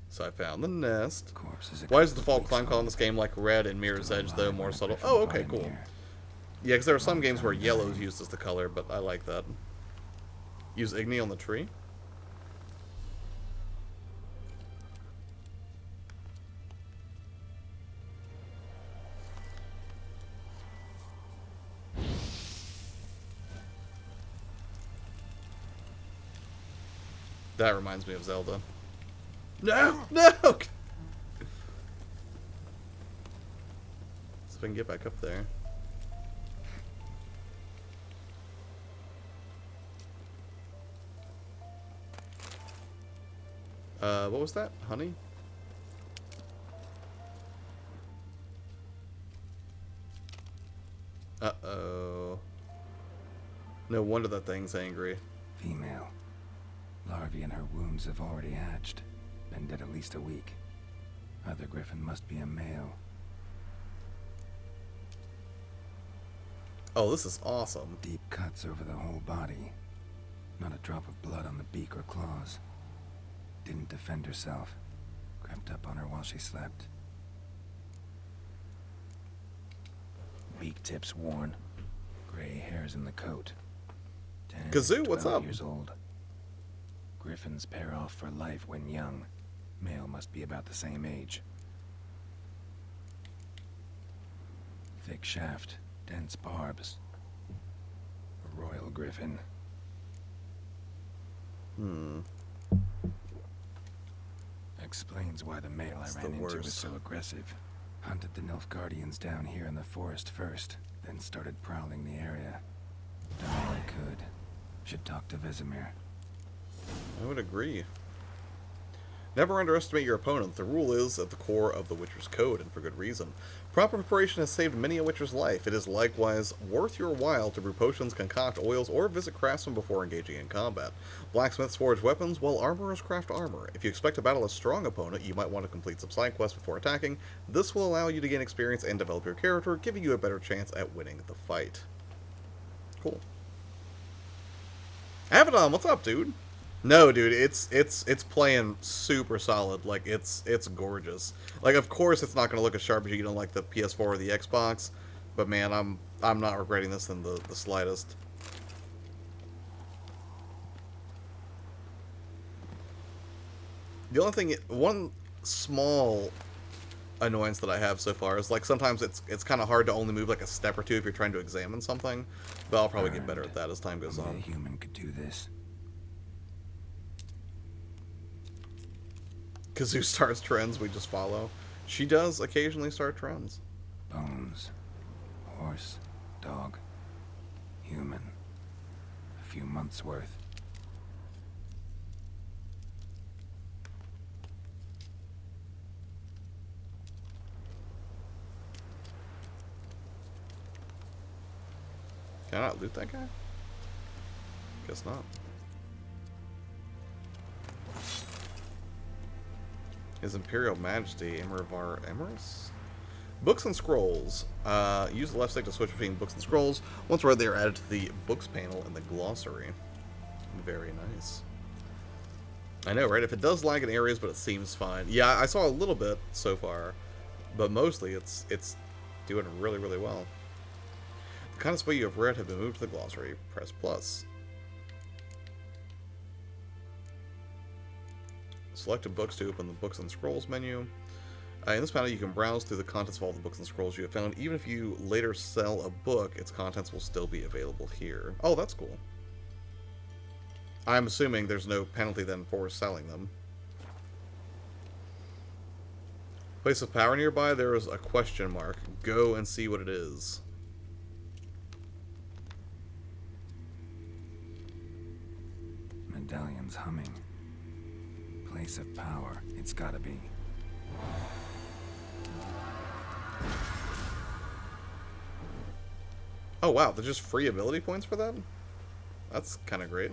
Speaker 1: So I found the nest. Why is the default climb call in this game like red and Mirror's Edge, though more subtle? Oh, okay, cool. Yeah, because there are some games where yellow is used as the color, but I like that. Use Igni on the tree? That reminds me of Zelda. No! No! So we can get back up there. What was that? Honey? Uh-oh. No wonder that thing's angry.
Speaker 14: Female. Larvae in her wombs have already hatched. Been dead at least a week. Other griffin must be a male.
Speaker 1: Oh, this is awesome.
Speaker 14: Deep cuts over the whole body. Not a drop of blood on the beak or claws. Didn't defend herself. Crept up on her while she slept. Beak tips worn. Gray hairs in the coat. 10,
Speaker 1: Kazoo, what's up?
Speaker 14: Years old. Griffins pair off for life when young. Male must be about the same age. Thick shaft, dense barbs. A royal griffin. Explains why the male I ran into was so aggressive. Hunted the Nilfgaardians down here in the forest first, then started prowling the area. Done all I could. Should talk to Vesemir.
Speaker 1: I would agree. Never underestimate your opponent. The rule is at the core of the Witcher's code, and for good reason. Proper preparation has saved many a Witcher's life. It is likewise worth your while to brew potions, concoct oils, or visit craftsmen before engaging in combat. Blacksmiths forge weapons, while armorers craft armor. If you expect to battle a strong opponent, you might want to complete some side quests before attacking. This will allow you to gain experience and develop your character, giving you a better chance at winning the fight. Cool. Avedon, what's up, dude? No, dude, it's playing super solid. Like, it's gorgeous. Like, of course it's not going to look as sharp as you get on, like, the PS4 or the Xbox, but man, I'm not regretting this in the slightest. The only thing, one small annoyance that I have so far is, like, sometimes it's kind of hard to only move, like, a step or two if you're trying to examine something, but I'll probably get better at that as time goes on.
Speaker 14: A human could do this.
Speaker 1: Kazoo starts trends, we just follow. She does occasionally start trends.
Speaker 14: Bones. Horse. Dog. Human. A few months' worth.
Speaker 1: Can I not loot that guy? Guess not. His Imperial Majesty, Emerivar Emerus? Books and Scrolls. Use the left stick to switch between books and scrolls. Once read, they are added to the books panel in the glossary. Very nice. I know, right? If it does lag in areas, but it seems fine. Yeah, I saw a little bit so far, but mostly it's doing really, really well. The contents of what you have read have been moved to the glossary. Press plus. Selected books to open the Books and Scrolls menu. In this panel, you can browse through the contents of all the books and scrolls you have found. Even if you later sell a book, its contents will still be available here. Oh, that's cool. I'm assuming there's no penalty then for selling them. Place of power nearby, there is a question mark. Go and see what it is.
Speaker 14: Medallion's humming. Place of power. It's gotta be.
Speaker 1: Oh wow, there's just free ability points for that? That's kind of great.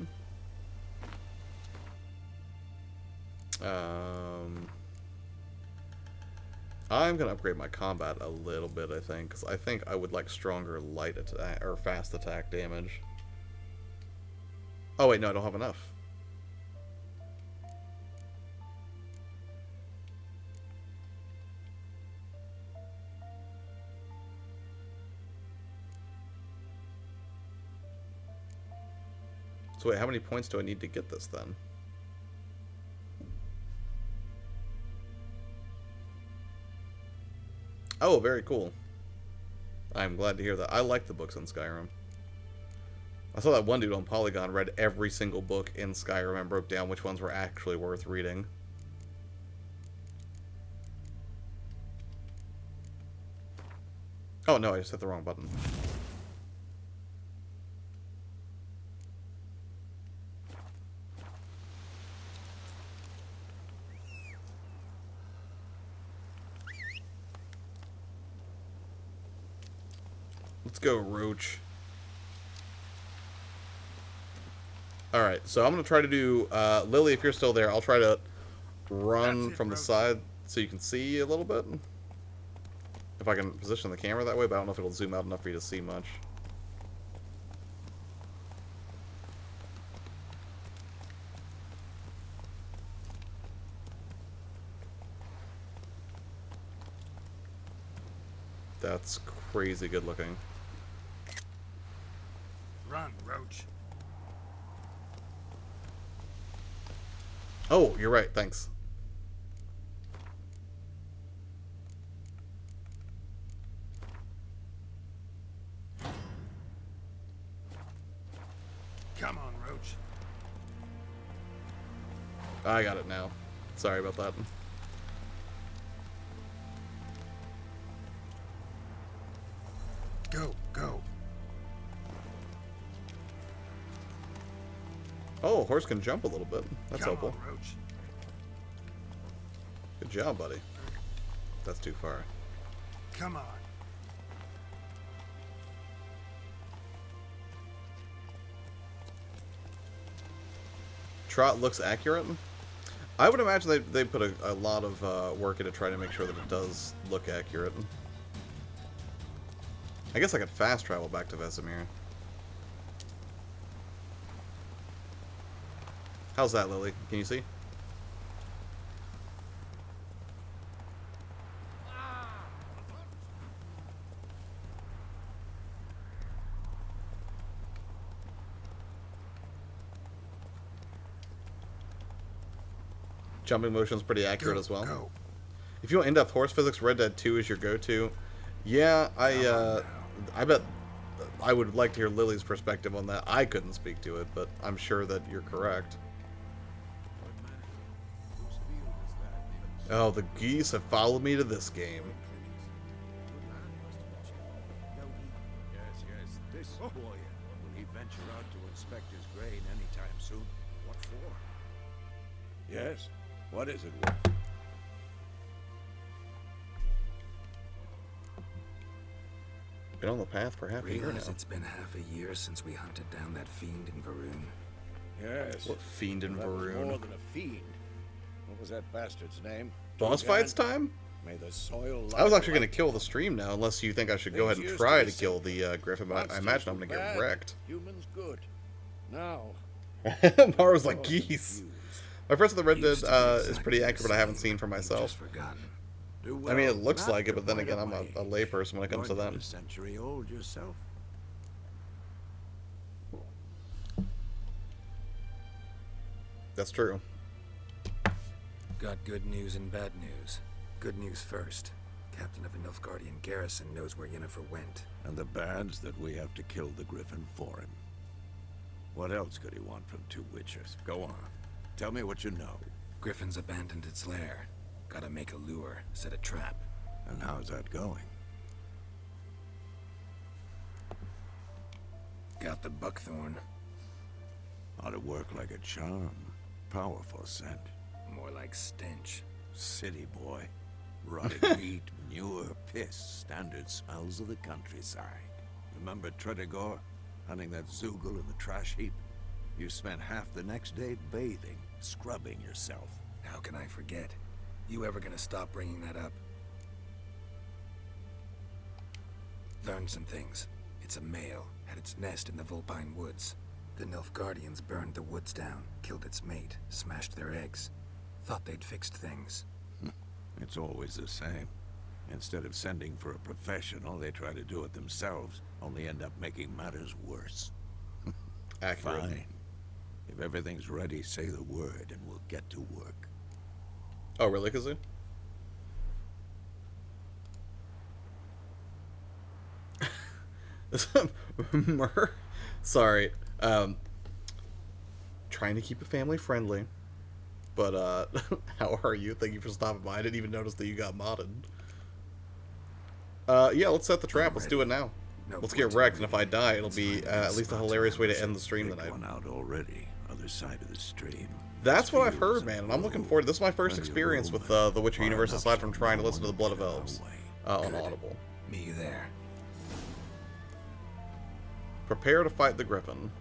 Speaker 1: I'm gonna upgrade my combat a little bit, I think, because I think I would like stronger light attack or fast attack damage. Oh wait, no, I don't have enough. So wait, how many points do I need to get this then? Oh, very cool. I'm glad to hear that. I like the books in Skyrim. I saw that one dude on Polygon read every single book in Skyrim and broke down which ones were actually worth reading. Oh no, I just hit the wrong button. Let's go, Roach. Alright, so I'm going to try to do... Lily, if you're still there, I'll try to run from the side so you can see a little bit. If I can position the camera that way, but I don't know if it'll zoom out enough for you to see much. That's crazy good looking.
Speaker 5: Run, Roach.
Speaker 1: Oh, you're right, thanks.
Speaker 5: Come on, Roach.
Speaker 1: I got it now. Sorry about that.
Speaker 5: Go, go.
Speaker 1: Oh, horse can jump a little bit. That's helpful.
Speaker 5: Come on, Roach.
Speaker 1: Good job, buddy. That's too far.
Speaker 5: Come on.
Speaker 1: Trot looks accurate. I would imagine they put a lot of work into trying to make sure that it does look accurate. I guess I could fast travel back to Vesemir. How's that, Lily? Can you see? Jumping motion's pretty accurate as well.
Speaker 5: Go.
Speaker 1: If you want in-depth horse physics, Red Dead 2 is your go-to. Yeah, I bet I would like to hear Lily's perspective on that. I couldn't speak to it, but I'm sure that you're correct. Oh, the geese have followed me to this game.
Speaker 5: Yes, this boy. Will he venture out to inspect his grain anytime soon? What for? Yes? What is it, Wolf?
Speaker 1: Been on the path for half a year now.
Speaker 14: It's been half a year since we hunted down that fiend in Varun.
Speaker 5: Yes.
Speaker 1: What fiend in
Speaker 5: That was
Speaker 1: Varun?
Speaker 5: more than a fiend. What was that bastard's name?
Speaker 1: Boss fights time?
Speaker 5: May the soil
Speaker 1: I was
Speaker 5: lie
Speaker 1: actually going to kill the stream now, unless you think I should go ahead and
Speaker 5: Things
Speaker 1: try to
Speaker 5: used to
Speaker 1: kill the Griffin, but I imagine I'm going to get
Speaker 5: bad,
Speaker 1: wrecked.
Speaker 5: Humans good. Now.
Speaker 1: Mara's like geese. My first of the Red Dead is pretty accurate, but I haven't seen for myself. I mean, it looks like it, but then again, I'm a layperson when it comes to that.
Speaker 5: A century old yourself.
Speaker 1: That's true.
Speaker 14: Got good news and bad news. Good news first. Captain of a Nilfgaardian garrison knows where Yennefer went.
Speaker 5: And the bad's that we have to kill the Griffin for him. What else could he want from two witchers? Go on. Tell me what you know.
Speaker 14: Griffin's abandoned its lair. Gotta make a lure, set a trap.
Speaker 5: And how's that going?
Speaker 14: Got the buckthorn.
Speaker 5: Ought to work like a charm. Powerful scent.
Speaker 14: More like stench.
Speaker 5: City boy. Rotted meat, manure, piss. Standard smells of the countryside. Remember Tredegor? Hunting that Zoogle in the trash heap? You spent half the next day bathing, scrubbing yourself.
Speaker 14: How can I forget? You ever gonna stop bringing that up? Learned some things. It's a male, had its nest in the Vulpine Woods. The Nilfgaardians burned the woods down, killed its mate, smashed their eggs. Thought they'd fixed things.
Speaker 5: It's always the same. Instead of sending for a professional, they try to do it themselves, only end up making matters worse.
Speaker 1: Accurate.
Speaker 5: Fine. If everything's ready, say the word and we'll get to work.
Speaker 1: Oh, really, Kazoo? Mur? Sorry. Trying to keep it family friendly. But, how are you? Thank you for stopping by. I didn't even notice that you got modded. Yeah, let's set the trap. Let's do it now. Let's get wrecked, and if I die, it'll be at least a hilarious way to end the stream tonight.
Speaker 5: One out already, other side of the stream.
Speaker 1: That's what I've heard, man, and I'm looking forward to this. Is my first experience with the Witcher universe, aside from trying to listen to the Blood of Elves on Audible.
Speaker 14: Meet you there.
Speaker 1: Prepare to fight the Griffin.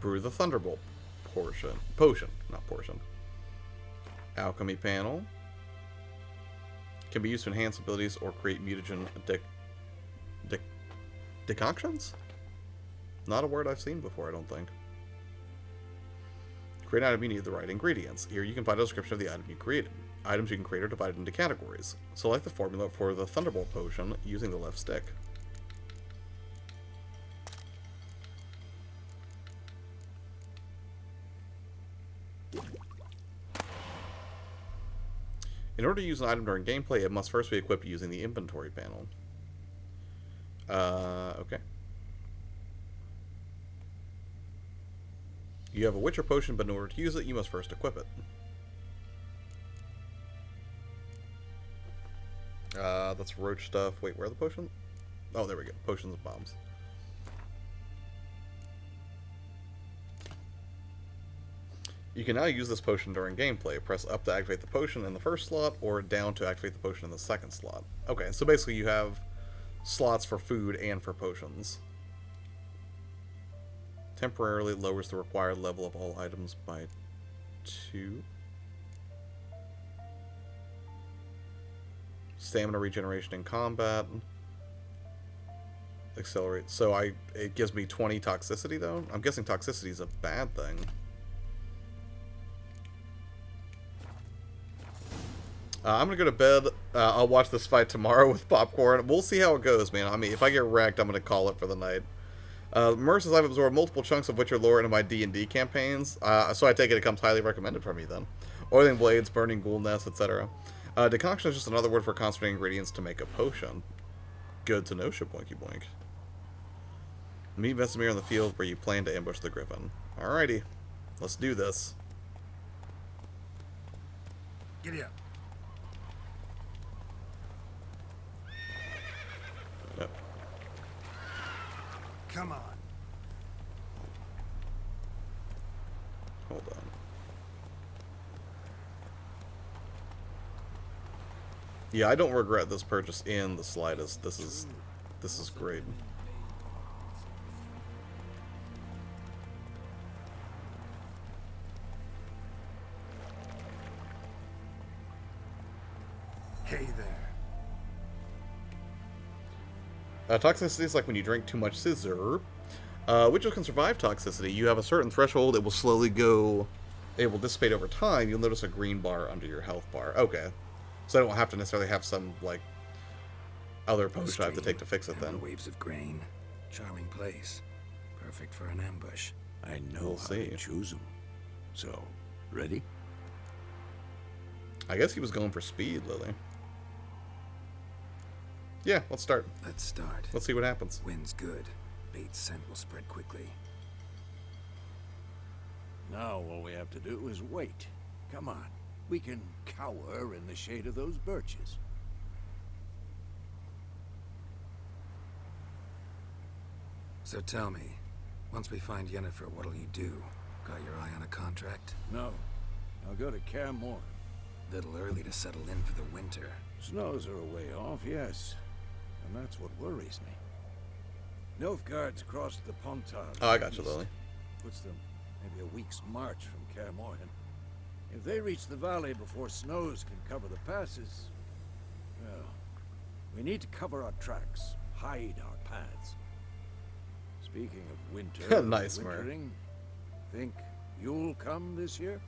Speaker 1: Brew the Thunderbolt potion, not portion. Alchemy panel. Can be used to enhance abilities or create mutagen decoctions? Not a word I've seen before, I don't think. Create an item, you need the right ingredients. Here you can find a description of the item you created. Items you can create are divided into categories. Select the formula for the Thunderbolt potion using the left stick. In order to use an item during gameplay, it must first be equipped using the inventory panel. Okay. You have a Witcher potion, but in order to use it, you must first equip it. That's roach stuff. Wait, where are the potions? Oh, there we go. Potions and bombs. You can now use this potion during gameplay. Press up to activate the potion in the first slot, or down to activate the potion in the second slot. Okay, so basically you have slots for food and for potions. Temporarily lowers the required level of all items by 2. Stamina regeneration in combat. Accelerate. So it gives me 20 toxicity though? I'm guessing toxicity is a bad thing. I'm gonna go to bed. I'll watch this fight tomorrow with popcorn. We'll see how it goes, man. I mean, if I get wrecked, I'm gonna call it for the night. Merc says I've absorbed multiple chunks of Witcher lore into my D&D campaigns, so I take it comes highly recommended from me then. Oiling blades, burning ghoul nests, etc. Decoction is just another word for concentrating ingredients to make a potion. Good to know, shaboinky boink. Meet Vesemir on the field where you plan to ambush the Griffin. Alrighty, let's do this.
Speaker 14: Giddy up.
Speaker 1: Yep.
Speaker 14: Come on.
Speaker 1: Hold on. Yeah, I don't regret this purchase in the slightest. This is great.
Speaker 14: Hey there.
Speaker 1: Toxicity is like when you drink too much scissor. Witches can survive toxicity. You have a certain threshold, it will slowly go... It will dissipate over time. You'll notice a green bar under your health bar. Okay. So I don't have to necessarily have some, like, other potion I have to take to fix it then.
Speaker 14: Waves of grain. Charming place. Perfect for an ambush.
Speaker 5: I know how to choose them. So, ready?
Speaker 1: I guess he was going for speed, Lily. Yeah, let's start.
Speaker 14: Let's start.
Speaker 1: Let's see what happens.
Speaker 14: Wind's good. Bait's scent will spread quickly.
Speaker 5: Now all we have to do is wait. Come on. We can cower in the shade of those birches.
Speaker 14: So tell me, once we find Yennefer, what'll you do? Got your eye on a contract?
Speaker 5: No. I'll go to Kaer Morhen.
Speaker 14: Little early to settle in for the winter.
Speaker 5: Snows are a way off, yes. And that's what worries me. Nilfgaard's crossed the Pontar.
Speaker 1: Oh, I got you, Lily.
Speaker 5: Puts them maybe a week's march from Kaer Morhen. If they reach the valley before snows can cover the passes, well, we need to cover our tracks, hide our paths. Speaking of winter,
Speaker 1: nice, Mer.
Speaker 5: wintering, think you'll come this year?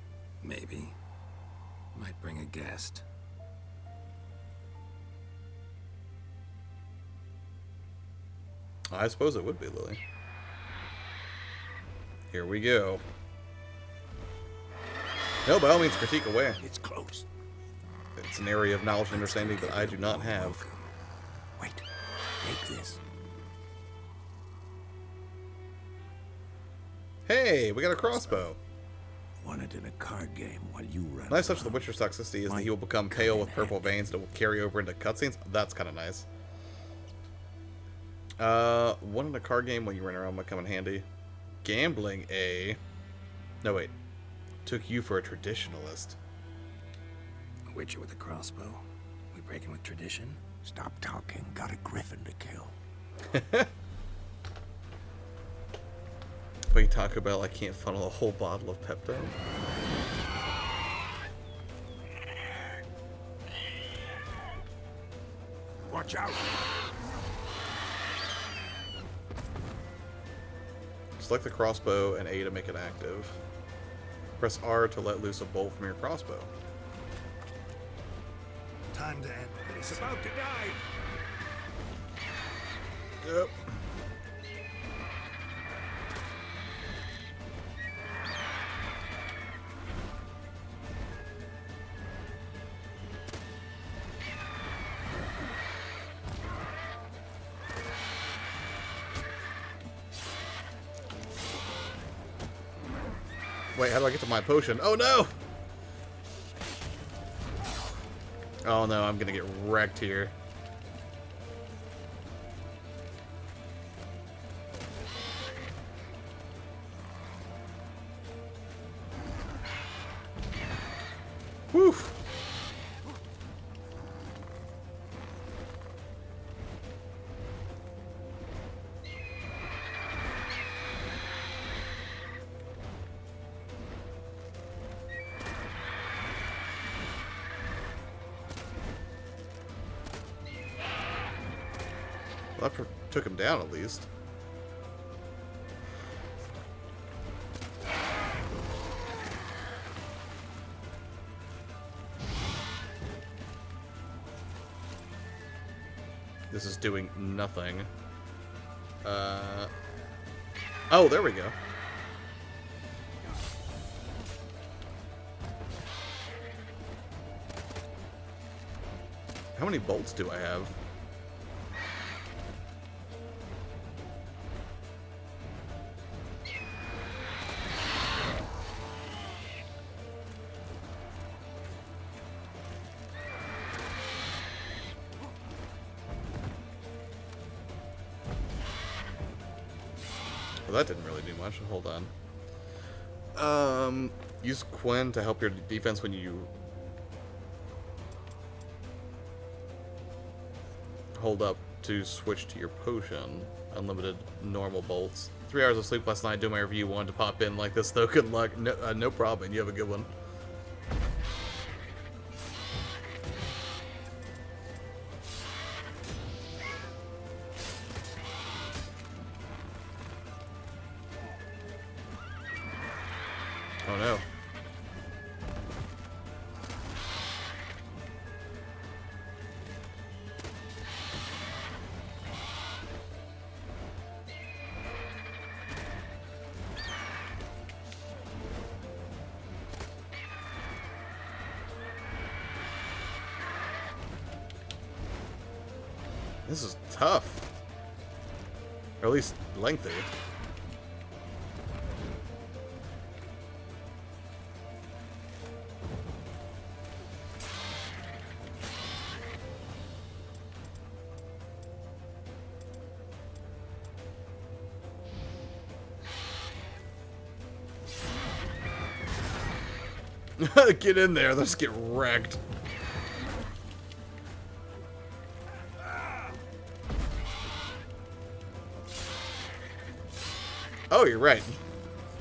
Speaker 14: Maybe. Might bring a guest.
Speaker 1: I suppose it would be, Lily. Here we go. No, by all means, critique away.
Speaker 5: It's close.
Speaker 1: It's an area of knowledge and understanding that I do not have.
Speaker 5: Wait, take this.
Speaker 1: Hey, we got a crossbow.
Speaker 5: Won it in a card game while you ran.
Speaker 1: Nice touch of the Witcher's toxicity is that he will become pale with purple veins that will carry over into cutscenes. That's kind of nice. Won in a card game while you ran around might come in handy. Gambling, no, wait. Took you for a traditionalist.
Speaker 14: A Witcher with a crossbow. We breaking with tradition?
Speaker 5: Stop talking. Got a griffin to kill.
Speaker 1: But you talk about I can't funnel a whole bottle of Pepto.
Speaker 5: Watch out!
Speaker 1: Select the crossbow and A to make it active. Press R to let loose a bolt from your crossbow.
Speaker 14: Time to end.
Speaker 5: It's about to die!
Speaker 1: Yep. Wait, how do I get to my potion? Oh no! Oh no, I'm gonna get wrecked here. Well, that took him down at least. This is doing nothing. Oh, there we go. How many bolts do I have? Well, that didn't really do much. Hold on. Use Quen to help your defense when you hold up to switch to your potion. Unlimited normal bolts. 3 hours of sleep last night doing my review. Wanted to pop in like this though. Good luck. No, no problem. You have a good one. Oh no. This is tough. Or at least lengthy. Get in there, let's get wrecked. Oh, you're right.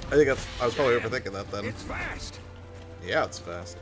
Speaker 1: I think I was probably overthinking that then.
Speaker 5: It's fast.
Speaker 1: Yeah, it's fast.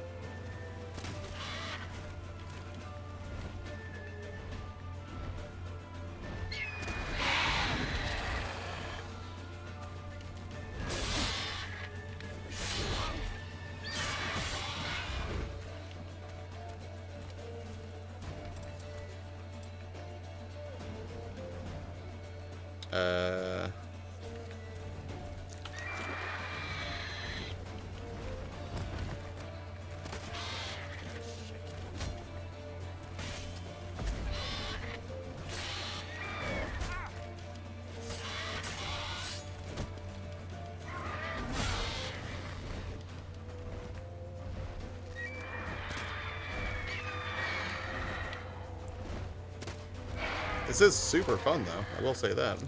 Speaker 1: This is super fun, though. I will say that.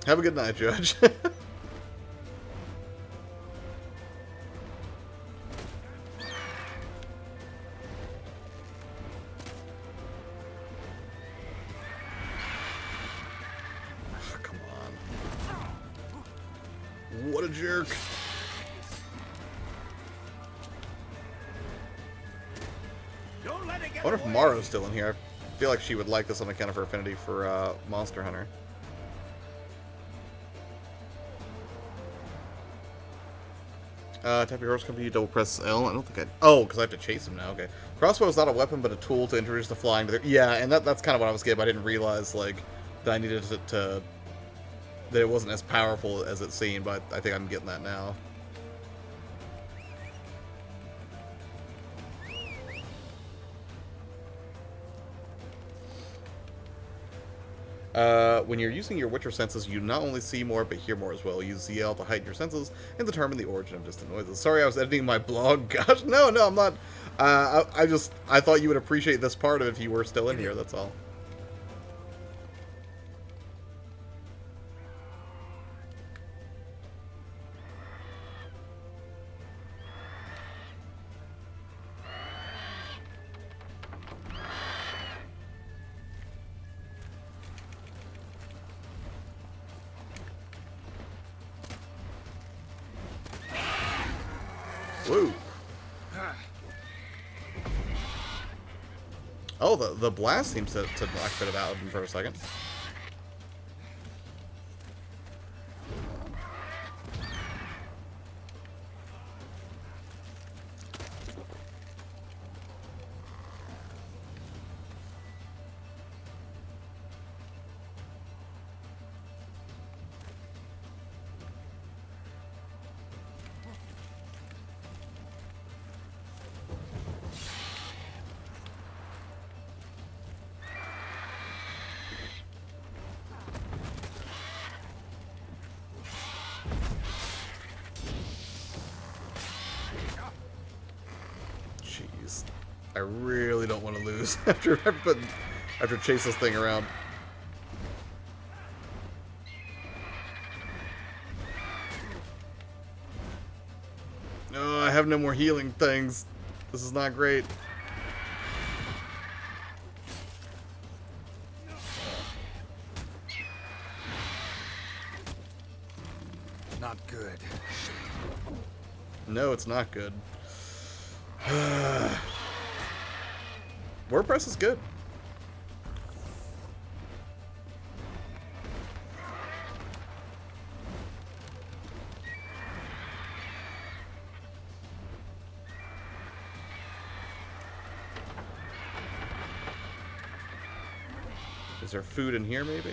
Speaker 1: Have a good night, Judge. Come on. What a jerk. I wonder if Maro's still in here. I feel like she would like this on account of her affinity for Monster Hunter. Tap your horse company, double press L. I don't think I... Oh, because I have to chase him now. Okay. Crossbow is not a weapon, but a tool to introduce the flying to their... Yeah, and that's kind of what I was getting. I didn't realize, like, that I needed to... That it wasn't as powerful as it seemed, but I think I'm getting that now. When you're using your Witcher senses, you not only see more, but hear more as well. Use ZL to heighten your senses and determine the origin of distant noises. Sorry, I was editing my blog. Gosh, no, I'm not. I thought you would appreciate this part of it if you were still in here, that's all. Woo. Oh, the blast seems to knock a bit out of him for a second. Jeez. I really don't want to lose after chase this thing around. Oh, I have no more healing things. This is not great.
Speaker 14: Not good.
Speaker 1: No, it's not good. WordPress is good. Is there food in here, maybe?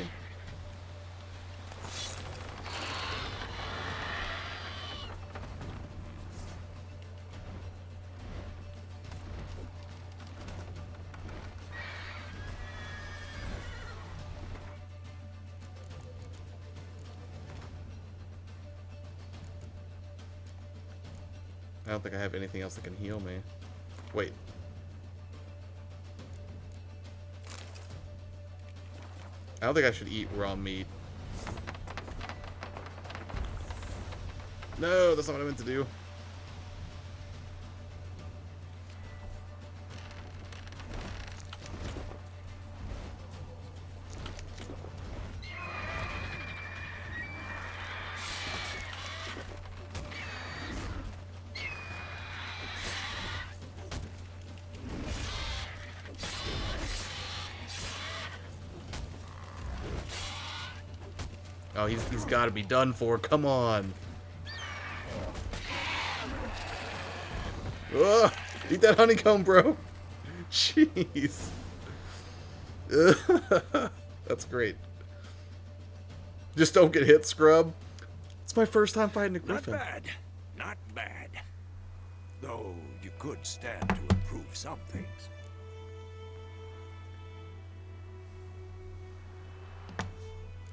Speaker 1: I don't think I have anything else that can heal me. Wait. I don't think I should eat raw meat. No, that's not what I meant to do. Oh, he's got to be done for. Come on. Ugh, eat that honeycomb, bro. Jeez. That's great. Just don't get hit, scrub. It's my first time fighting a griffin.
Speaker 5: Not bad. Not bad. Though you could stand to improve some things.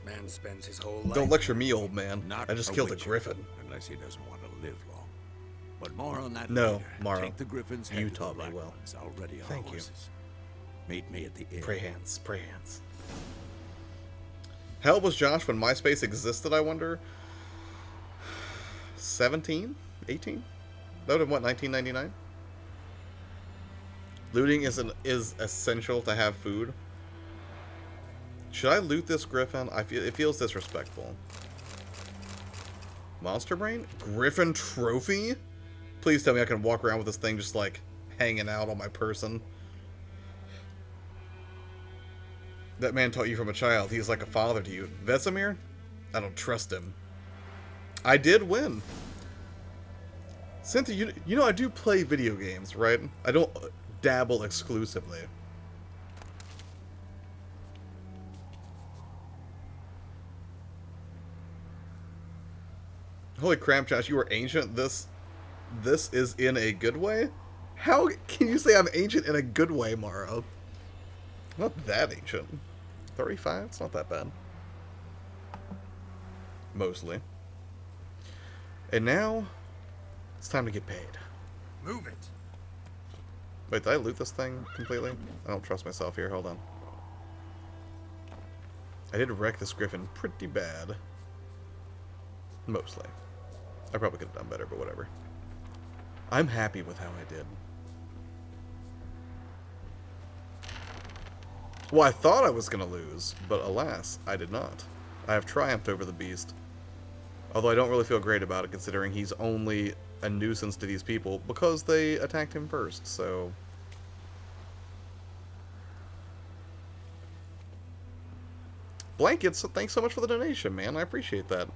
Speaker 14: Man spends his whole life.
Speaker 1: Don't lecture me, old man.
Speaker 5: Not
Speaker 1: I just killed a
Speaker 5: witcher,
Speaker 1: griffin.
Speaker 5: Unless he doesn't want to live long. But more on that
Speaker 1: No,
Speaker 5: later.
Speaker 1: Morrow.
Speaker 5: Take the griffin's head
Speaker 1: You
Speaker 5: to the
Speaker 1: taught me
Speaker 5: black
Speaker 1: well.
Speaker 5: ones already on
Speaker 1: Thank you.
Speaker 5: horses. Meet me at the inn.
Speaker 1: Pray hands, pray hands. How old was Josh when MySpace existed, I wonder? 17? 18? That would have, what, 1999? Looting is essential to have food. Should I loot this griffin? It feels disrespectful. Monster Brain? Griffin Trophy? Please tell me I can walk around with this thing just like hanging out on my person. That man taught you from a child. He is like a father to you. Vesemir? I don't trust him. I did win. Cynthia, you know I do play video games, right? I don't dabble exclusively. Holy crap, Josh, you were ancient. This is in a good way? How can you say I'm ancient in a good way, Morrow? Not that ancient. 35? It's not that bad. Mostly. And now, it's time to get paid.
Speaker 14: Move it.
Speaker 1: Wait, did I loot this thing completely? I don't trust myself here. Hold on. I did wreck this griffin pretty bad. Mostly. I probably could have done better, but whatever. I'm happy with how I did. Well, I thought I was going to lose, but alas, I did not. I have triumphed over the beast. Although I don't really feel great about it, considering he's only a nuisance to these people because they attacked him first, so... Blankets, thanks so much for the donation, man. I appreciate that.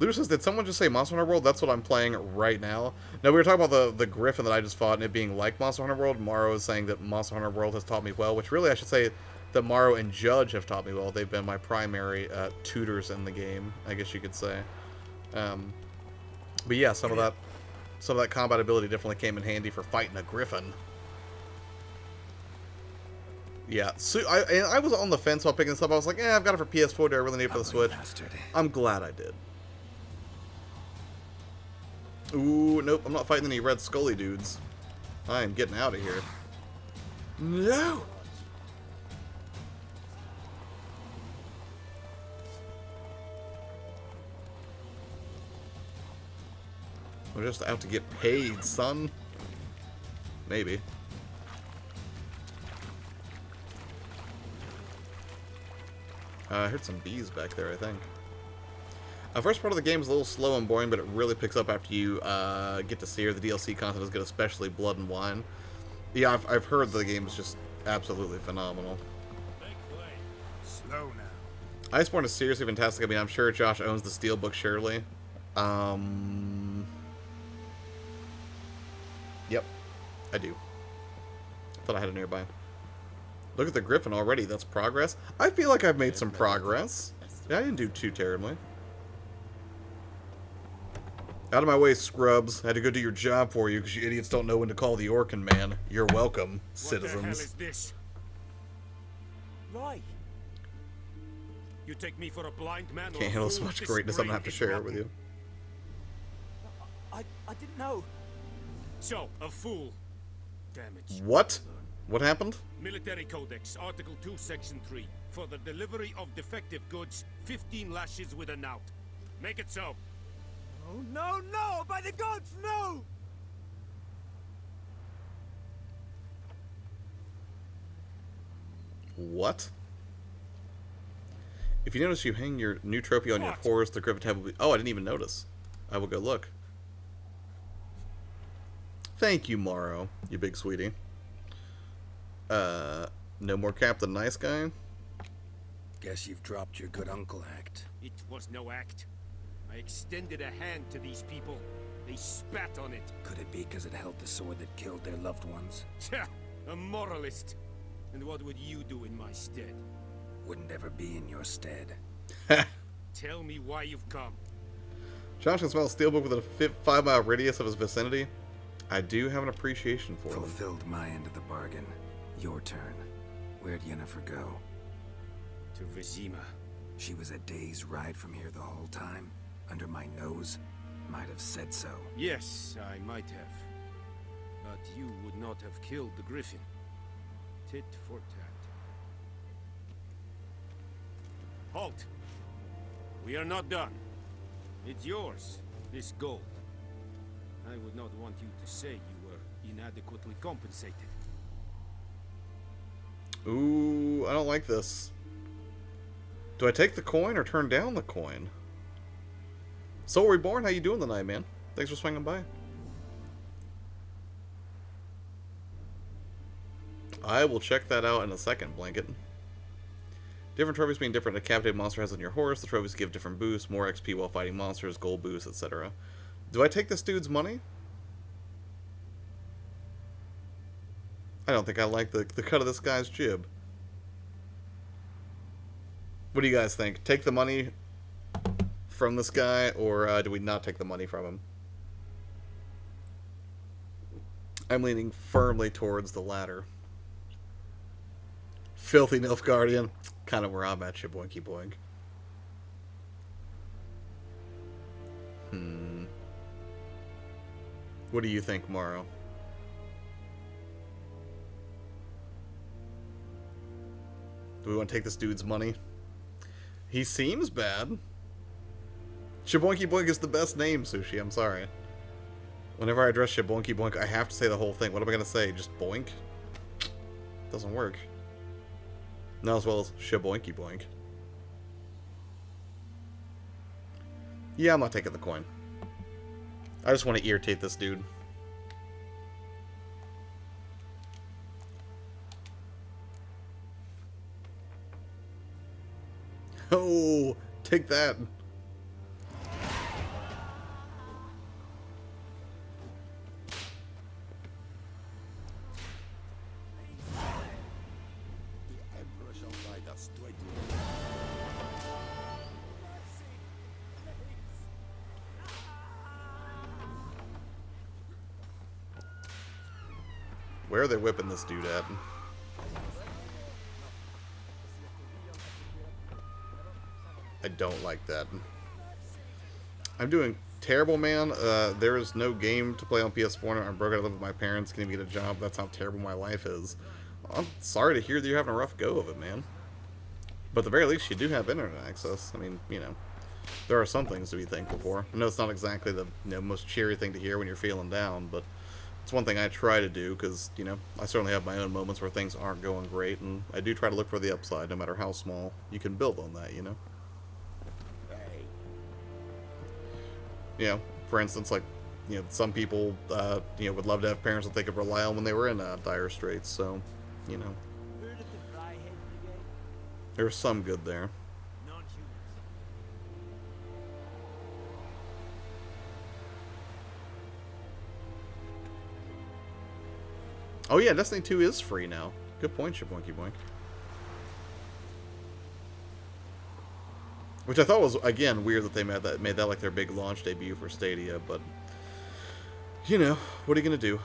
Speaker 1: Lou says, did someone just say Monster Hunter World? That's what I'm playing right now. No, we were talking about the Griffin that I just fought and it being like Monster Hunter World. Morrow is saying that Monster Hunter World has taught me well, which really I should say that Morrow and Judge have taught me well. They've been my primary tutors in the game, I guess you could say. But yeah, some of that combat ability definitely came in handy for fighting a Griffin. Yeah, so I was on the fence while picking this up. I was like, I've got it for PS4. Do I really need it for the Switch?
Speaker 14: Bastard.
Speaker 1: I'm glad I did. Ooh, nope, I'm not fighting any red Scully dudes. I am getting out of here. No! We're just out to get paid, son. Maybe. I heard some bees back there, I think. First part of the game is a little slow and boring, but it really picks up after you get to see her. The DLC content is good, especially Blood and Wine. Yeah, I've heard the game is just absolutely phenomenal.
Speaker 9: Slow now.
Speaker 1: Iceborne is seriously fantastic. I mean, I'm sure Josh owns the Steelbook, surely. Yep, I do. Thought I had it nearby. Look at the Griffin already. That's progress. I feel like I've made some progress. Yeah, I didn't do too terribly. Out of my way, scrubs. I had to go do your job for you because you idiots don't know when to call the Orkin man. You're welcome, citizens.
Speaker 3: What the hell is this?
Speaker 12: Right.
Speaker 3: You take me for a blind man?
Speaker 1: Can't handle so much greatness I'm gonna have to share it with you.
Speaker 12: I didn't know.
Speaker 3: So, a fool. Damn it.
Speaker 1: What? What happened?
Speaker 3: Military Codex, Article 2, Section 3. For the delivery of defective goods, 15 lashes with a knout. Make it so.
Speaker 12: Oh, no, no! By the gods, no!
Speaker 1: What? If you notice you hang your new trophy on your horse, the Griffin tab will be... Oh, I didn't even notice. I will go look. Thank you, Morrow, you big sweetie. No more Captain Nice Guy?
Speaker 14: Guess you've dropped your good uncle act.
Speaker 3: It was no act. I extended a hand to these people. They spat on it.
Speaker 14: Could it be because it held the sword that killed their loved ones?
Speaker 3: Tja, a moralist. And what would you do in my stead?
Speaker 14: Wouldn't ever be in your stead.
Speaker 3: Tell me why you've come.
Speaker 1: Josh can smell Steelbook within a 5-mile radius of his vicinity. I do have an appreciation for them.
Speaker 14: Fulfilled my end of the bargain. Your turn. Where'd Yennefer go?
Speaker 3: To Vizima.
Speaker 14: She was a day's ride from here the whole time. Under my nose. Might have said so.
Speaker 3: Yes, I might have. But you would not have killed the Griffin. Tit for tat. Halt! We are not done. It's yours, this gold. I would not want you to say you were inadequately compensated.
Speaker 1: Ooh, I don't like this. Do I take the coin or turn down the coin? Soul Reborn, how you doing tonight, man? Thanks for swinging by. I will check that out in a second, Blanket. Different trophies being different. A captive monster has on your horse. The trophies give different boosts, more XP while fighting monsters, gold boosts, etc. Do I take this dude's money? I don't think I like the cut of this guy's jib. What do you guys think? Take the money from this guy, or do we not take the money from him? I'm leaning firmly towards the latter. Filthy Nilfgaardian. Kind of where I'm at, shaboinky boink. What do you think, Morrow? Do we want to take this dude's money? He seems bad. Shaboinky Boink is the best name, Sushi. I'm sorry. Whenever I address Shaboinky Boink, I have to say the whole thing. What am I going to say? Just boink? Doesn't work. Not as well as Shaboinky Boink. Yeah, I'm not taking the coin. I just want to irritate this dude. Oh, take that. Where are they whipping this dude at? I don't like that. I'm doing terrible, man. There is no game to play on PS4. I'm broke. I live with my parents. Can't even get a job. That's how terrible my life is. I'm sorry to hear that you're having a rough go of it, man. But at the very least, you do have internet access. I mean, you know, there are some things to be thankful for. I know it's not exactly the most cheery thing to hear when you're feeling down, but it's one thing I try to do because, you know, I certainly have my own moments where things aren't going great, and I do try to look for the upside, no matter how small. You can build on that, you know? You know, for instance, like, you know, some people, you know, would love to have parents that they could rely on when they were in dire straits, so, you know. There's some good there. Oh yeah, Destiny 2 is free now. Good point, Shaboinky Boink. Which I thought was, again, weird that they made that like their big launch debut for Stadia, but, you know, what are you going to do?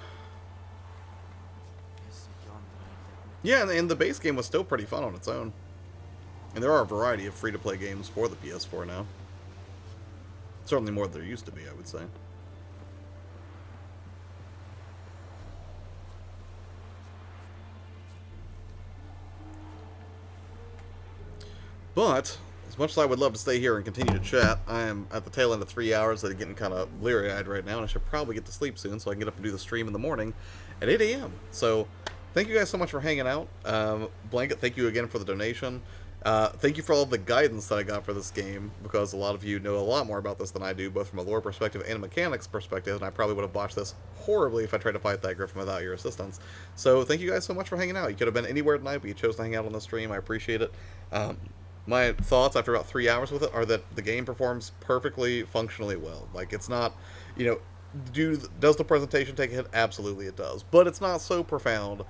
Speaker 1: Yeah, and the base game was still pretty fun on its own. And there are a variety of free-to-play games for the PS4 now. Certainly more than there used to be, I would say. But as much as I would love to stay here and continue to chat, I am at the tail end of 3 hours. I'm getting kind of bleary-eyed right now, and I should probably get to sleep soon so I can get up and do the stream in the morning at 8 a.m. So thank you guys so much for hanging out. Blanket, thank you again for the donation. Thank you for all the guidance that I got for this game, because a lot of you know a lot more about this than I do, both from a lore perspective and a mechanics perspective, and I probably would have botched this horribly if I tried to fight that griffin without your assistance. So thank you guys so much for hanging out. You could have been anywhere tonight, but you chose to hang out on the stream. I appreciate it. My thoughts after about 3 hours with it are that the game performs perfectly, functionally well. Like, it's not, you know, does the presentation take a hit? Absolutely it does. But it's not so profound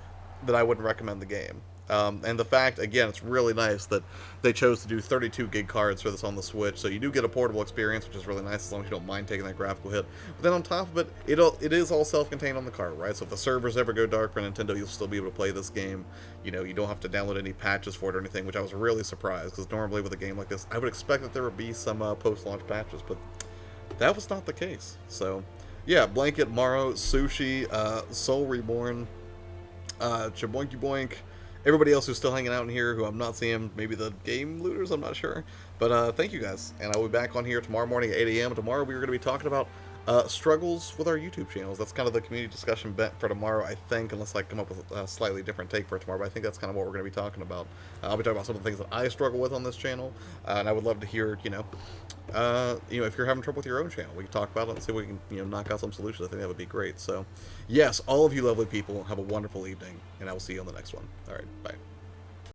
Speaker 1: that I wouldn't recommend the game. And the fact, again, it's really nice that they chose to do 32 gig cards for this on the Switch, so you do get a portable experience, which is really nice as long as you don't mind taking that graphical hit. But then on top of it, it is all self-contained on the card, right? So if the servers ever go dark for Nintendo, you'll still be able to play this game. You know, you don't have to download any patches for it or anything, which I was really surprised, because normally with a game like this, I would expect that there would be some post-launch patches, but that was not the case. So, yeah, Blanket, Morrow, Sushi, Soul Reborn, Chaboinky Boink, everybody else who's still hanging out in here who I'm not seeing, maybe the game looters, I'm not sure. But thank you guys, and I'll be back on here tomorrow morning at 8 a.m. Tomorrow we are going to be talking about struggles with our YouTube channels. That's kind of the community discussion bent for tomorrow, I think, unless I come up with a slightly different take for tomorrow. But I think that's kind of what we're going to be talking about. I'll be talking about some of the things that I struggle with on this channel, and I would love to hear, you know, if you're having trouble with your own channel, we can talk about it and see if we can, you know, knock out some solutions. I think that would be great. So, yes, all of you lovely people, have a wonderful evening, and I will see you on the next one. All right, bye.